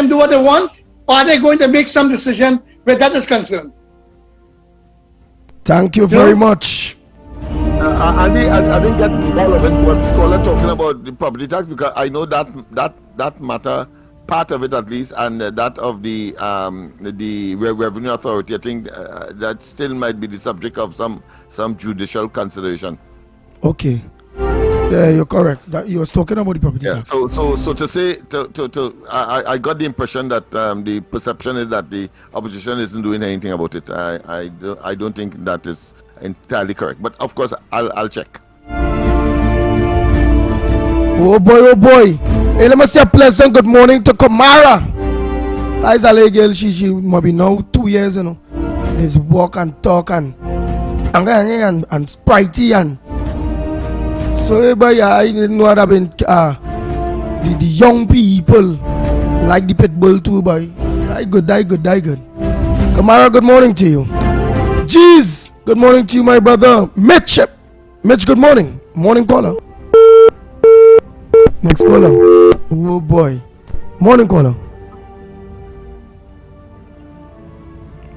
S12: do what they want, or are they going to make some decision where that is concerned?
S6: Thank you very much.
S7: I didn't get all of it. What's caller talking about the property tax, because I know that matter, part of it at least, and that of the Revenue Authority. I think that still might be the subject of some judicial consideration.
S6: Okay. Yeah, you're correct. That you was talking about the property tax.
S7: So to say I got the impression that the perception is that the opposition isn't doing anything about it. I don't think that is entirely correct. But of course I'll check.
S6: Oh boy. Hey, let me say a pleasant good morning to Kamara. That is a lady girl. She might be now 2 years, you know. There's walk and talk and spritey and. So everybody, I didn't know that been the young people like the pit bull too, boy. Die good. Kamara, good morning to you. Jeez, good morning to you, my brother. Mitch, good morning. Morning caller. Next caller. Oh boy. Morning caller.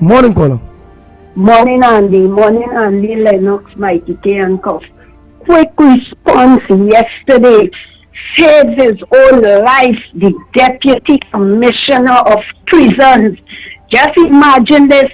S13: Morning, Andy, Lennox, Mikey K and Cuff. Quick response yesterday saved his own life, the Deputy Commissioner of Prisons. Just imagine this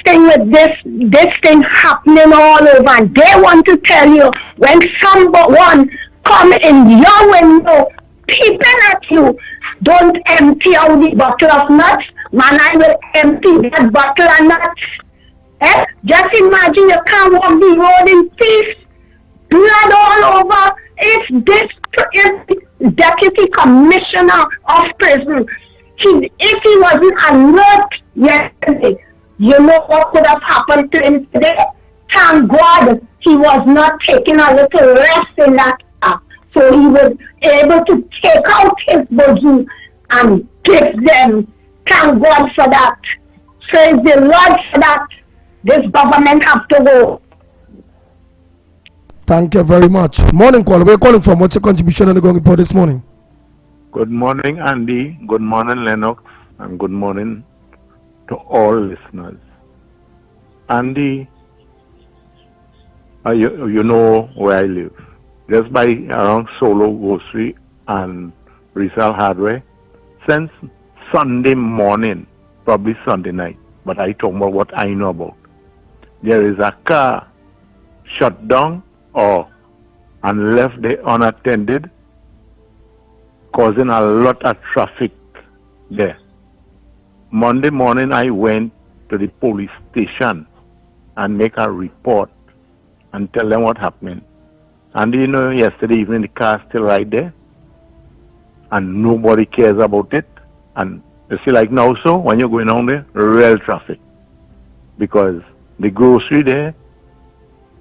S13: thing with this thing happening all over, and they want to tell you when someone come in your window peeping at you, don't empty out the bottle of nuts. Man, I will empty that bottle of nuts. Just imagine you can't walk the road in peace. Blood all over. If this is Deputy Commissioner of Prison, if he wasn't alert yesterday, you know what could have happened to him today? Thank God he was not taking a little rest in that car. So he was able to take out his boogie and give them. Thank God for that. Praise the Lord for that. This government have to go.
S6: Thank you very much. Morning caller. Where are you calling from? What's your contribution on the Gong Report this morning?
S14: Good morning, Andy. Good morning, Lennox. And good morning to all listeners. Andy, you know where I live. Just by around Solo Grocery and Resale Hardware. Since Sunday morning, probably Sunday night, but I talk about what I know about. There is a car shut down and left there unattended, causing a lot of traffic there. Monday morning I went to the police station and make a report and tell them what happened. And you know, yesterday evening the car still right there and nobody cares about it. And you see, like now, so when you're going down there, real traffic, because the grocery there,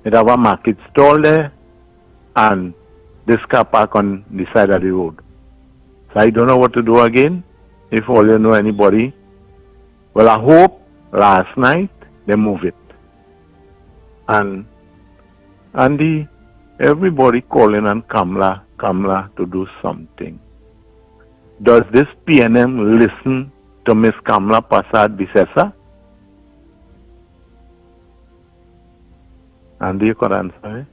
S14: it have a market stall there, and this car park on the side of the road. So I don't know what to do again. If all you know anybody, well, I hope last night they move it. And everybody calling on Kamla to do something. Does this PNM listen to Miss Kamla Prasad Bisesa? Andy, you could answer me.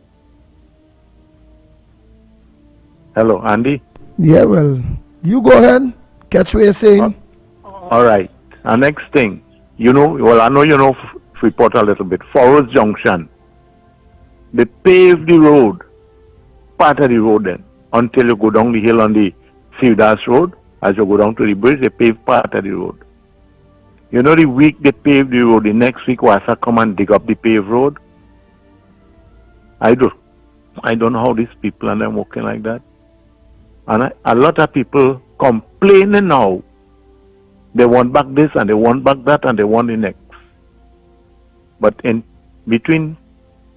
S14: Hello, Andy?
S6: Yeah, well, you go ahead. Catch what you're saying.
S14: All right. And next thing, I know you know Freeport a little bit. Forest Junction. They paved the road, part of the road then, until you go down the hill on the Fiudas Road. As you go down to the bridge, they paved part of the road. You know, the week they paved the road, the next week Wassa come and dig up the paved road. I don't know how these people and them working like that. And a lot of people complaining now. They want back this and they want back that and they want the next. But in between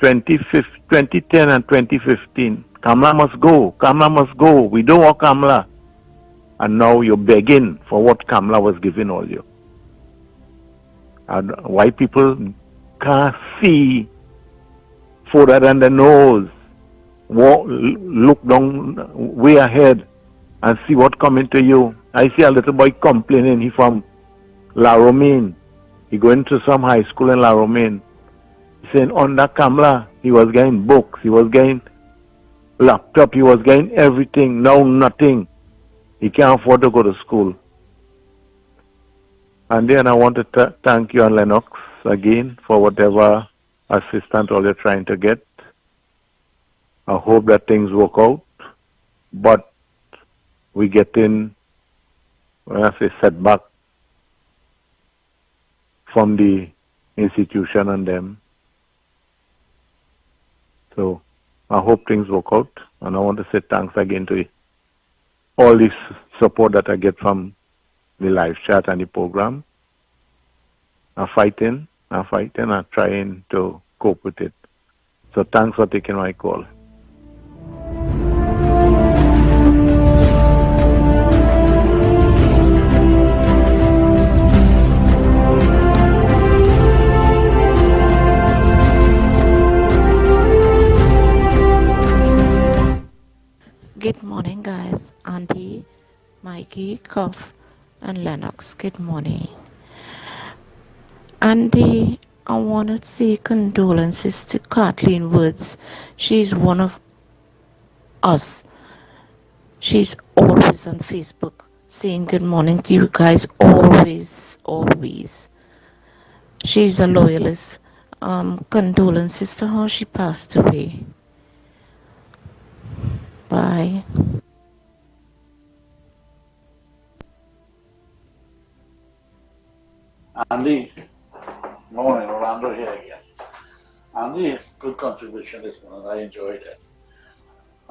S14: 2010 and 2015, Kamla must go. Kamla must go. We don't want Kamla. And now you're begging for what Kamla was giving all you. And why people can't see further than the nose, look down way ahead and see what coming to you. I see a little boy complaining. He from La Romaine. He going to some high school in La Romaine. He saying under Kamla, he was getting books, he was getting laptop, he was getting everything. Now nothing. He can't afford to go to school. And then I want to thank you and Lennox again for whatever assistance all you're trying to get. I hope that things work out. But we get in, when I say setback, from the institution and them. So I hope things work out. And I want to say thanks again to all this support that I get from the live chat and the program. I'm fighting, I'm trying to cope with it. So thanks for taking my call.
S15: Good morning, guys. Andy, Mikey, Cuff, and Lennox. Good morning. Andy, I want to say condolences to Kathleen Woods. She's one of us. She's always on Facebook saying good morning to you guys. Always. She's a loyalist. Condolences to her. She passed away. Bye.
S16: Andy, morning, Orlando here again. Andy, good contribution this morning. I enjoyed it.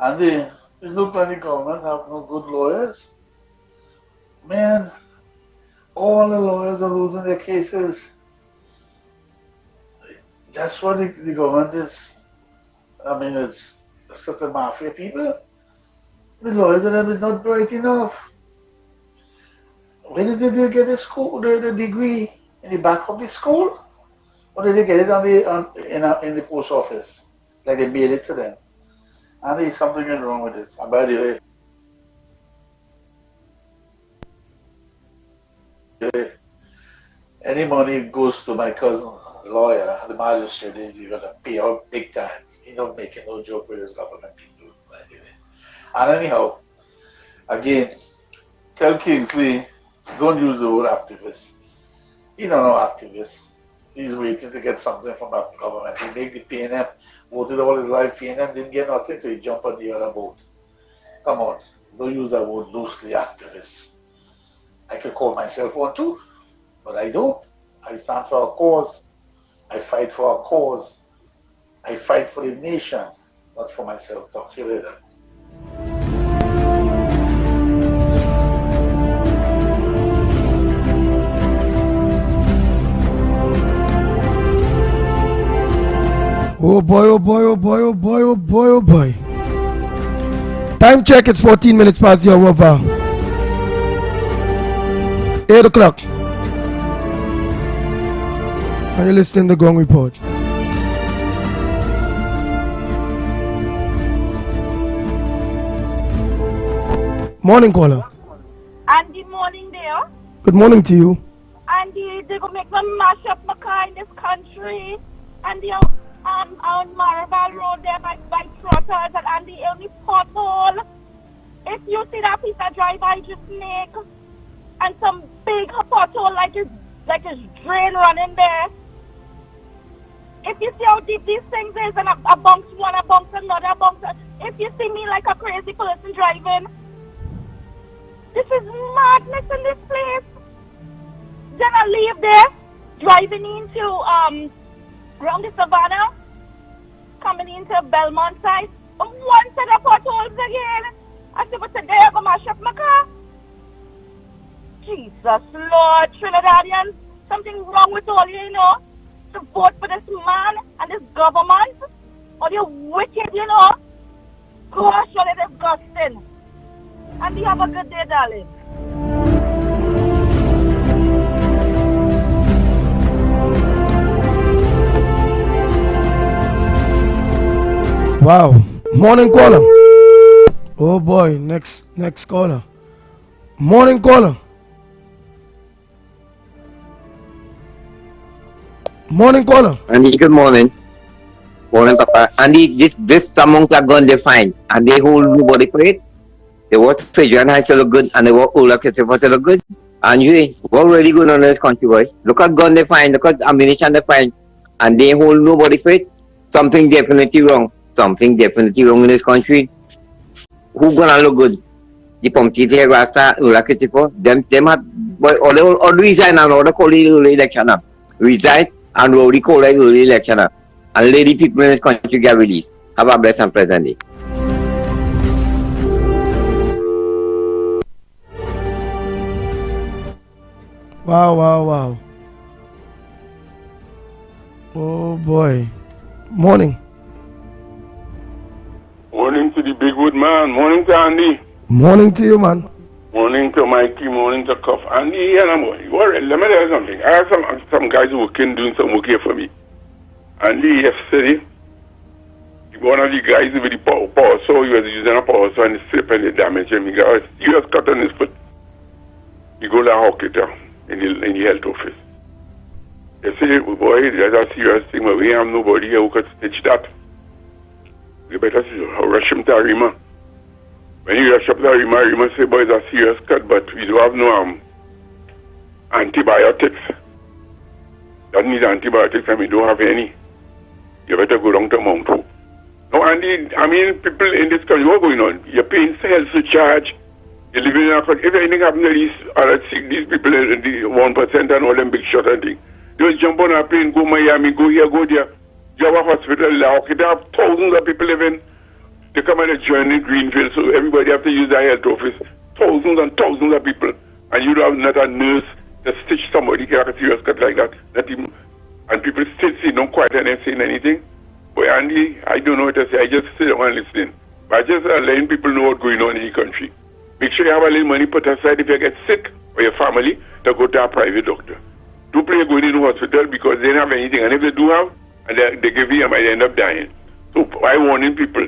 S16: Andy, it looks like the government have no good lawyers. Man, all the lawyers are losing their cases. That's what the government is. I mean, it's such a mafia people. The lawyers of them is not bright enough. Where did they get the degree? In the back of the school? Or did they get it in the post office? Like they mail it to them? And there's something wrong with it. And by the way, any money goes to my cousin, lawyer, the magistrate, he's going to pay out big time. He's not making no joke with his government people, by the way. And anyhow, again, tell Kingsley, don't use the word activist. He's not no activist. He's waiting to get something from the government. He made the PNM, voted all his life, PNM didn't get nothing, so he jumped on the other boat. Come on, don't use that word loosely, activist. I could call myself one too, but I don't. I stand for a cause. I fight for a cause. I fight for the nation, not for myself. Talk to you later.
S6: Oh boy. Time check, it's 14 minutes past the hour of 8 o'clock. And you're listening to the Gong Report. Morning, caller.
S17: And good morning there.
S6: Good morning to you.
S17: And they're going to make them mash up my car in this country. And on Maribel Road there by Trotters and Andy only pothole. If you see that piece of drive-by just snake and some big pothole like it's drain running there. If you see how deep these things is and a bounce one, a bounce another, if you see me like a crazy person driving, this is madness in this place. Then I leave there, driving into around the Savannah, coming into Belmont side, one set of potholes again. I said, but today I'm going to mash up my car. Jesus Lord, Trinidadians, something wrong with all you know. To vote for this man and this government, or you're wicked, you know. Gosh, you're disgusting. And you have a good day, darling.
S6: Wow. Morning caller. Oh boy, next caller. Morning caller. Morning caller.
S18: Andy, good morning. Morning, Papa. Andy, this amount of gun they find and they hold nobody for it. They watch Federal High to look good and they walk Ola Ketchup to look good. And you, what really good on this country, boy? Look at gun they find, look at ammunition they find, and they hold nobody for it. Something definitely wrong. Something definitely wrong in this country. Who gonna look good? The Pomsiti here, Rasta, Ola Ketchup, them have, boy, all resign and all the call election up. Resign. And we will call early election and let the people in this country get released. Have a blessed and pleasant day.
S6: Wow. Oh boy. Morning.
S19: Morning to the big wood man. Morning to Andy.
S6: Morning to you, man.
S19: Morning to Mikey, morning to Cuff. Andy, and let me tell you something. I have some guys working, doing some work here for me. Andy, yesterday, one of the guys with the power saw he was using a power saw and the slip and the damage him. He got a serious cut on his foot. He go to a hospital in the health office. They say, boy, that's a serious thing, but we have nobody here who could stitch that. You better rush him to Arima. When you rush up to Arima say, boy, it's a serious cut, but we don't have no antibiotics. That needs antibiotics and we don't have any. You better go down to Mount Hope. No, Andy, I mean, people in this country, what's going on? You're paying health surcharge. You're living in a country. If anything happens to these people, the 1% and all them big shot and things, just jump on a plane, go Miami, go here, go there. You have a hospital, they have thousands of people living. They come and join in Greenfield, so everybody have to use their health office. Thousands and thousands of people. And you don't have not a nurse to stitch somebody get a serious cut like that. And people still see no quiet and saying anything. But Andy, I don't know what to say. I just sit down and listen. But I just letting people know what's going on in the country. Make sure you have a little money put aside if you get sick or your family to go to a private doctor. Don't play going in the hospital because they don't have anything. And if they do have, and they give you, you might end up dying. So I warning people.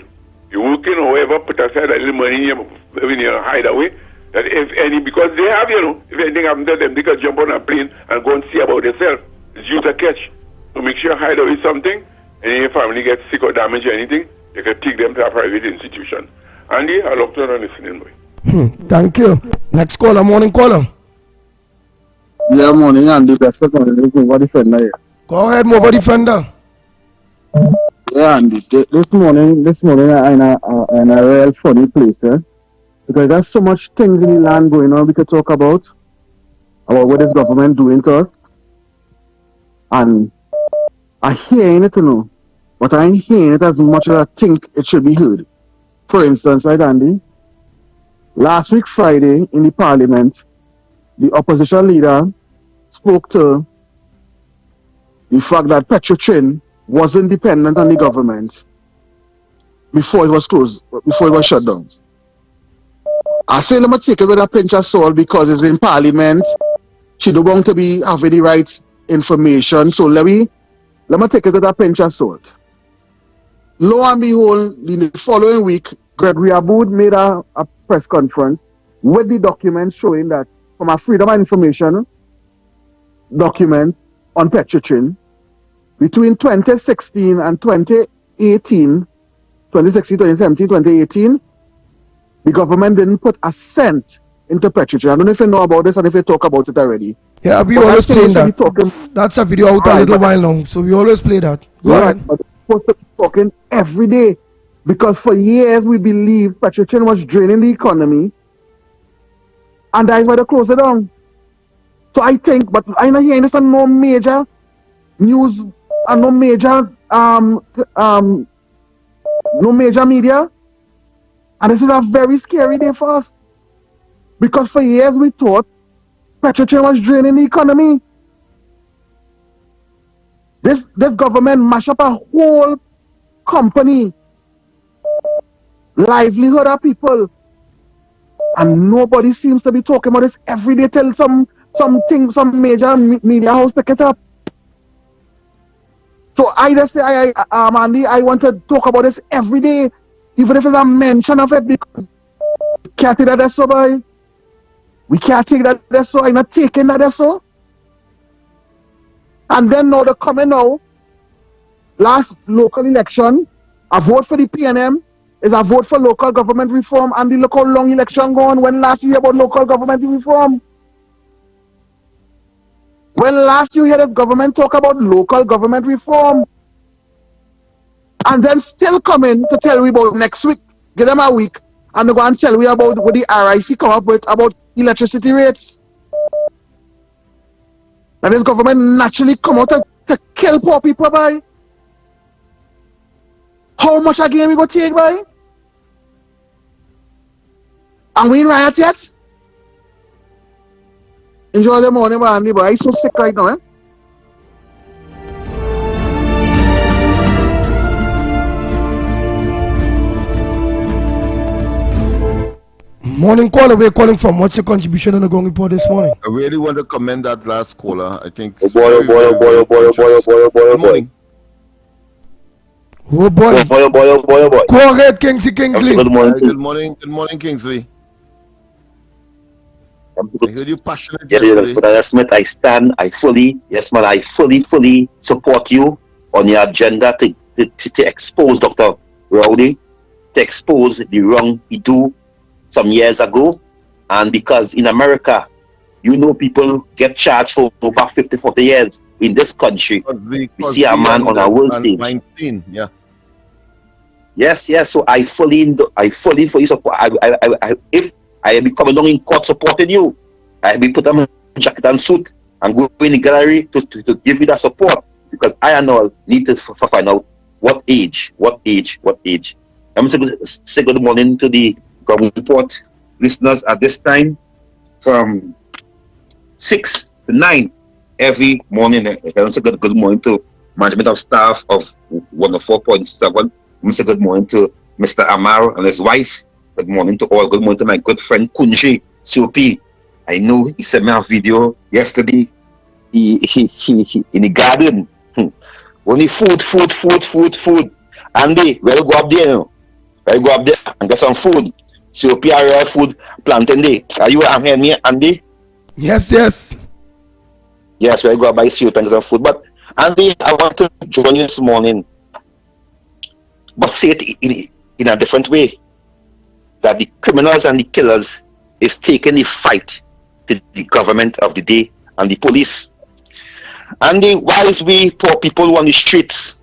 S19: You're working or whatever, put aside a little money in your hideaway. That if any, because they have, if anything happens to them, they can jump on a plane and go and see about themselves. It's use a catch. So make sure you hide away something, and if your family gets sick or damaged or anything, you can take them to a private institution. Andy, I love to listening, boy.
S6: Thank you. Next caller, morning caller.
S10: Yeah, morning, Andy. Best of morning. Mova Defender.
S6: Go ahead, Mova Defender.
S10: Yeah, Andy. This morning, I'm in a real funny place, because there's so much things in the land going on we could talk about what this government doing to us. And I'm hearing it, but I ain't hearing it as much as I think it should be heard. For instance, right, Andy? Last week, Friday, in the parliament, the opposition leader spoke to the fact that Petrotrin wasn't dependent on the government before it was closed, before it was shut down. I say let me take it with a pinch of salt because it's in parliament. She don't want to be having the right information. So let me take it with a pinch of salt. Lo and behold, the following week, Gregory Aboud made a press conference with the document showing that from a Freedom of Information document on Petrotrin,
S20: between 2016 and 2018, 2016, 2017, 2018, the government didn't put a cent into Petrogen. I don't know if you know about this and if you talk about it already.
S6: Yeah, we
S20: But
S6: always
S20: I think
S6: play
S20: we should
S6: that.
S20: be talking-
S6: That's a video out a
S20: Right,
S6: little
S20: but-
S6: while now, so we always play that. Go
S20: Yeah,
S6: ahead.
S20: but we're supposed to be talking every day because for years we believed Petrochen was draining the economy, and that is why they closed it down. So I think, but I'm not hearing this on no major news and no major media, and this is a very scary day for us because for years we thought Petrochen was draining the economy. This government mash up a whole company, livelihood of people, and nobody seems to be talking about this every day till some major media house pick it up. So I just say, Andy, I want to talk about this every day, even if it's a mention of it, because we can't take that that's so, boy. We can't take that that's so. I'm not taking that that's so. And then now they're coming now, last local election, a vote for the PNM is a vote for local government reform, and the look how long election gone. When last you hear about local government reform? When last you hear the government talk about local government reform? And then still coming to tell we about next week, give them a week, and they go and tell we about what the RIC come up with about electricity rates. And this government naturally come out to kill poor people, by. How much again we go take, by? And we in riot yet? Enjoy the morning, Andy, but I'm so sick right now, eh?
S6: Morning caller, we're calling from. What's your contribution on the Gong Report this morning?
S7: I really want to commend that last caller. I think.
S21: Oh boy, oh boy, oh boy, oh boy, oh boy, oh boy, oh boy, oh boy.
S6: Oh boy.
S21: Oh boy, oh boy, oh boy, oh boy.
S6: Go ahead, Kingsley.
S21: Good morning.
S7: Good morning. Good morning, Kingsley. I heard you passionate
S21: Yes,
S7: yesterday.
S21: Mr. Smith, I fully support you on your agenda to expose Dr. Rowley, to expose the wrong he do some years ago. And because in America, you know, people get charged for over 50, 40 years. In this country, we see a man on a world stage.
S7: 19, yeah.
S21: Yes. So I fully support. If I be coming along in court supporting you, I be put on a jacket and suit and go in the gallery to give you that support, because I and all need to find out what age. I'm going to say good morning to the Ground Report listeners at this time from 6 to 9 every morning. I want to say good morning to management of staff of 104.7. I say good morning to Mr. Amar and his wife. Good morning to all. Good morning to my good friend Kunji COP. I know he sent me a video yesterday. He in the garden. Only food. Andy, we'll go up there now. We'll go up there and get some food. COP area food planting day. Are you hearing me, Andy?
S6: Yes.
S21: Yes, we'll go up by COP and get some food. But Andy, I want to join you this morning, but say it in a different way. That the criminals and the killers is taking the fight to the government of the day and the police. And whilst we poor people on the streets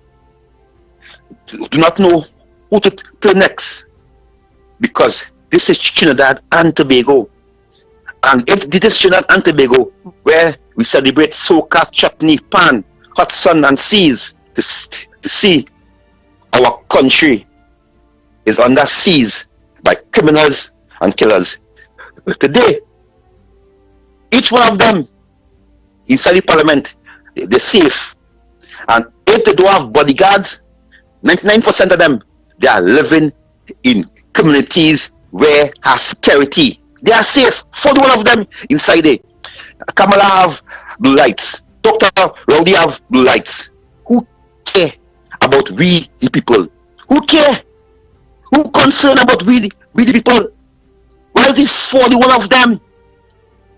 S21: do not know who to turn next, because this is Trinidad and Tobago. And if this is Trinidad and Tobago, where we celebrate soca, chutney, pan, hot sun and seas, to see our country is under siege by criminals and killers. Today, each one of them inside the parliament, they're safe. And if they don't have bodyguards, 99% of them, they are living in communities where has security. They are safe. 41 of them inside there. Kamala have blue lights. Dr. Rowdy have blue lights. Who care about we the people? Who care? Who concerned about we the people? Where is the 41 of them?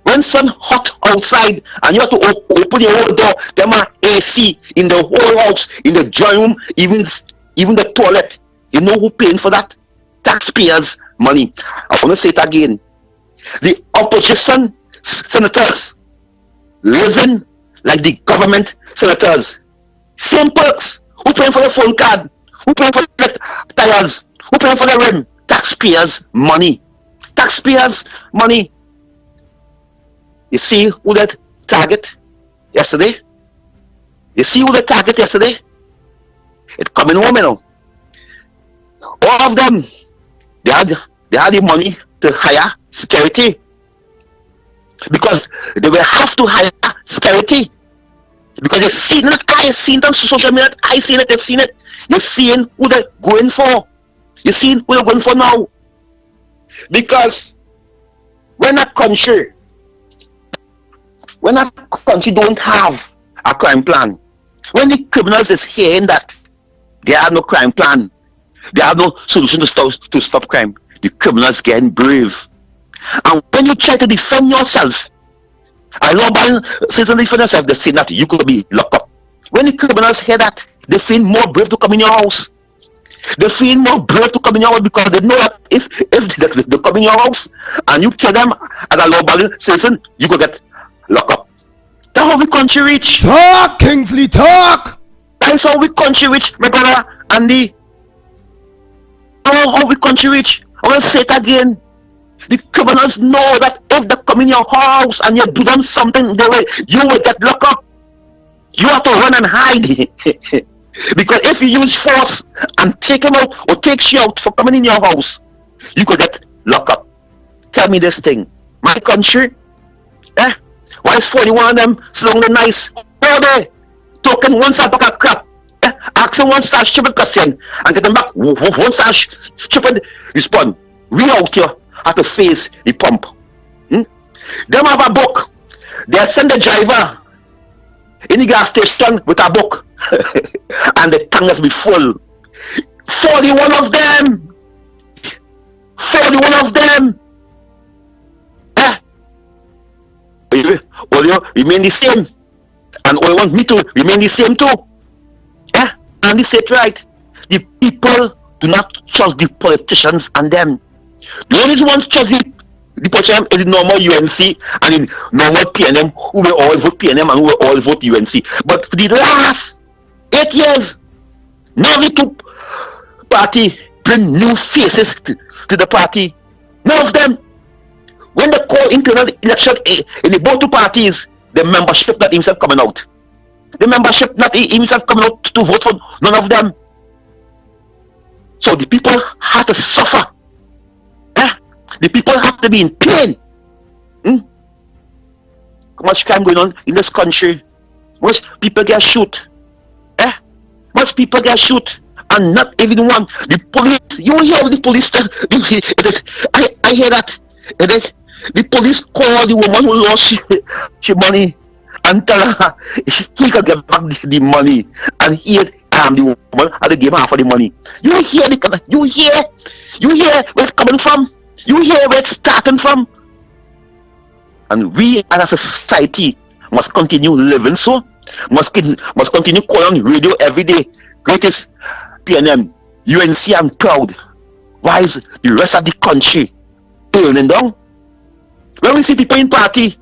S21: When sun hot outside and you have to open your whole door, them are AC in the whole house, in the drawing room, even the toilet. You know who paying for that? Taxpayers' money. I want to say it again. The opposition senators living like the government senators. Same perks. Who paying for the phone card? Who paying for the tires? Who paying for the rim? Taxpayers' money. Taxpayers' money. You see who that target yesterday? You see who the target yesterday? It coming home, you know. All of them, they had the money to hire security because they will have to hire security because they seen it. I seen it on social media. I seen it. They've seen it. You're seeing who they're going for. You're seeing who they're going for now. Because when a country don't have a crime plan, when the criminals is hearing that they have no crime plan, they have no solution to stop crime, the criminals getting brave. And when you try to defend yourself, a law-abiding citizen defend yourself, they say that you could be locked up. When the criminals hear that, they feel more brave to come in your house. They feel more brave to come in your house because they know that if they come in your house and you kill them as a law-abiding citizen, you could get locked up. That's how we country reach.
S6: Talk, Kingsley, talk.
S21: That's how we country reach, my brother Andy. How we country reach. I will say it again. The criminals know that if they come in your house and you do them something, you will get locked up. You have to run and hide. Because if you use force and take him out or take you out for coming in your house, you could get locked up. Tell me this thing. My country, why is 41 of them slung the nice all day? Talking one side back of crap. Asking one side stupid question and get them back one side stupid respond. We out here have to face the pump. Them have a book. They send the driver in the gas station with a book. And the tank has be full. 41 of them. 41 of them. All you remain the same. And all you want me to remain the same too. And they say it right. The people do not trust the politicians and them. The only ones trust the politicians is the normal UNC and the normal PNM who will all vote PNM and who will all vote UNC. But for the last 8 years, now the two party bring new faces to the party. None of them. When they call internal election in the both two parties, the membership not himself coming out. The membership not himself coming out to vote for none of them. So the people have to suffer. The people have to be in pain. How much crime going on in this country? Most people get shot. Most people get shot. And not even one. The police, you hear the police, I hear that. The police call the woman who lost she money and tell her he can get back the money. And here the woman and they give half of the money. You hear where it's coming from. You hear where it's starting from. And we as a society must continue living so. Must continue calling radio every day. Greatest PNM, UNC, I'm proud. Why is the rest of the country turning down? When we see people in party,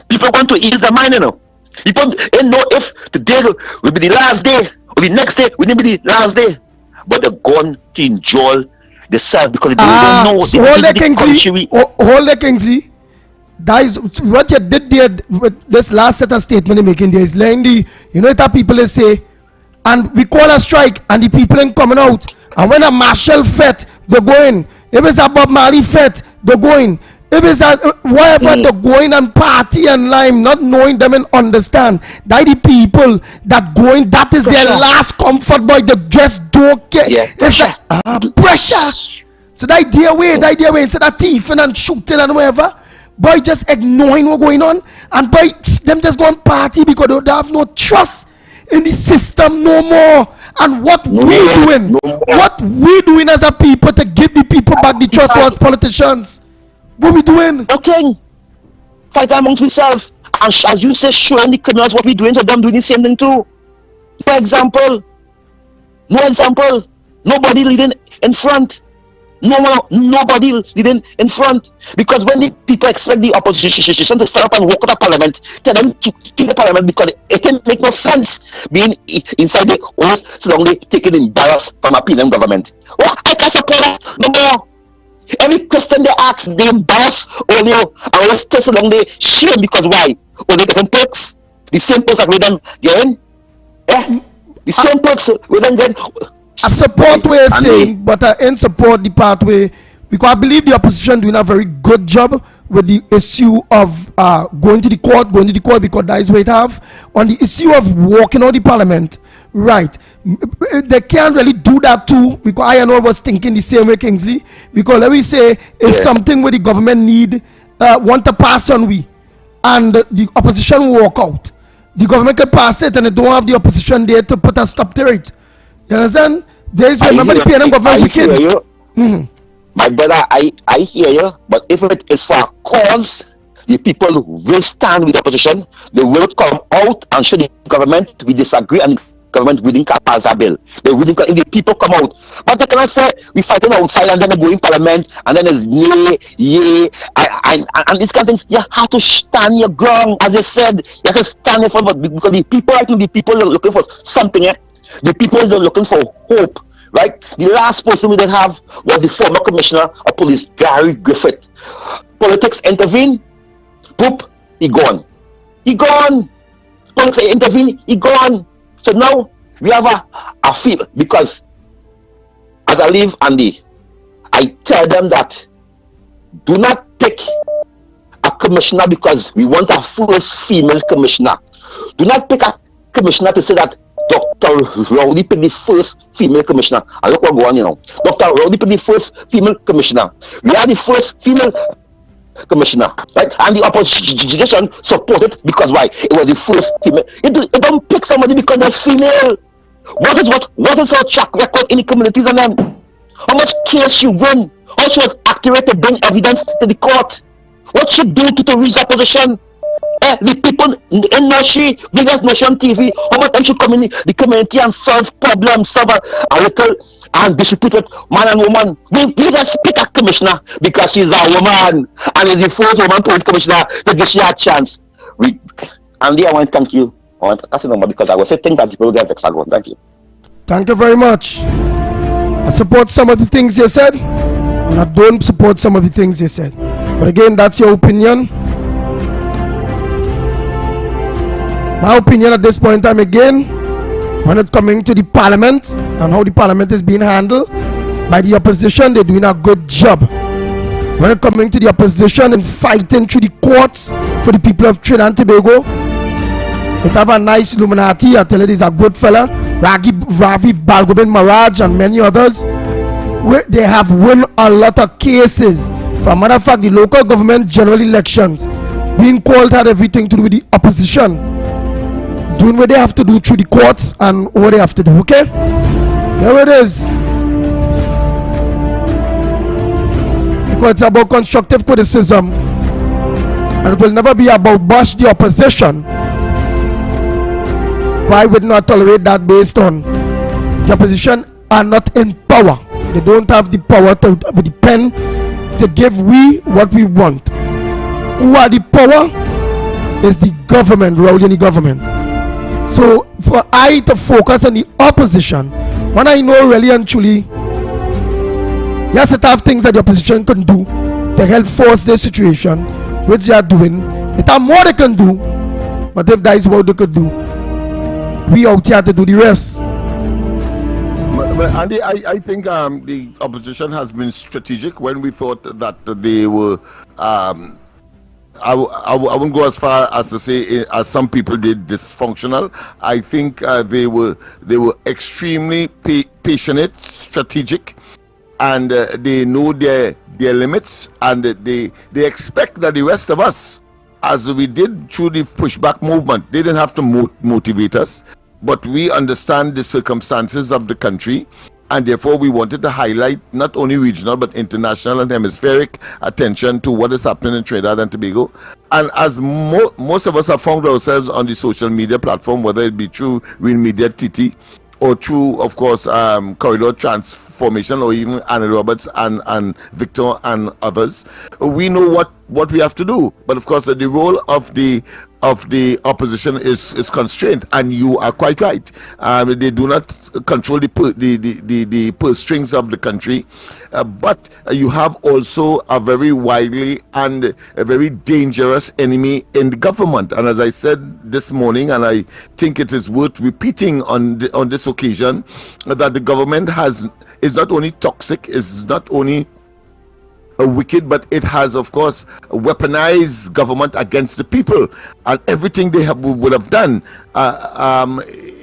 S21: people want to ease their mind, you know. People don't know if today will be the last day or the next day will be the last day. But they're going to enjoy themselves because they don't know
S6: so hold the Kingsley. That is what you did there with this last set of statement you're making there is letting the, you know that people say, and we call a strike and the people ain't coming out. And when a Marshall fet, they go in. If it's a Bob Marley fet, they go in. If it's a whatever, they go in and party and lime, not knowing them and understand that the people that go in, that is their last comfort, boy. They just don't care. It's like pressure. So the idea way, instead of thieving and shooting and whatever, boy, just ignoring what's going on, and boy, them just go and party because they have no trust in the system no more. And what we doing as a people to give the people back the trust to us politicians? What we doing?
S21: Nothing. fight amongst ourselves. And as you say, showing the criminals what we're doing, so them doing the same thing too. No example. Nobody leading in front. Nobody leading in front. Because when the people expect the opposition to stand up and walk out of parliament, tell them to keep the parliament because it can make no sense being inside the house so long they take it in barrels from a PNM government. Oh, I can't support that no more. Every question they ask, they embarrass only and let's test along they shame because why? Only getting perks. The same perks that we them getting. The same perks we them getting.
S6: I support what you're saying, but I ain't support the pathway because I believe the opposition doing a very good job with the issue of going to the court because that is what it have. On the issue of walking out the parliament, right? They can't really do that too because I know I was thinking the same way, Kingsley. Because let me say it's something where the government need want to pass on we, and the opposition walk out. The government can pass it, and they don't have the opposition there to put a stop to it. You understand? There is remember the PNM government wicked.
S21: My brother, I hear you, but if it is for a cause, the people will stand with the opposition. They will come out and show the government we disagree and the government wouldn't pass a bill. They wouldn't if the people come out. But they cannot say we fighting outside and then they go in parliament and then there's and these kind of things. You have to stand your ground, as you said. You have to stand for because the people, I think the people are looking for something. The people are looking for hope, right? The last person we didn't have was the former commissioner of police, Gary Griffith. Politics intervene, poop, he gone. Politics intervene, he gone. So now we have a feel because as I leave Andy, I tell them that do not pick a commissioner because we want a first female commissioner. Do not pick a commissioner to say that Dr. Rowley picked the first female commissioner. And look what going on, you know. Dr. Rowley picked the first female commissioner. We are the first female commissioner, right? And the opposition supported because why? It was the first female. It don't pick somebody because there's female. What is her track record in the communities and them? How much case she win? How she was accurate to bring evidence to the court? What she do to reach that position? The people in Noshi, biggest Nation TV, how much time should come in the community and solve problems, solve a little and distribute man and woman. We just pick a commissioner because she's a woman and is the first woman police commissioner to give she a chance. Andy, I want to thank you. That's the number because I will say things that people get vexed on. Thank you.
S6: Thank you very much. I support some of the things you said, and I don't support some of the things you said. But again, that's your opinion. My opinion at this point in time again, when it coming to the parliament and how the parliament is being handled by the opposition, they're doing a good job. When it coming to the opposition and fighting through the courts for the people of Trinidad and Tobago, it have a nice Illuminati. I tell you, he's a good fella. Ravi Balgobin Maraj and many others. They have won a lot of cases. For a matter of fact, the local government general elections being called had everything to do with the opposition doing what they have to do through the courts and what they have to do. Okay, there it is. Because it's about constructive criticism and it will never be about bash the opposition. I would not tolerate that based on the opposition are not in power. They don't have the power to with the pen to give we what we want. Who are the power is the government, Rowley government. So for I to focus on the opposition, when I know really and truly, yes, it have things that the opposition can do to help force the situation, which they are doing. It have more they can do, but if that is what they could do, we out here to do the rest.
S7: But Andy, I think the opposition has been strategic when we thought that they were. I wouldn't go as far as to say, as some people did, dysfunctional. I think they were extremely passionate, strategic, and they know their limits, and they expect that the rest of us, as we did through the pushback movement, they didn't have to motivate us, but we understand the circumstances of the country, and therefore we wanted to highlight not only regional but international and hemispheric attention to what is happening in Trinidad and Tobago. And as most of us have found ourselves on the social media platform, whether it be through Real Media TT or through, of course, Corridor Transformation, or even Anna Roberts and Victor and others, we know what we have to do. But of course, the role of the opposition is constrained, and you are quite right. They do not control the purse strings of the country, but you have also a very wily and a very dangerous enemy in the government. And as I said this morning, and I think it is worth repeating on this occasion, that the government is not only toxic, is not only wicked, but it has, of course, weaponized government against the people, and everything they would have done,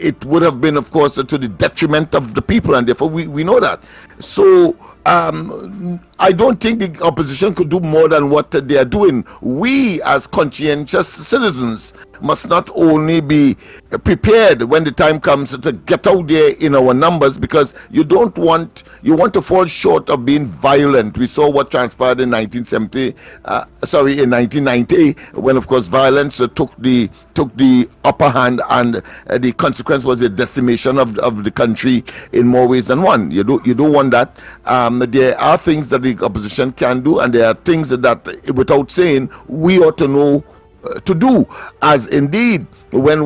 S7: it would have been, of course, to the detriment of the people, and therefore we know that. So I don't think the opposition could do more than what they are doing. We, as conscientious citizens, must not only be prepared when the time comes to get out there in our numbers, because you want to fall short of being violent. We saw what transpired in 1990, when, of course, violence took the upper hand, and the consequence was the decimation of the country in more ways than one. You don't want that. There are things that the opposition can do, and there are things that, without saying, we ought to know to do. As indeed, when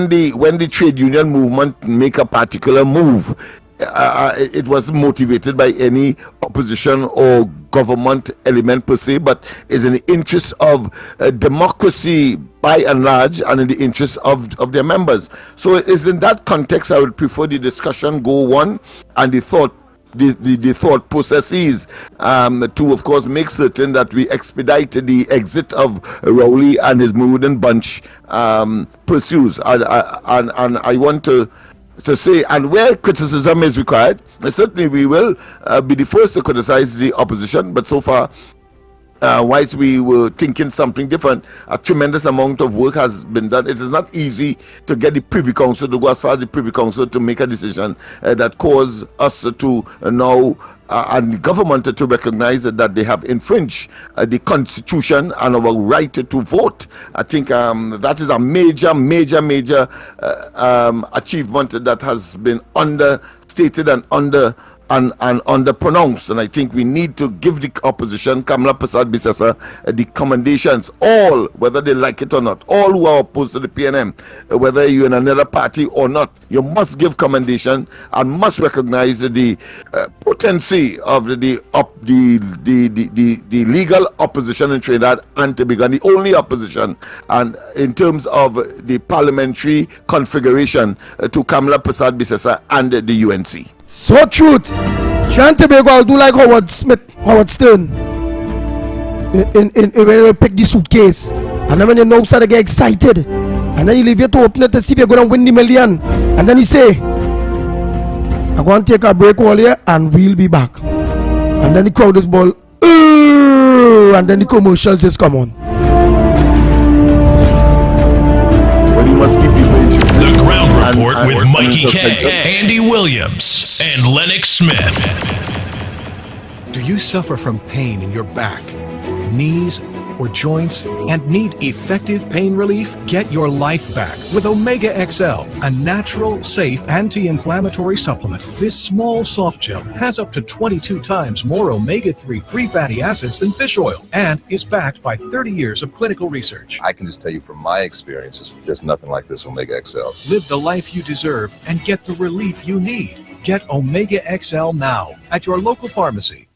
S7: the trade union movement make a particular move, it was motivated by any opposition or government element per se, but is in the interest of democracy by and large, and in the interest of their members. So it is in that context I would prefer the discussion go on, and the thought processes to, of course, make certain that we expedite the exit of Rowley and his Meridian bunch pursues. And I want to say, and where criticism is required, certainly we will be the first to criticize the opposition, but so far, whilst we were thinking something different, a tremendous amount of work has been done. It is not easy to get the Privy Council to go as far as the Privy Council to make a decision that cause us to now and the government to recognize that they have infringed the Constitution and our right to vote. I think that is a major achievement that has been understated and underpronounced, and I think we need to give the opposition, Kamla Persad-Bissessar, the commendations, all, whether they like it or not, all who are opposed to the PNM, whether you're in another party or not, you must give commendation and must recognize the potency of the legal opposition in Trinidad and Tobago, the only opposition, and in terms of the parliamentary configuration to Kamla Persad-Bissessar and the UNC.
S6: So truth. Trying to be go do like Howard Stern. In when you pick the suitcase, and then when you know start to get excited, and then you leave it to open it to see if you're gonna win the million, and then you say, I'm gonna take a break all here and we'll be back. And then the crowd is ball, and then the commercials just come on.
S7: Well, you must keep people interested.
S3: The Ground Report with Mikey K, Andy Williams, and Lennox Smith.
S2: Do you suffer from pain in your back, knees, or joints and need effective pain relief? Get your life back with Omega XL, a natural, safe, anti-inflammatory supplement. This small soft gel has up to 22 times more omega-3 free fatty acids than fish oil and is backed by 30 years of clinical research.
S22: I can just tell you from my experiences, there's nothing like this Omega XL.
S2: Live the life you deserve and get the relief you need. Get Omega XL now at your local pharmacy.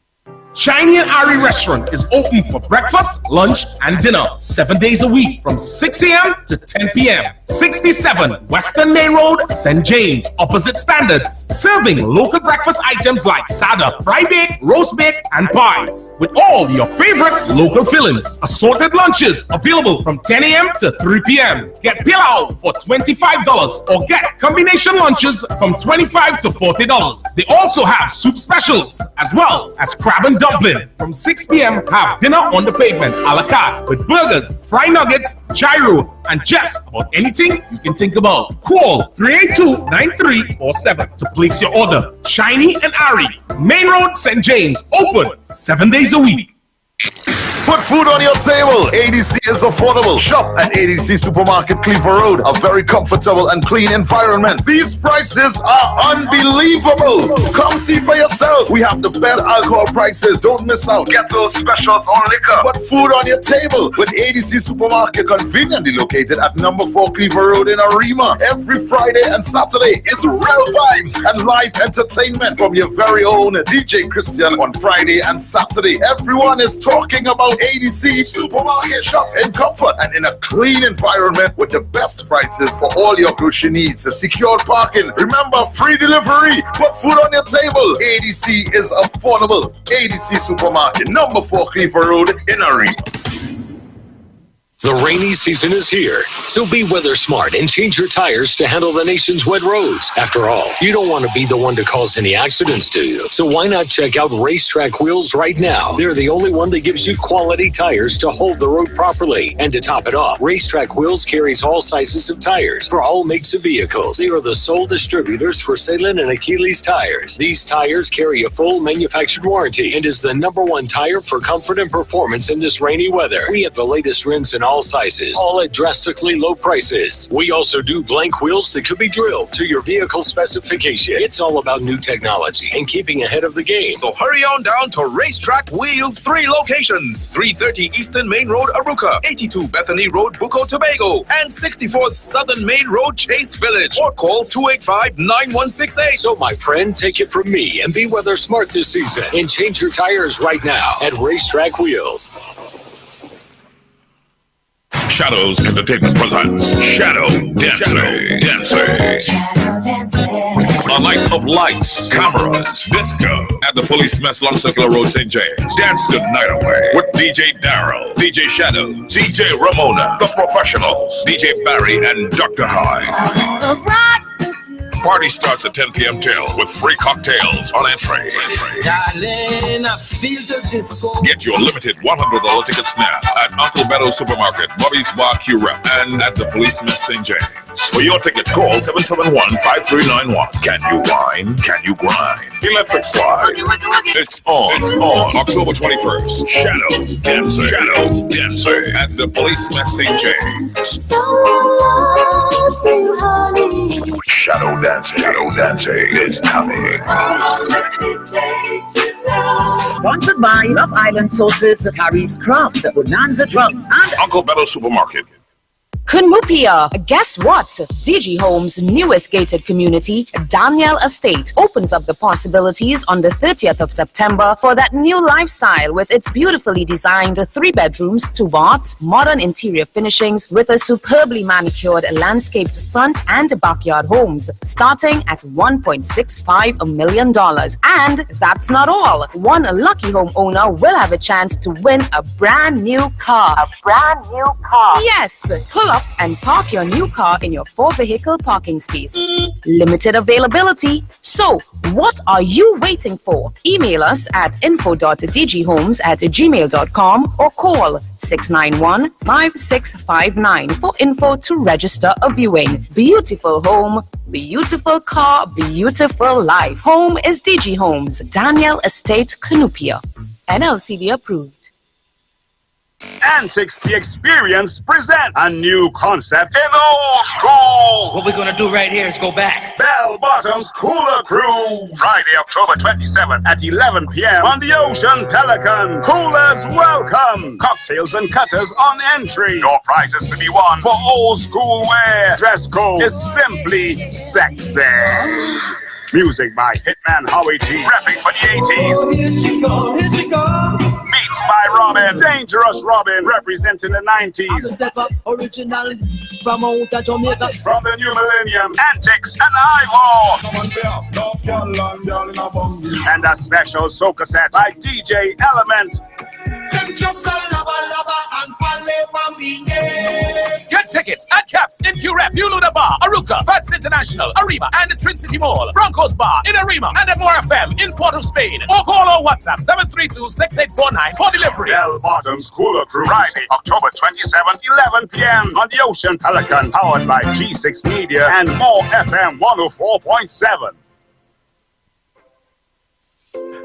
S23: Shiny and Ari Restaurant is open for breakfast, lunch, and dinner 7 days a week from 6 a.m. to 10 p.m. 67 Western Main Road, St. James, opposite Standards. Serving local breakfast items like sada, fry bake, roast bake, and pies. With all your favorite local fillings. Assorted lunches available from 10 a.m. to 3 p.m. Get pilau for $25 or get combination lunches from $25 to $40. They also have soup specials as well as crab and dumpling. From 6 p.m. have dinner on the pavement a la carte. packed with burgers, fried nuggets, gyro, and just about anything you can think about. Call 382-9347 to place your order. Shiny and Ari, Main Road, St. James, open 7 days a week.
S1: Put food on your table. ADC is affordable. Shop at ADC Supermarket, Cleaver Road. A very comfortable and clean environment. These prices are unbelievable. Come see for yourself. We have the best alcohol prices. Don't miss out. Get those specials on liquor. Put food on your table with ADC Supermarket, conveniently located at number 4 Cleaver Road in Arima. Every Friday and Saturday is real vibes and live entertainment from your very own DJ Christian on Friday and Saturday. Everyone is talking about ADC Supermarket. Shop in comfort and in a clean environment with the best prices for all your grocery needs. Secure parking. Remember, free delivery. Put food on your table. ADC is affordable. ADC Supermarket, number 4 Cleaver Road in Arima.
S4: The rainy season is here, so be weather smart and change your tires to handle the nation's wet roads. After all, you don't want to be the one to cause any accidents, do you? So why not check out Racetrack Wheels right now? They're the only one that gives you quality tires to hold the road properly. And to top it off, Racetrack Wheels carries all sizes of tires for all makes of vehicles. They are the sole distributors for Salem and Achilles tires. These tires carry a full manufactured warranty and is the #1 tire for comfort and performance in this rainy weather. We have the latest rims in all sizes, all at drastically low prices. We also do blank wheels that could be drilled to your vehicle specification. It's all about new technology and keeping ahead of the game.
S5: So hurry on down to Racetrack Wheels, 3 locations: 330 Eastern Main Road, Aruca, 82 Bethany Road, Bucco, Tobago, and 64th Southern Main Road, Chase Village. Or call 285-9168.
S4: So my friend, take it from me and be weather smart this season and change your tires right now at Racetrack Wheels.
S3: Shadows Entertainment presents Shadow Dancing. A night of lights, cameras, disco at the Police Mess Long Circular Road, St. James. Dance the night away with DJ Daryl, DJ Shadow, DJ Ramona, The Professionals, DJ Barry, and Dr. High. Party starts at 10 p.m. till with free cocktails on entry. Get your limited $100 tickets now at Uncle Beto Supermarket, Bobby's Bar Q Rep, and at the Policeman St. James. For your tickets, call 771-5391. Can you whine? Can you grind? Electric Slide. It's on October 21st. Shadow Dancing at the Policeman St. James. Shadow Dancing is coming.
S24: Sponsored by Love Island Sauces, Harry's Craft, Bonanza Drugs, and
S3: Uncle Beto Supermarket.
S25: Kunmupia. Guess what? DG Homes' newest gated community, Daniel Estate, opens up the possibilities on the 30th of September for that new lifestyle with its beautifully designed 3 bedrooms, 2 baths, modern interior finishings with a superbly manicured landscaped front and backyard homes, starting at $1.65 million. And that's not all. One lucky homeowner will have a chance to win a brand new car. Yes, pull up and park your new car in your 4-vehicle parking space. Limited availability. So, what are you waiting for? Email us at info.dghomes@gmail.com or call 691-5659 for info to register a viewing. Beautiful home, beautiful car, beautiful life. Home is DG Homes, Daniel Estate, Kunmupia. NLCD approved.
S26: Antics the Experience presents a new concept in old school.
S27: What we're gonna do right here is go back.
S26: Bell Bottoms Cooler Cruise. Friday, October 27th at 11 p.m. on the Ocean Pelican. Coolers welcome. Cocktails and cutters on entry. Your prizes to be won for old school wear. Dress code is simply sexy. Music by Hitman Howie G, rapping for the 80s. Here she go. Beats by Robin, Dangerous Robin, representing the 90s.
S27: Original from out of Jamaica.
S26: From the new millennium, Antics and Ivor. And a special soca set by DJ Element.
S23: Get tickets at Cap
S8: spots in Curep, New Luna Bar, Aruka, Fats International, Arima, and the Twin City Mall. Broncos Bar in Arima and at More FM in Port of Spain. Or call or WhatsApp 732-6849 for delivery.
S26: Bell Bottoms Cooler Cruise. Friday, October 27th, 11 p.m. on the Ocean Pelican, powered by G6 Media and More FM 104.7.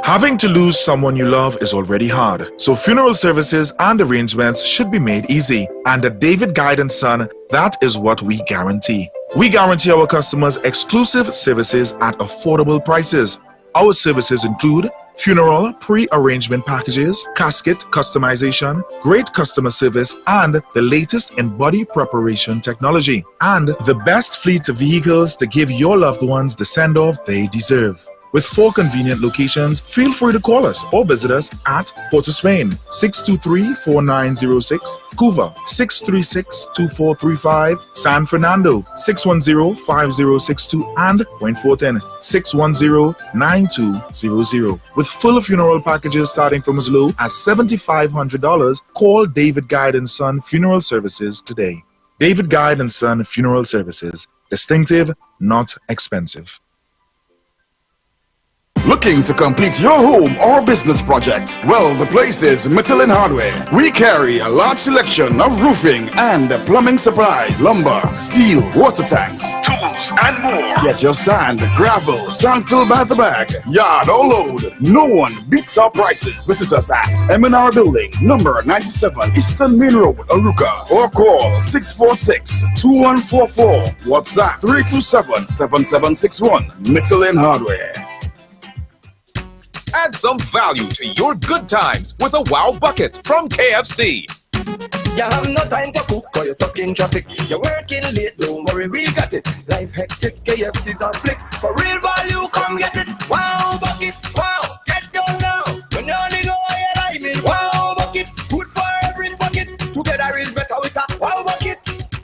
S9: Having to lose someone you love is already hard, so funeral services and arrangements should be made easy. And at David Guide & Son, that is what we guarantee. We guarantee our customers exclusive services at affordable prices. Our services include funeral pre-arrangement packages, casket customization, great customer service, and the latest in body preparation technology, and the best fleet of vehicles to give your loved ones the send-off they deserve. With 4 convenient locations, feel free to call us or visit us at Port of Spain, 623-4906, Couva, 636-2435, San Fernando, 610-5062, and Point Fortin, 610-9200. With full funeral packages starting from as low as $7,500, call David Guide & Son Funeral Services today. David Guide & Son Funeral Services. Distinctive, not expensive.
S1: Looking to complete your home or business project? Well, the place is Michelin Hardware. We carry a large selection of roofing and plumbing supply, lumber, steel, water tanks, tools, and more. Get your sand, gravel, sand filled by the bag, yard or load. No one beats our prices. Visit us at M&R Building, number 97, Eastern Main Road, Aruka, or call 646-2144. WhatsApp 327-7761. Michelin Hardware.
S11: Add some value to your good times with a Wow Bucket from KFC.
S27: You have no time to cook or you're stuck in traffic. You're working late, don't worry, we got it. Life hectic, KFC's a flick. For real value, come get it. Wow Bucket, wow, get yours now. When you only go ahead, I mean, Wow Bucket, good for every bucket. Together is better with a Wow Bucket.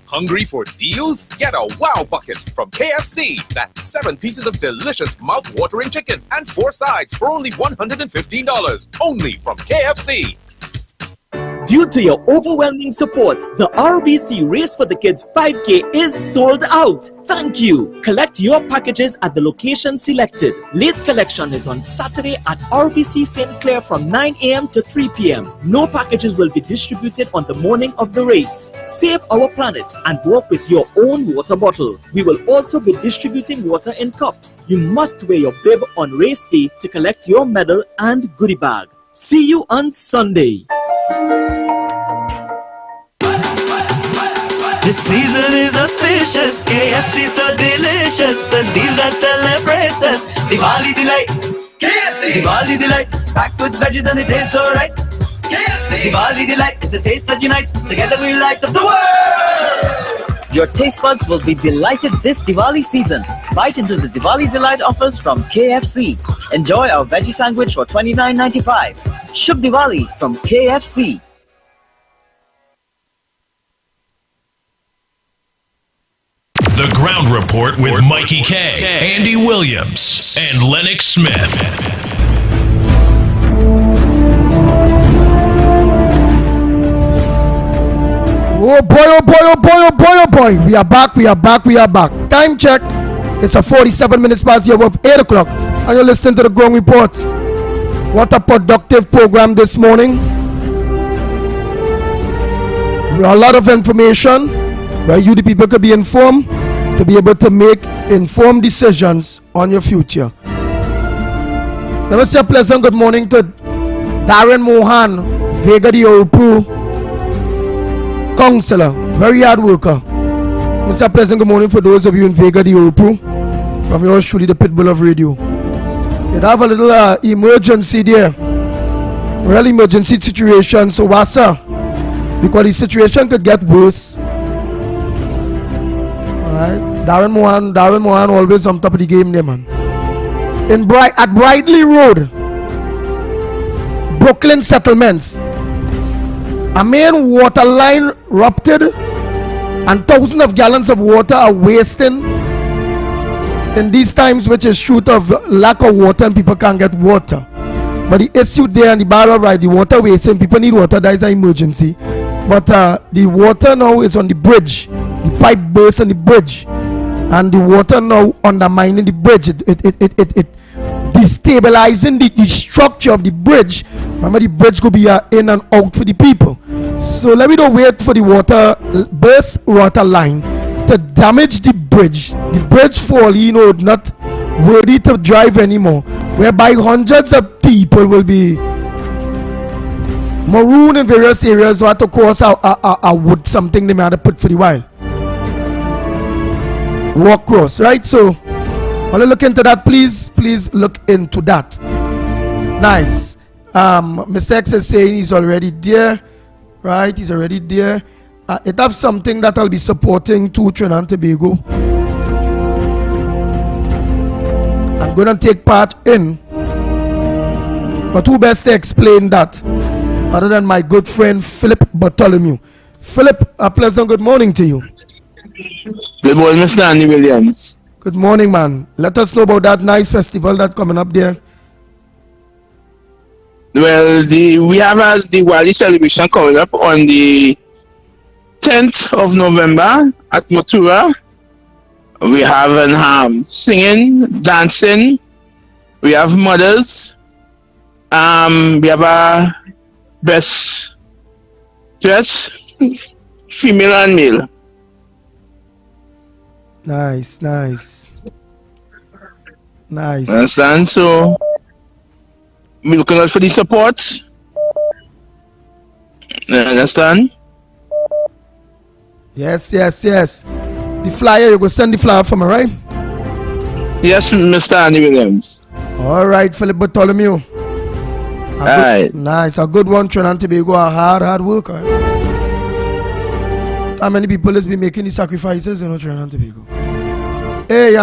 S11: Hungry for deals? Get a Wow Bucket from KFC. That's 7 pieces of delicious mouth-watering chicken and 4 sides for only $115. Only from KFC.
S12: Due to your overwhelming support, the RBC Race for the Kids 5K is sold out. Thank you. Collect your packages at the location selected. Late collection is on Saturday at RBC St. Clair from 9 a.m. to 3 p.m. No packages will be distributed on the morning of the race. Save our planet and walk with your own water bottle. We will also be distributing water in cups. You must wear your bib on race day to collect your medal and goodie bag. See you on Sunday.
S13: This season is auspicious, KFC so delicious, a deal that celebrates us. Diwali delight, KFC. Diwali delight, packed with veggies and it tastes so right. KFC. Diwali delight, it's a taste that unites. Together we light up the world.
S24: Your taste buds will be delighted this Diwali season. Bite into the Diwali Delight offers from KFC. Enjoy our veggie sandwich for $29.95. Shubh Diwali from KFC.
S14: The Ground Report with Mikey K, Andy Williams, and Lennox Smith.
S6: Oh boy, oh boy, oh boy, oh boy, oh boy. We are back, we are back, we are back. Time check. It's a 47 minutes past the hour of 8 o'clock. And you're listening to the Ground Report. What a productive program this morning. A lot of information where you the people could be informed to be able to make informed decisions on your future. Let me say a pleasant good morning to Darren Mohan, Vega de Oropou, Councillor, very hard worker. Let me say a pleasant good morning for those of you in Vega de Oropou, from yours truly, the Pitbull of Radio. You'd have a little emergency there, real emergency situation, so what's up? Because the situation could get worse. Alright, Darren Mohan always on top of the game there, man. At Bridley Road, Brooklyn Settlements, a main water line ruptured and thousands of gallons of water are wasting in these times, which is shoot of lack of water and people can't get water. But the issue there and the barrel right, the water wasting, people need water, that is an emergency. But the water now is on the bridge the pipe burst on the bridge, and the water now undermining the bridge. It destabilizing the structure of the bridge. Remember, the bridge could be in and out for the people. So let me don't wait for the burst water line to damage the bridge. The bridge fall, not worthy to drive anymore, whereby hundreds of people will be marooned in various areas or to cross a wood, something they may have to put for the while. Walk cross, right? So want to look into that, please look into that. Nice. Mr. X is saying he's already there, right? He's already there. It has something that I'll be supporting to Trinidad and Tobago. I'm going to take part in, but who best to explain that other than my good friend Philip Bartholomew? Philip, a pleasant good morning to you.
S10: Good morning, Mr. Andy Williams.
S6: Good morning, man. Let us know about that nice festival that's coming up there.
S10: Well, we have as the Wali celebration coming up on the 10th of November at Matura. We have singing, dancing. We have mothers. We have a best dress, female and male.
S6: Nice.
S10: Understand? So we're looking out for the support. You understand?
S6: Yes. The flyer, you go send the flyer for me, right?
S10: Yes, Mr. Andy Williams.
S6: All right, Philip Bartholomew.
S10: Alright.
S6: Nice, a good one. Trinidad and Tobago, a hard worker. How many people has been making the sacrifices, Trinidad and Tobago? Hey,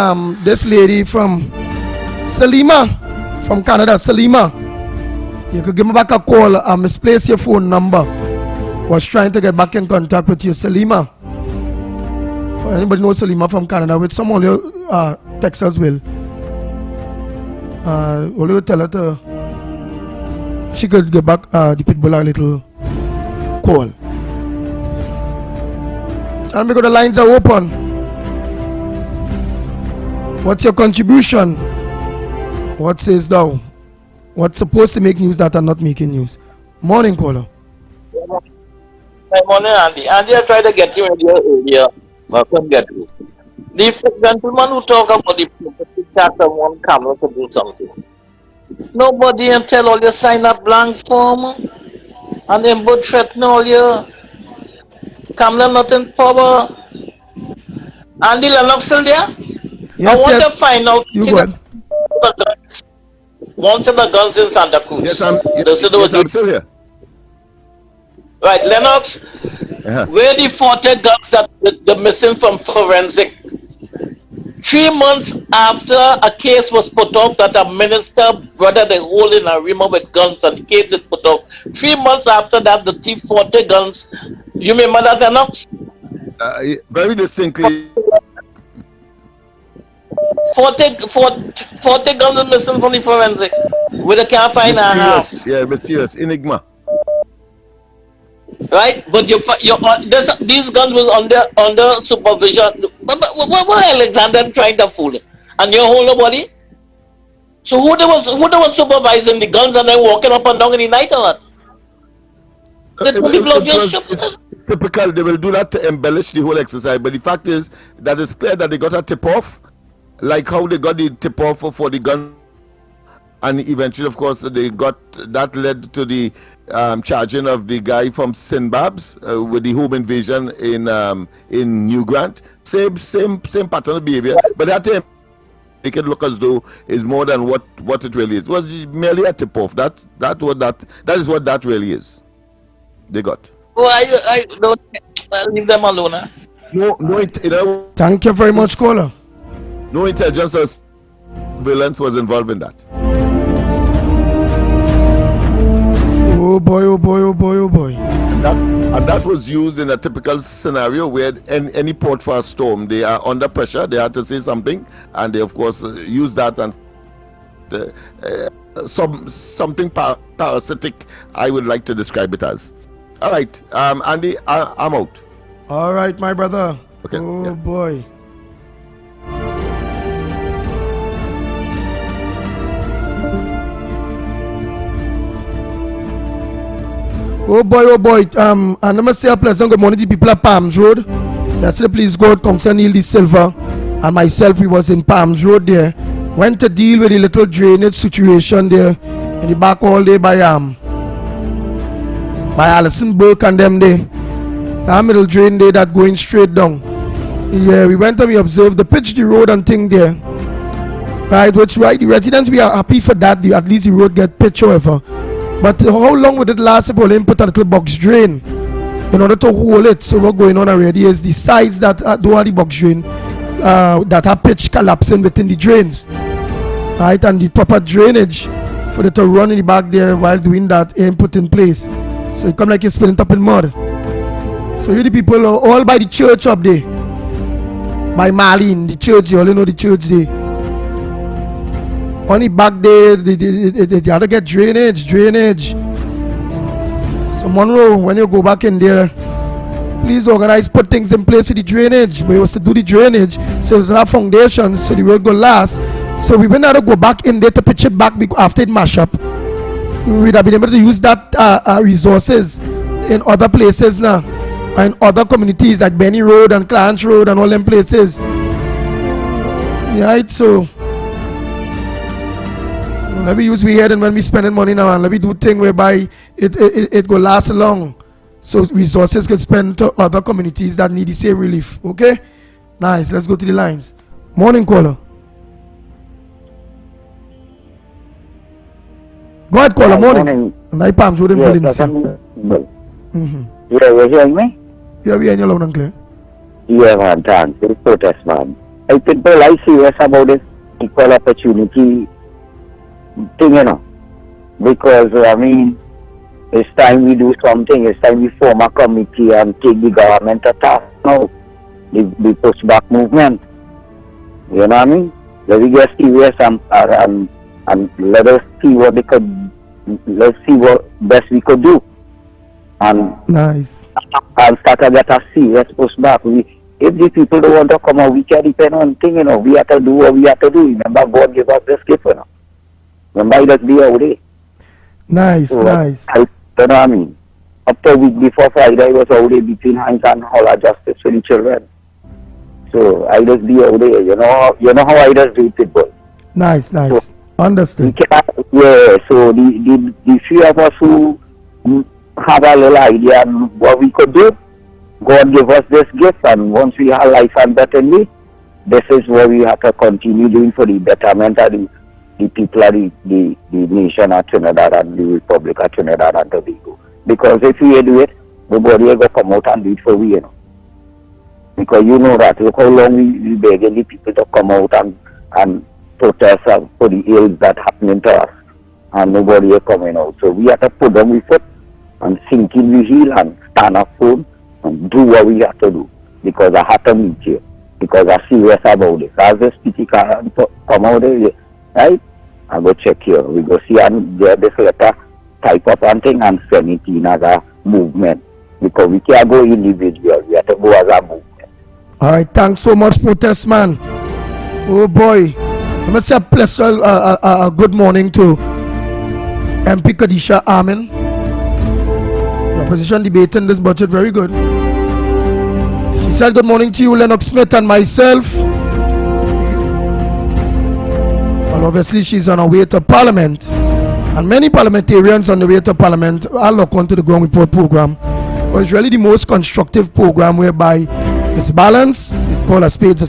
S6: this lady from Salima, from Canada, Salima. You could give me back a call. I misplaced your phone number. Was trying to get back in contact with you, Salima. Anybody know Salima from Canada? With someone text us will. Only tell her to. She could get back the pitbull a little call. And because the lines are open. What's your contribution? What says thou? What's supposed to make news that are not making news? Morning, caller.
S15: Good morning, Andy. Andy, I tried to get you earlier, but I couldn't get you. The gentleman who talk about the property tax and one camera to do something. Nobody can tell all you sign up blank form and then both threaten all you. Kamala not in power. Andy Lennox still there?
S6: Yes,
S15: I want to find out.
S6: You go ahead.
S15: One of the guns in Santa Cruz.
S7: Yes, I'm still here.
S15: Right, Lennox, where the 40 guns that the missing from forensic? 3 months after a case was put up that a minister brother they hold in Arima with guns and the case is put up. 3 months after that, the thief 40 guns. You remember that, Lennox?
S7: Very distinctly.
S15: 40 guns are missing from the forensic. We can't find a half.
S7: Yeah, mysterious. Enigma.
S15: Right, but these guns was under supervision. What Alexander trying to fool it? And your whole body. So who was supervising the guns and then walking up and down in the night or what?
S7: It's typical. They will do that to embellish the whole exercise. But the fact is that it's clear that they got a tip off, like how they got the tip off for the gun, and eventually, of course, they got that led to the charging of the guy from Sinbabs with the home invasion in New Grant. Same pattern of behavior, but that time make it look as though it's more than what it really is. It was merely a tip off. That is what that really is. They got.
S15: Oh, I don't leave them alone. Huh?
S7: No.
S6: Thank you very much, caller.
S7: No intelligence or surveillance was involved in that.
S6: Oh boy.
S7: And that was used in a typical scenario where any port for a storm, they are under pressure, they had to say something, and they of course use that and something parasitic, I would like to describe it as. All right, Andy, I'm out.
S6: All right, my brother.
S7: Okay.
S6: Oh boy. Oh boy. And I must say a pleasant good morning to the people at Palms Road. That's the Please God, Council Neil De Silva and myself. We was in Palms Road there. Went to deal with the little drainage situation there in the back all day by Allison Burke and them there. That middle drain there that going straight down. Yeah, we went and we observed the pitch, the road and thing there. Right, which right, the residents, we are happy for that. At least the road get pitch, however. But how long would it last if we put a little box drain in order to hold it? So what's going on already is the sides that don't have the box drain that have pitch collapsing within the drains. Right, and the proper drainage for it to run in the back there while doing that ain't put in place. So it come like you're spinning up in mud. So you the people are all by the church up there. By Marlene, the church, you only know the church there. On the back there, they had to get drainage. So Monroe, when you go back in there, please organize, put things in place for the drainage. We was to do the drainage so that have foundations so the road go last. So we went out to go back in there to pitch it back after it mash up. We'd have been able to use that resources in other places now. And other communities like Benny Road and Clarence Road and all them places. Right, so let me use we head and when we spending money now and let me do thing whereby it go last long. So resources can spend to other communities that need the same relief. Okay? Nice. Let's go to the lines. Morning caller. Go ahead, caller. Morning. And I Palms Road in Valencia.
S16: Yeah, you hearing me?
S6: Yeah, we are in your loud and clear.
S16: Yeah, man, thanks. It's protest, man. I think people are serious about this equal opportunity thing, you know. Because, I mean, it's time we do something. It's time we form a committee and take the government to task now. The pushback movement. You know what I mean? Let me get serious and let us see what they could, let's see what best we could do. And
S6: nice.
S16: And start to get a serious pushback. If the people don't want to come out, we can depend on things, you know. We have to do what we have to do. Remember, God gave us this gift, you know. Remember, let's be out there.
S6: Nice, so, nice.
S16: You know what I mean? Up to a week before Friday, I was out there between Hines and Hall of Justice for the children. So I just be out there, you know how I just do it, people.
S6: Nice. So, understood.
S16: Yeah, so the few of us who have a little idea on what we could do, God gave us this gift, and once we have life and betterly, this is what we have to continue doing for the betterment of the people of the nation of Trinidad and the Republic of Trinidad and Tobago. Because if we do it, nobody will come out and do it for we, you know. Because you know that, look how long we begging the people to come out and protest for the ills that happening to us, and nobody is coming out. So we have to put them with foot and sink in the heel and stand up firm and do what we have to do. Because I have to meet you. Because I'm serious about it. As this PT can come out there, right? I go check here. We go see and get this letter type up and thing and send it in as a movement. Because we can't go individual. We have to go as a movement.
S6: All right. Thanks so much, protest man. Oh boy. I must say a good morning to MP Kadisha Amin. The opposition debating this budget very good. She said good morning to you, Lennox Smith and myself. Well, obviously she's on her way to Parliament, and many parliamentarians on the way to Parliament are locked onto the Ground Report program. But it's really the most constructive program whereby it's balanced, it call a spade,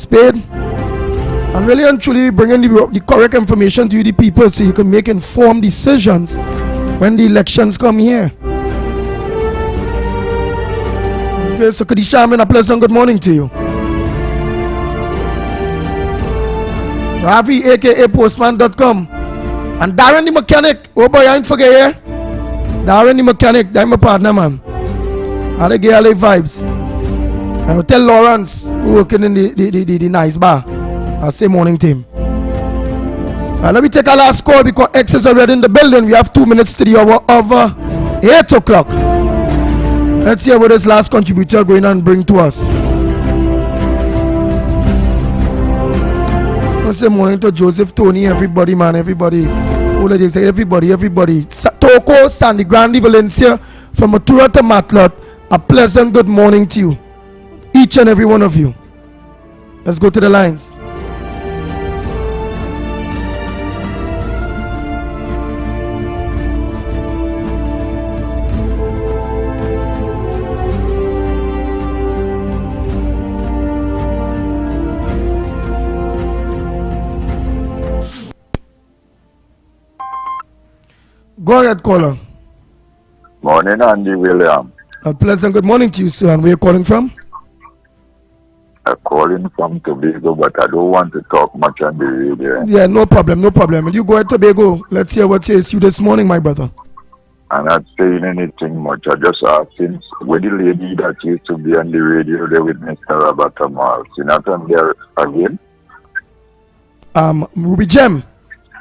S6: and really and truly bringing the correct information to you, the people, so you can make informed decisions when the elections come here. Okay, so Kadisha Amin, a pleasant good morning to you. Ravi, aka Postman.com. And Darren the mechanic. Oh boy, I ain't forget here. Darren the mechanic, that's my partner, man. I they get LA vibes. I will tell Lawrence, who working in the nice bar. I'll say morning team. Let me take a last call because X is already in the building. We have 2 minutes to the hour of 8 o'clock. Let's hear what this last contributor going on bring to us. me say morning to Joseph, Tony, everybody, man, everybody. Who let you say everybody. Toko, Sandy Grandi, Valencia, from Matura to Matlot, a pleasant good morning to you. Each and every one of you. Let's go to the lines. Go ahead, caller.
S2: Morning, Andy William.
S6: A pleasant good morning to you, sir. And where are you calling from?
S2: I'm calling from Tobago, but I don't want to talk much on the radio.
S6: Yeah, no problem. You go ahead, Tobago. Let's hear what says you this morning, my brother.
S2: I'm not saying anything much. I just asking, with the lady that used to be on the radio there with Mr. Robert Amal, she's not on there again?
S6: Ruby Gem.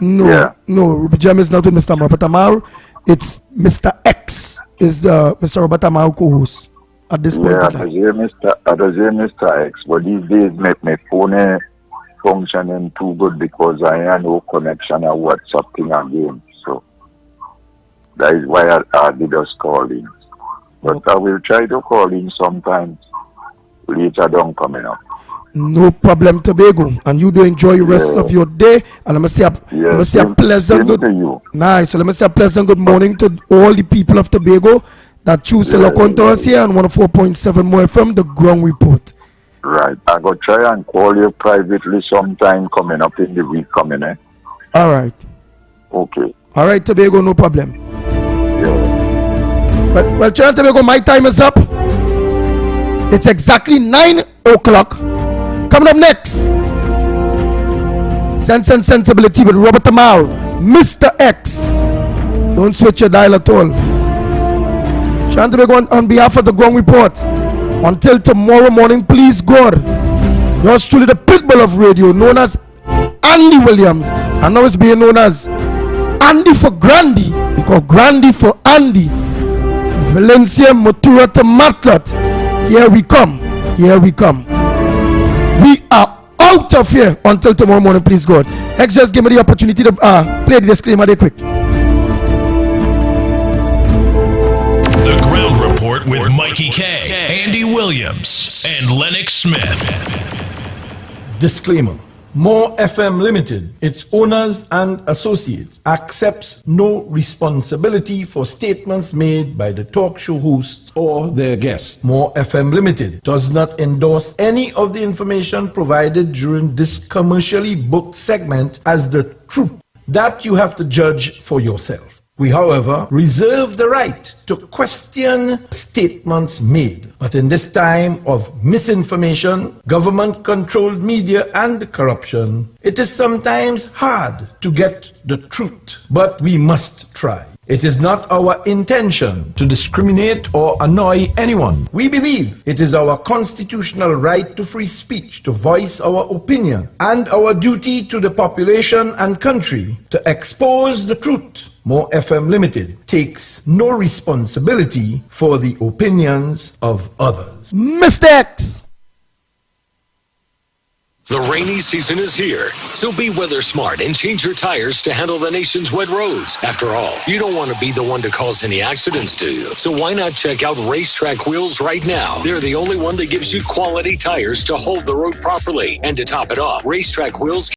S6: No, Ruby Gem is not with Mr. Robert Amal. It's Mr. X is the Mr. Robert Amal co-host at this point.
S2: Yeah, I hear Mr. X, but these days make my phone functioning too good because I have no connection or WhatsApp thing again. So that is why I did just call in. But I will try to call in sometimes later down coming up.
S6: No problem, Tobago. And you do enjoy the rest of your day. And I'm going to say a pleasant good nice. So let me say a pleasant good morning to all the people of Tobago that choose to look on to us here on 104.7 More FM, the Ground Report.
S2: Right. I go try and call you privately sometime coming up in the week coming, eh?
S6: All right.
S2: Okay.
S6: All right, Tobago, no problem. Well, Channel Tobago, my time is up. It's exactly 9 o'clock. Coming up next, Sense and Sensibility with Robert Amal, Mr. X. Don't switch your dial at all. Channel Tobago on behalf of the Ground Report. Until tomorrow morning, please God. Yours truly, the pitbull of radio, known as Andy Williams. And now it's being known as Andy for Grandy. Because Grandy for Andy. Valencia, Matura to Matlot. Here we come. We are out of here until tomorrow morning, please God. X, just give me the opportunity to play the disclaimer there quick.
S14: The Ground Report with Mikey K, Andy Williams, and Lennox Smith.
S17: Disclaimer. More FM Limited, its owners and associates, accepts no responsibility for statements made by the talk show hosts or their guests. More FM Limited does not endorse any of the information provided during this commercially booked segment as the truth. That you have to judge for yourself. We, however, reserve the right to question statements made. But in this time of misinformation, government-controlled media, and corruption, it is sometimes hard to get the truth. But we must try. It is not our intention to discriminate or annoy anyone. We believe it is our constitutional right to free speech, to voice our opinion, and our duty to the population and country to expose the truth. More FM Limited takes no responsibility for the opinions of others.
S6: Mr. X.
S4: The rainy season is here, so be weather smart and change your tires to handle the nation's wet roads. After all, you don't want to be the one to cause any accidents, do you? So why not check out Racetrack Wheels right now? They're the only one that gives you quality tires to hold the road properly. And to top it off, Racetrack Wheels